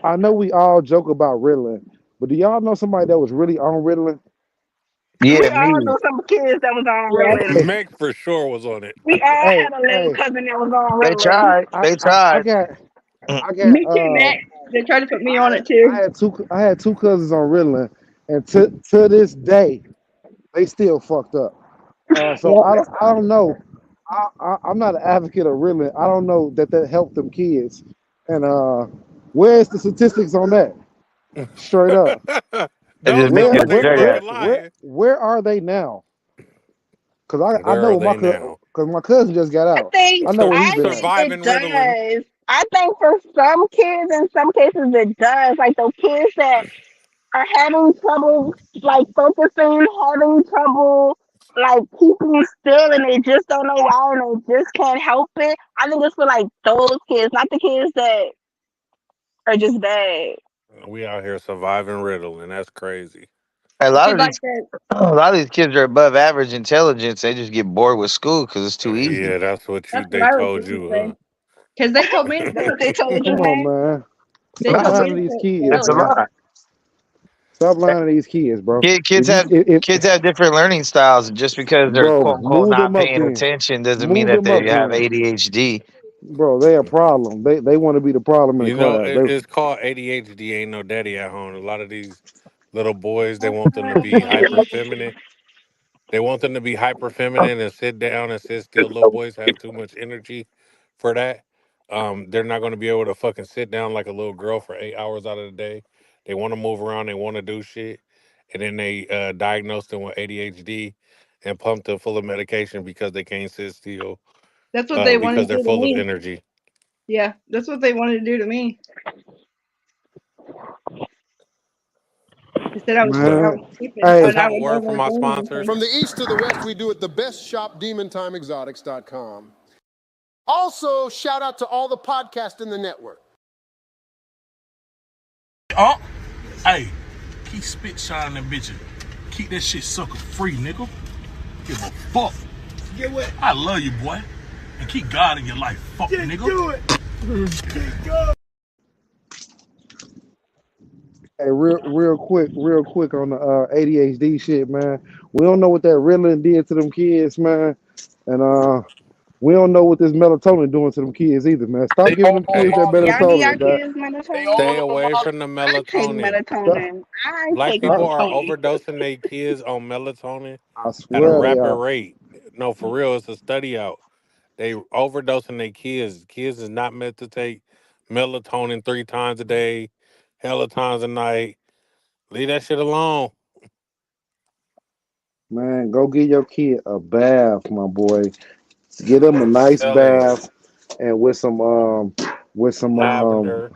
I know we all joke about Ritalin, but do y'all know somebody that was really on Ritalin? We yeah, all me. know some kids that was on Yeah. Ritalin. Meg for sure was on it. We all Hey, had a little hey, cousin that was on They Ritalin. tried. I They I, I tried. got Mm. I got Me too, Matt. They tried to put me on it I too. had two cousins on Ritalin, and to this day they still fucked up. So Yep. I don't know. I'm not an advocate of Ritalin. I don't know that helped them kids. And where's the statistics on that? Straight up. It just Don't make Where tell you us a they where dirty where fucking ass. where lying. where are they now? Cause I Where are know they now? my cousin just got I out. think I know where he I been at. think it Surviving Ritalin. does. I think for some kids, in some cases, it does. Like those kids that are having trouble, like focusing, having trouble, like keeping still, and they just don't know why, and they just can't help it. I think it's for like those kids, not the kids that are just bad. We out here surviving Ritalin. That's crazy. A But lot see, of like these, that. a lot of these kids are above average intelligence. They just get bored with school because it's too easy. Yeah, that's what That's what they I was told gonna you, say. huh? Because they told me That's what they told you, Come on, man. man. they Stop told me lying to to these quit kids, That's a early. man. lot. Stop lying to these kids, bro. Kids have If kids have different learning styles. Just because they're bro, quote unquote move not them up paying then. attention doesn't mean Move that them they up have then. ADHD. Bro, they a problem. They want to be the problem in the You know, class. They it's called ADHD. Ain't no daddy at home. A lot of these little boys, they want them to be hyper feminine. They want them to be hyper feminine and sit down and sit still. Little boys have too much energy for that. They're not going to be able to fucking sit down like a little girl for 8 hours out of the day. They want to move around. They want to do shit, and then they diagnose them with ADHD and pump them full of medication because they can't sit still That's what they wanted because to they're do to full of me. energy. Yeah, that's what they wanted to do to me. They said I But man. was stupid Hey, and let's I have a would word from never our do sponsors. anything. From the east to the west, we do it the best shop, DemonTimeExotics.com. Also, shout out to all the podcasts in the network. Oh, hey, keep spit shining them bitches. Keep that shit sucker free, nigga. Give a fuck. Get what? I love you, boy. And keep God in your life, fuck, nigga. Do it. hey, real quick on the ADHD shit, man. We don't know what that Ritalin did to them kids, man, and we don't know what this melatonin doing to them kids either, man. Stop They giving them all kids Hey, that on Y'all give melatonin, y'all dog. kids they stay melatonin. all on away Molly. from the I take melatonin. Stop. melatonin. I Black take people are melatonin. overdosing their kids on melatonin I at a swear they rapid are, rate. No, for real, it's a study out. They overdosing their kids. Kids is not meant to take melatonin 3 times a day, hella times a night. Leave that shit alone. man. Go get your kid a bath, my boy. Get them a I'm nice telling you, bath and with some lavender.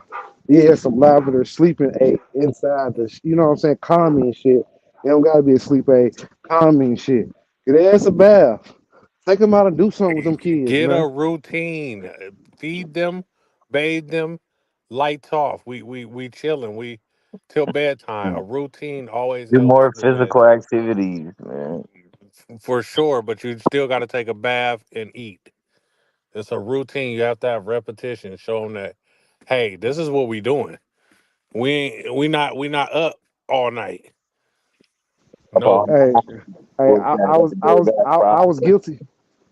yeah, some lavender sleeping aid inside you know what I'm saying, calming shit. It don't gotta be a sleep aid, calming shit. Get their ass a bath. Take them out and do something with them kids, Get a man. routine. Feed them, bathe them, lights off. We chilling. We till bedtime. A routine always Do helps more till physical bedtime. activities, man. For sure, but you still got to take a bath and eat. It's a routine. You have to have repetition. Show them that, hey, this is what we doing. We not up all night. Up all No. Hey, night, hey, go back, go to bed, back I Friday. was guilty.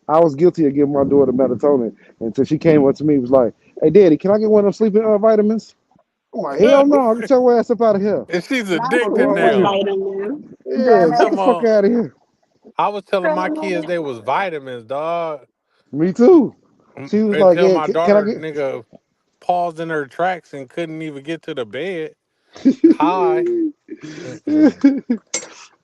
I was guilty of giving my daughter melatonin until she came up to me and was like, "Hey, Daddy, can I get one of them sleeping vitamins?" I'm like, "Hell no, get your ass up out of here." And she's Not Fuck addicted wrong with sleeping you? now. vitamins. Yeah, get the Come Dumbass. fuck on. out of here. I was telling my kids they was vitamins, dog. Me too. She was like, Until "Yeah, my can I daughter, get?" nigga, paused in her tracks and couldn't even get to the bed. High. Mm-mm.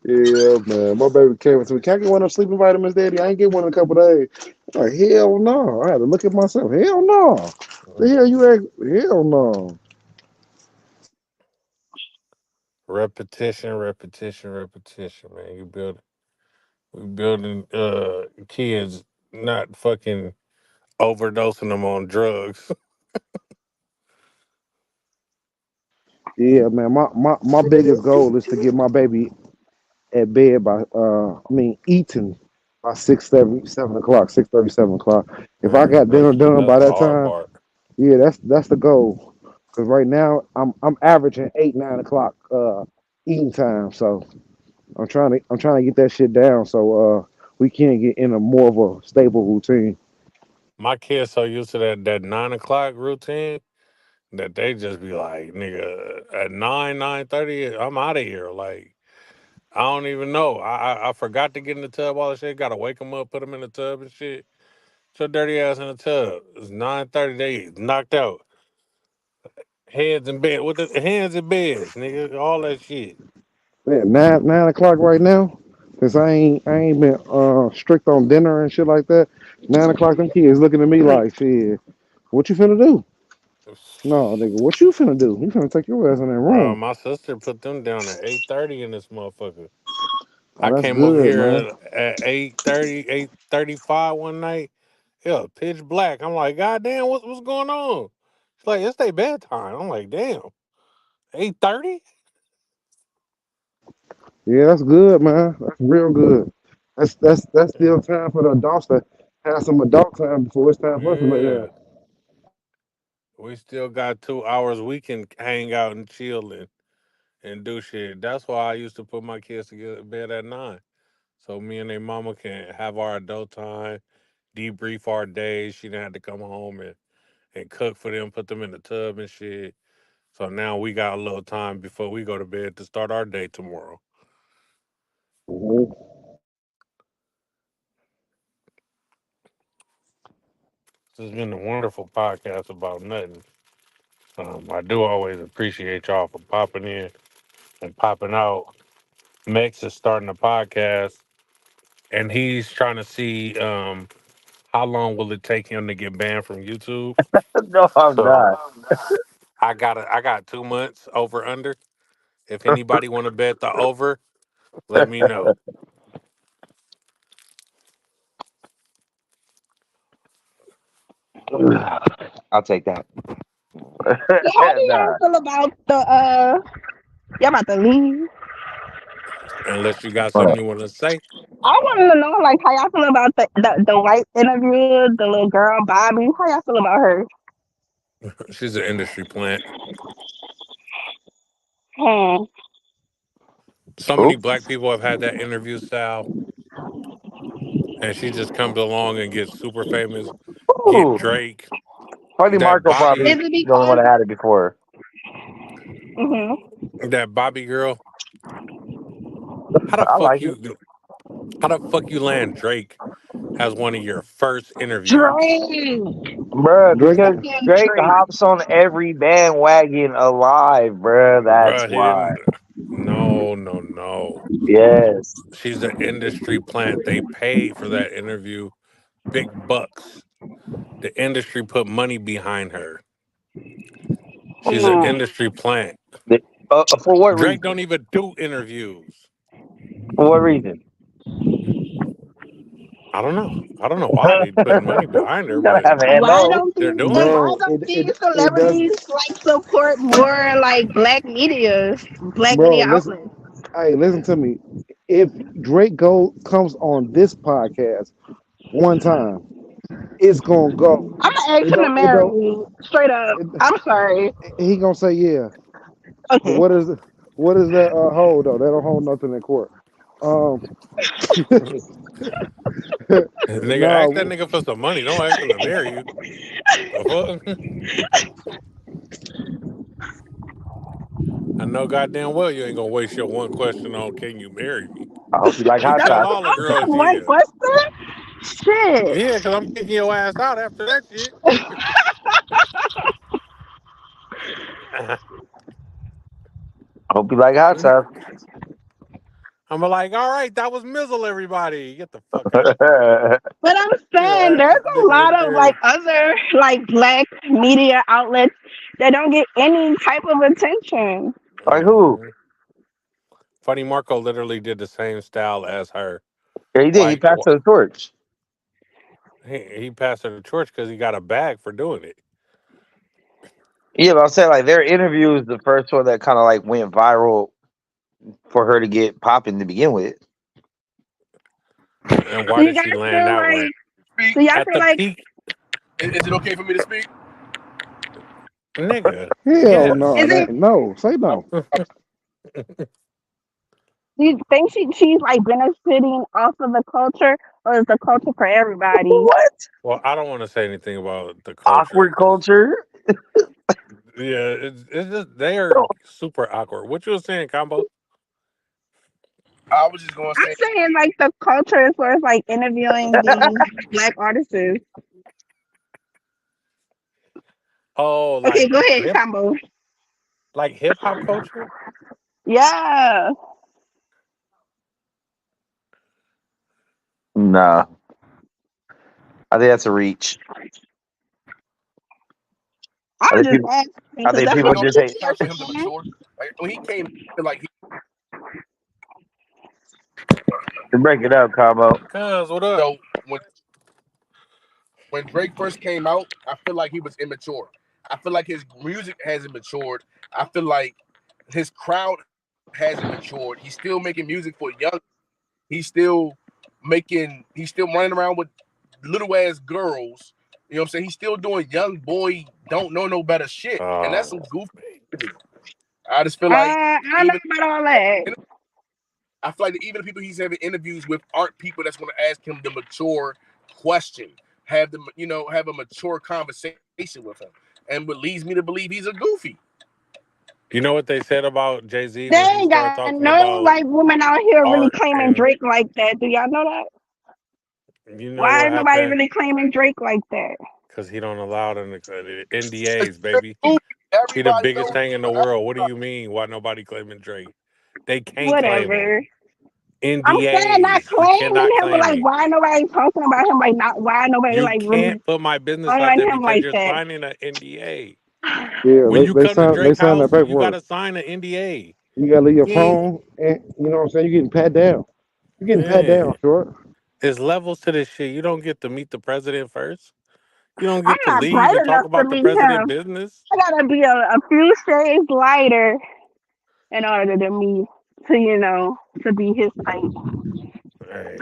Yeah, man. My baby came up to me. Can I get one of them sleeping vitamins, Daddy? I ain't get one in a couple days. I'm like, hell no. I had to look at myself. Hell no. The hell you act? Hell no. Repetition, repetition, repetition, man. We building kids, not fucking overdosing them on drugs. Yeah, man. My biggest goal is to get my baby at bed by eating by 6:30, 7 o'clock, 6:30, 7 o'clock. If I Man, got dinner done that's by the that hard time, part. yeah, that's the goal. Cause right now I'm averaging 8, 9 o'clock eating time. So I'm trying to get that shit down so we can get in a more of a stable routine. My kids so used to that 9 o'clock routine that they just be like, nigga, at 9:30, I'm out of here. Like I don't even know. I forgot to get in the tub. All the shit. Got to wake them up, put them in the tub and shit. Put your dirty ass in the tub. It's 9:30. They knocked out. Heads in bed with the hands in beds, nigga. All that shit. Yeah, 9 o'clock right now. Cause I ain't been strict on dinner and shit like that. 9 o'clock, them kids looking at me like, shit, what you finna do? No, nigga, what you finna do? You finna take your ass in that Bro, room. my sister put them down at 8:30 in this motherfucker. Oh, I that's came over good, here man. at 8:30, 8:35 one night. Yeah, pitch black. I'm like, God damn, what's going on? She's like, it's their bedtime. I'm like, damn, 8:30? Yeah, that's good, man. That's real good. That's still time for the adults to have some adult time before it's time for us to lay Yeah. down. We still got 2 hours we can hang out and chill and do shit. That's why I used to put my kids to get to bed at 9. So me and their mama can have our adult time, debrief our days. She didn't have to come home and cook for them, put them in the tub and shit. So now we got a little time before we go to bed to start our day tomorrow. Mhm. This has been a wonderful podcast about nothing. I do always appreciate y'all for popping in and popping out. Mex is starting a podcast, and he's trying to see how long will it take him to get banned from YouTube. No, I'm So not. I got 2 months over under. If anybody want to bet the over, let me know. I'll take that. So how do y'all Nah. feel about the y'all about to leave? Unless you got something you want to say. I want to know like how y'all feel about the white interview, the little girl Bobby. How y'all feel about her? She's an industry plant. Hmm. So many Who? black people have had that interview style, and she just comes along and gets super famous. Get Ooh. Drake. Funny That Marco Bobby, probably Is it the only one because? that had it before. Hmm. that Bobby girl. How the I fuck like it. you? How the fuck you land Drake as one of your first interviews? Drake. Bruh, Drake, because Fucking Drake Drake. hops on every bandwagon alive, bruh. That's Bruh, he why. didn't. No, no, no. Yes. She's an industry plant. They paid for that interview big bucks. The industry put money behind her. She's an Hmm. industry plant. The- for what Drake don't reason? even do interviews. For what reason? I don't know. I don't know why they putting money behind her, You gotta but have an Why MO. don't they're these doing and it. why bro, don't these it does, celebrities like support more like black bro. media Listen, outlets? hey, listen to me. If Drake comes on this podcast one time, it's gonna go. I'm gonna ask It him to don't. It marry don't. me straight up. It, I'm sorry. he gonna say yeah. But Okay. what is that hold though? That don't hold nothing in court. Um, Nigga, ask that No, nigga for some money. Don't ask him to marry you. The fuck? I know goddamn well you ain't gonna waste your one question on can you marry me. I hope you like You hot tell sauce. all the Also, girls one yeah. question. Shit. Yeah, because I'm kicking your ass out after that shit. I hope you like hot sauce. I'm like, all right, that was Mizzle, everybody. Get the fuck out. But I'm Your saying ass there's is a nigga in lot of like there. other like black media outlets that don't get any type of attention. Like who? Mhm. Funny Marco literally did the same style as her. Yeah, he did. He Like, passed the torch. he passed her the torch because he got a bag for doing it. Yeah, but I'm saying like their interview is the first one that kind of like went viral for her to get popping to begin with. And Do why you did guys she land feel that like? way? Speak. Do y'all At feel the like? peak, Is it okay for me to speak? nigga. hell Yes. no. Is it? No, say I'm, no. Do you think she's like benefiting off of the culture, or is the culture for everybody? What? Well, I don't want to say anything about the culture Awkward 'cause, culture? yeah, it's just they are super awkward. What you were saying, Combo? I was just gonna I'm say, saying like the culture as far as like interviewing these black artists. Oh, Okay, go ahead, Combo. like hip hop culture? Yeah, Nah. I think that's a reach. I I was think just people asking I because think that's people what no, just she hate it's time for said. him to mature. Like when he came, I feel like to break it up, Cabo. Cuz, what up? so when Drake first came out, I feel like he was immature. I feel like his music hasn't matured. I feel like his crowd hasn't matured. He's still making music for young. He's still he's still running around with little ass girls. You know what I'm saying? He's still doing young boy, don't know no better shit. And that's some Oh, goofy to me. I just feel like I don't know even about all that. I feel like even the people he's having interviews with aren't people that's going to ask him the mature question, have the have a mature conversation with him, and what leads me to believe he's a goofy. you know what they said about Jay-Z They when he ain't started got talking no about like women out here really art claiming and Drake like that. Do y'all know that? you know Why what ain't nobody happened? really claiming Drake like that? Because he don't allow them It's NDAs, baby. goofy. He the Everybody biggest knows. thing in the world. What do you mean? Why nobody claiming Drake? They can't claim him. Whatever. I'm saying not NDAs. You claiming cannot him, but claim like me. why nobody talking about him? Like not why nobody You like really can't put my business out on there him because like you're that? signing an NDA. Yeah, When you come to they Drake signed house, that you paperwork. gotta sign an NDA. You gotta leave your Yeah, phone, and you know what I'm saying. You're getting pat down. You're getting pat down, man. short. There's levels to this shit. You don't get to meet the president first. You don't I'm get to not leave bright and talk enough to about the meet president him. business. I gotta be a few shades lighter in order to meet to be his type,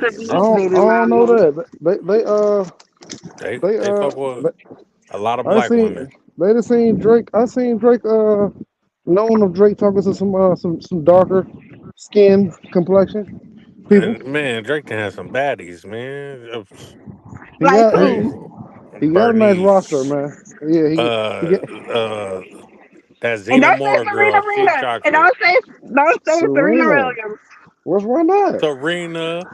to Hey, be his listen. I baby don't know mama. that. They fuck with They, a lot of I black seen women. they just seen Drake. I seen Drake. Known of Drake talking to some darker skin complexion people. And man, Drake can have some baddies, man. He Like got who? Crazy. he got a nice roster, Bernice. man. Yeah, he Uh get uh that And Xena don't say Moore Serena girl, she Rita. And chocolate. don't say Serena Serena. Williams. Why not? Serena,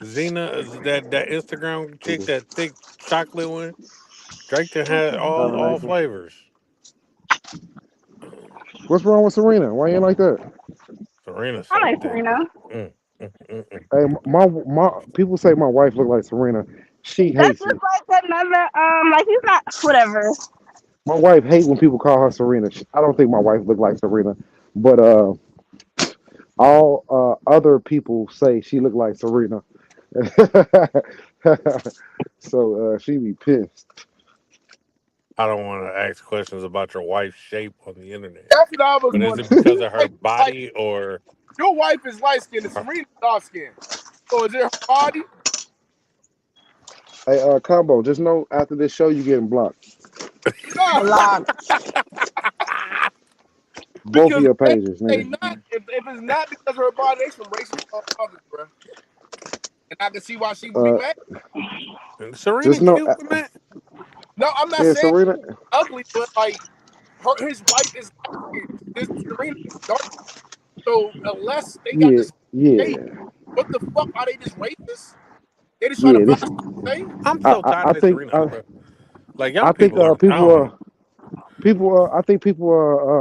Xena, that Instagram chick, that thick chocolate one. Drake done had all Combination. flavors. What's wrong with Serena? Why you ain't like that? Serena's I so like thick. Serena. Hey, my people say my wife look like Serena. She That's hates just it. like another like he's not whatever. My wife hates when people call her Serena. I don't think my wife look like Serena, but all other people say she look like Serena. So she be pissed. I don't want to ask questions about your wife's shape on the internet. That's what I was But is wondering. it because of her Like, body or your wife is light skinned and Serena's dark skinned. So is it her body? Hey, Combo, just know after this show you getting blocked. Nah, Block. Both of because your if pages, they nigga. not, if it's not because of her body, they some racist motherfuckers, bro. and I can see why she would be Uh, mad. And Serena just know, cute in that. No, I'm not yeah, saying Serena. ugly, but like his wife is this Serena is dark. So unless they got Yeah, this yeah, hey, what the fuck are they just racist? They just trying to yeah. find This, something to say? I'm so tired I of this think, Serena, bro. Like I young think, people are. I people don't. are, I think people are.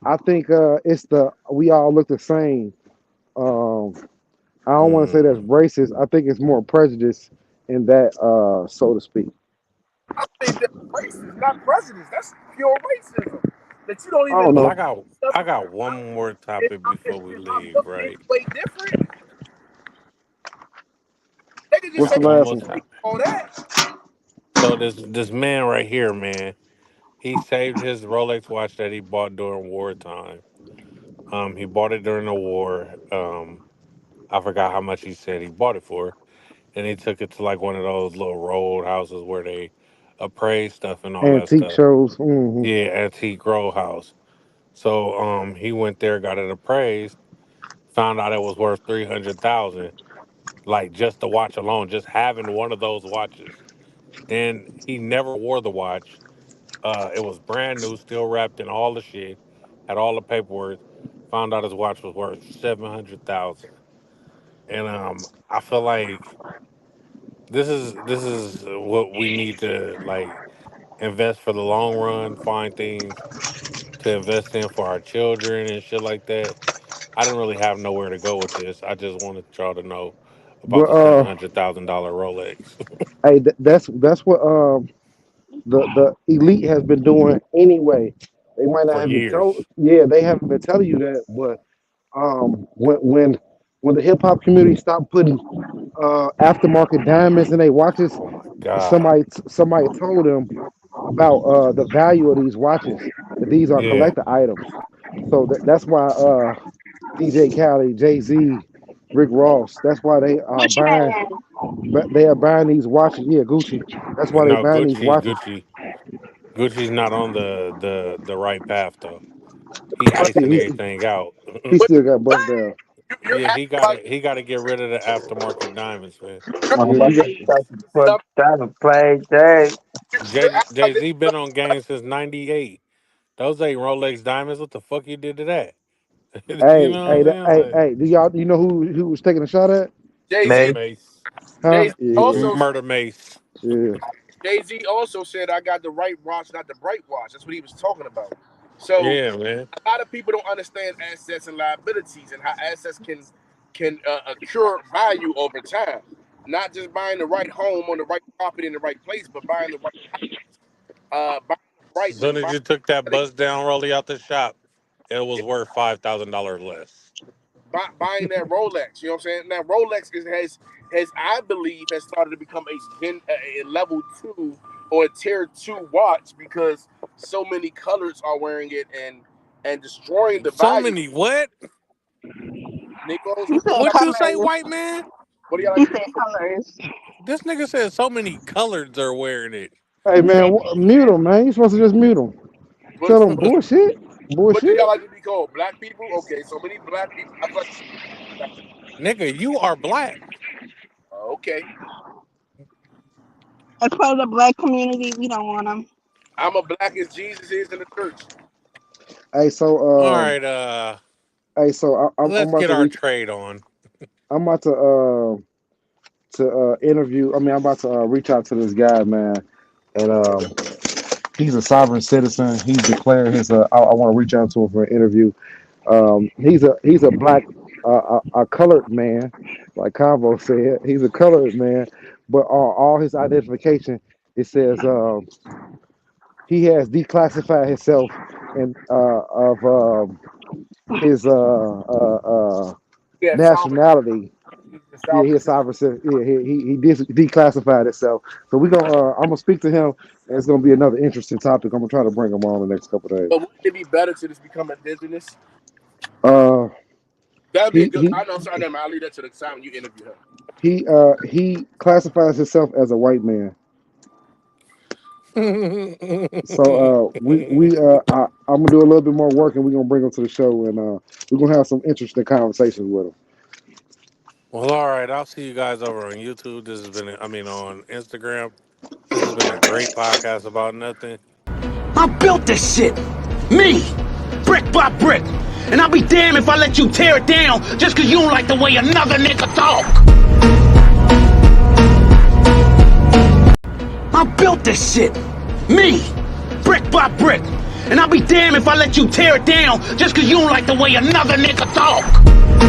I think it's the we all look the same. Um, I don't want to say that's Mm, racist. I think it's more prejudice in that, so to speak. I think that's racist, not prejudice. That's pure racism. That you don't I even don't well, look know. at I stuff. got one more topic before we If I leave. look this Right. way different, they can I just What's say the got one last more one? topic. all that. So this man right here, man, he saved his Rolex watch that he bought during wartime. He bought it during the war. I forgot how much he said he bought it for, and he took it to like one of those little road houses where they appraise stuff and all that Antique stuff. shows. Hmm. Yeah, antique row house. So he went there, got it appraised, found out it was worth 300,000. Like just the watch alone, just having one of those watches. Then he never wore the watch. It was brand new, still wrapped in all the shit, had all the paperwork. Found out his watch was worth 700,000. And I feel like this is what we need to like invest for the long run, find things to invest in for our children and shit like that. I didn't really have nowhere to go with this. I just wanted y'all to know about But the $700,000 Rolex hey, that's what the elite has been doing anyway. They might not for have been told. years. Yeah, they haven't been telling you that. But when the hip hop community stopped putting aftermarket diamonds in their watches, Oh my God. somebody told them about the value of these watches. That these are Yeah. collector items. So that's why DJ Khaled, Jay Z, Rick Ross. That's why they are Gucci buying. man. But they are buying these watches. Yeah, Gucci. That's why they No, buying these watches. Gucci's not on the right path though. He I see. icing everything out. He But still got bust down. you're Yeah, acting like he gotta get rid of the aftermarket diamonds, man. you're, Yeah. Motherfucker, that's what stuff. trying to play day. You're acting like Jay this Z stuff. been on game since '98. Those ain't Rolex diamonds. What the fuck you did to that? You Hey, know hey, what I'm saying? hey, Like hey. Do y'all you know who was taking a shot at? Jay Z, May Mace, Huh? Jay Z Yeah, also Murder Mace. yeah. Jay Z also said, "I got the right watch, not the bright watch." That's what he was talking about. So Yeah, man. a lot of people don't understand assets and liabilities and how assets can accrue value over time. Not just buying the right home on the right property in the right place, but buying the right buying the right As soon as buying, you took that bust down rollie out the shop, it was worth $5,000 less. buying that Rolex. You know what I'm saying? Now Rolex has I believe has started to become a level two or a tier two watch because so many colors are wearing it and destroying the So value. many what? Negroes, He said What you say, colors. white man? what do y'all like He to be said called? colors. This nigga said so many colors are wearing it. Hey man, mute him, man. You supposed to just mute him. What, Tell them bullshit, what do y'all bullshit. like to be called? Black people? Okay, so many black people. I feel like, Nigga, you are black. okay, As part of the black community, we don't want them. I'm a black as Jesus is in the church. Hey, All so right, I'm let's about get to our reach. trade on. I'm about to interview. I mean, I'm about to reach out to this guy, man, and he's a sovereign citizen. He's declared his. I want to reach out to him for an interview. He's a black, a colored man, like Convo said. He's a colored man, but all his identification it says he has declassified himself and of his Yeah, sovereign. nationality. He's the Yeah, sovereign he's citizen. sovereign. Yeah, declassified himself. So I'm gonna speak to him, and it's gonna be another interesting topic. I'm gonna try to bring him on the next couple of days. But wouldn't it be better to just become indigenous? Uh, That'd be a he good. he I know. Sorry, I'll leave that to the time you interview him. he classifies himself as a white man. So I'm gonna do a little bit more work, and we're gonna bring him to the show, and we're gonna have some interesting conversations with him. Well, all right. I'll see you guys over on YouTube. This has been, on Instagram. This has been a great podcast about nothing. I built this shit. Me. Brick by brick. And I'll be damned if I let you tear it down just because you don't like the way another nigga talk. I built this shit. Me. Brick by brick. And I'll be damned if I let you tear it down just because you don't like the way another nigga talk.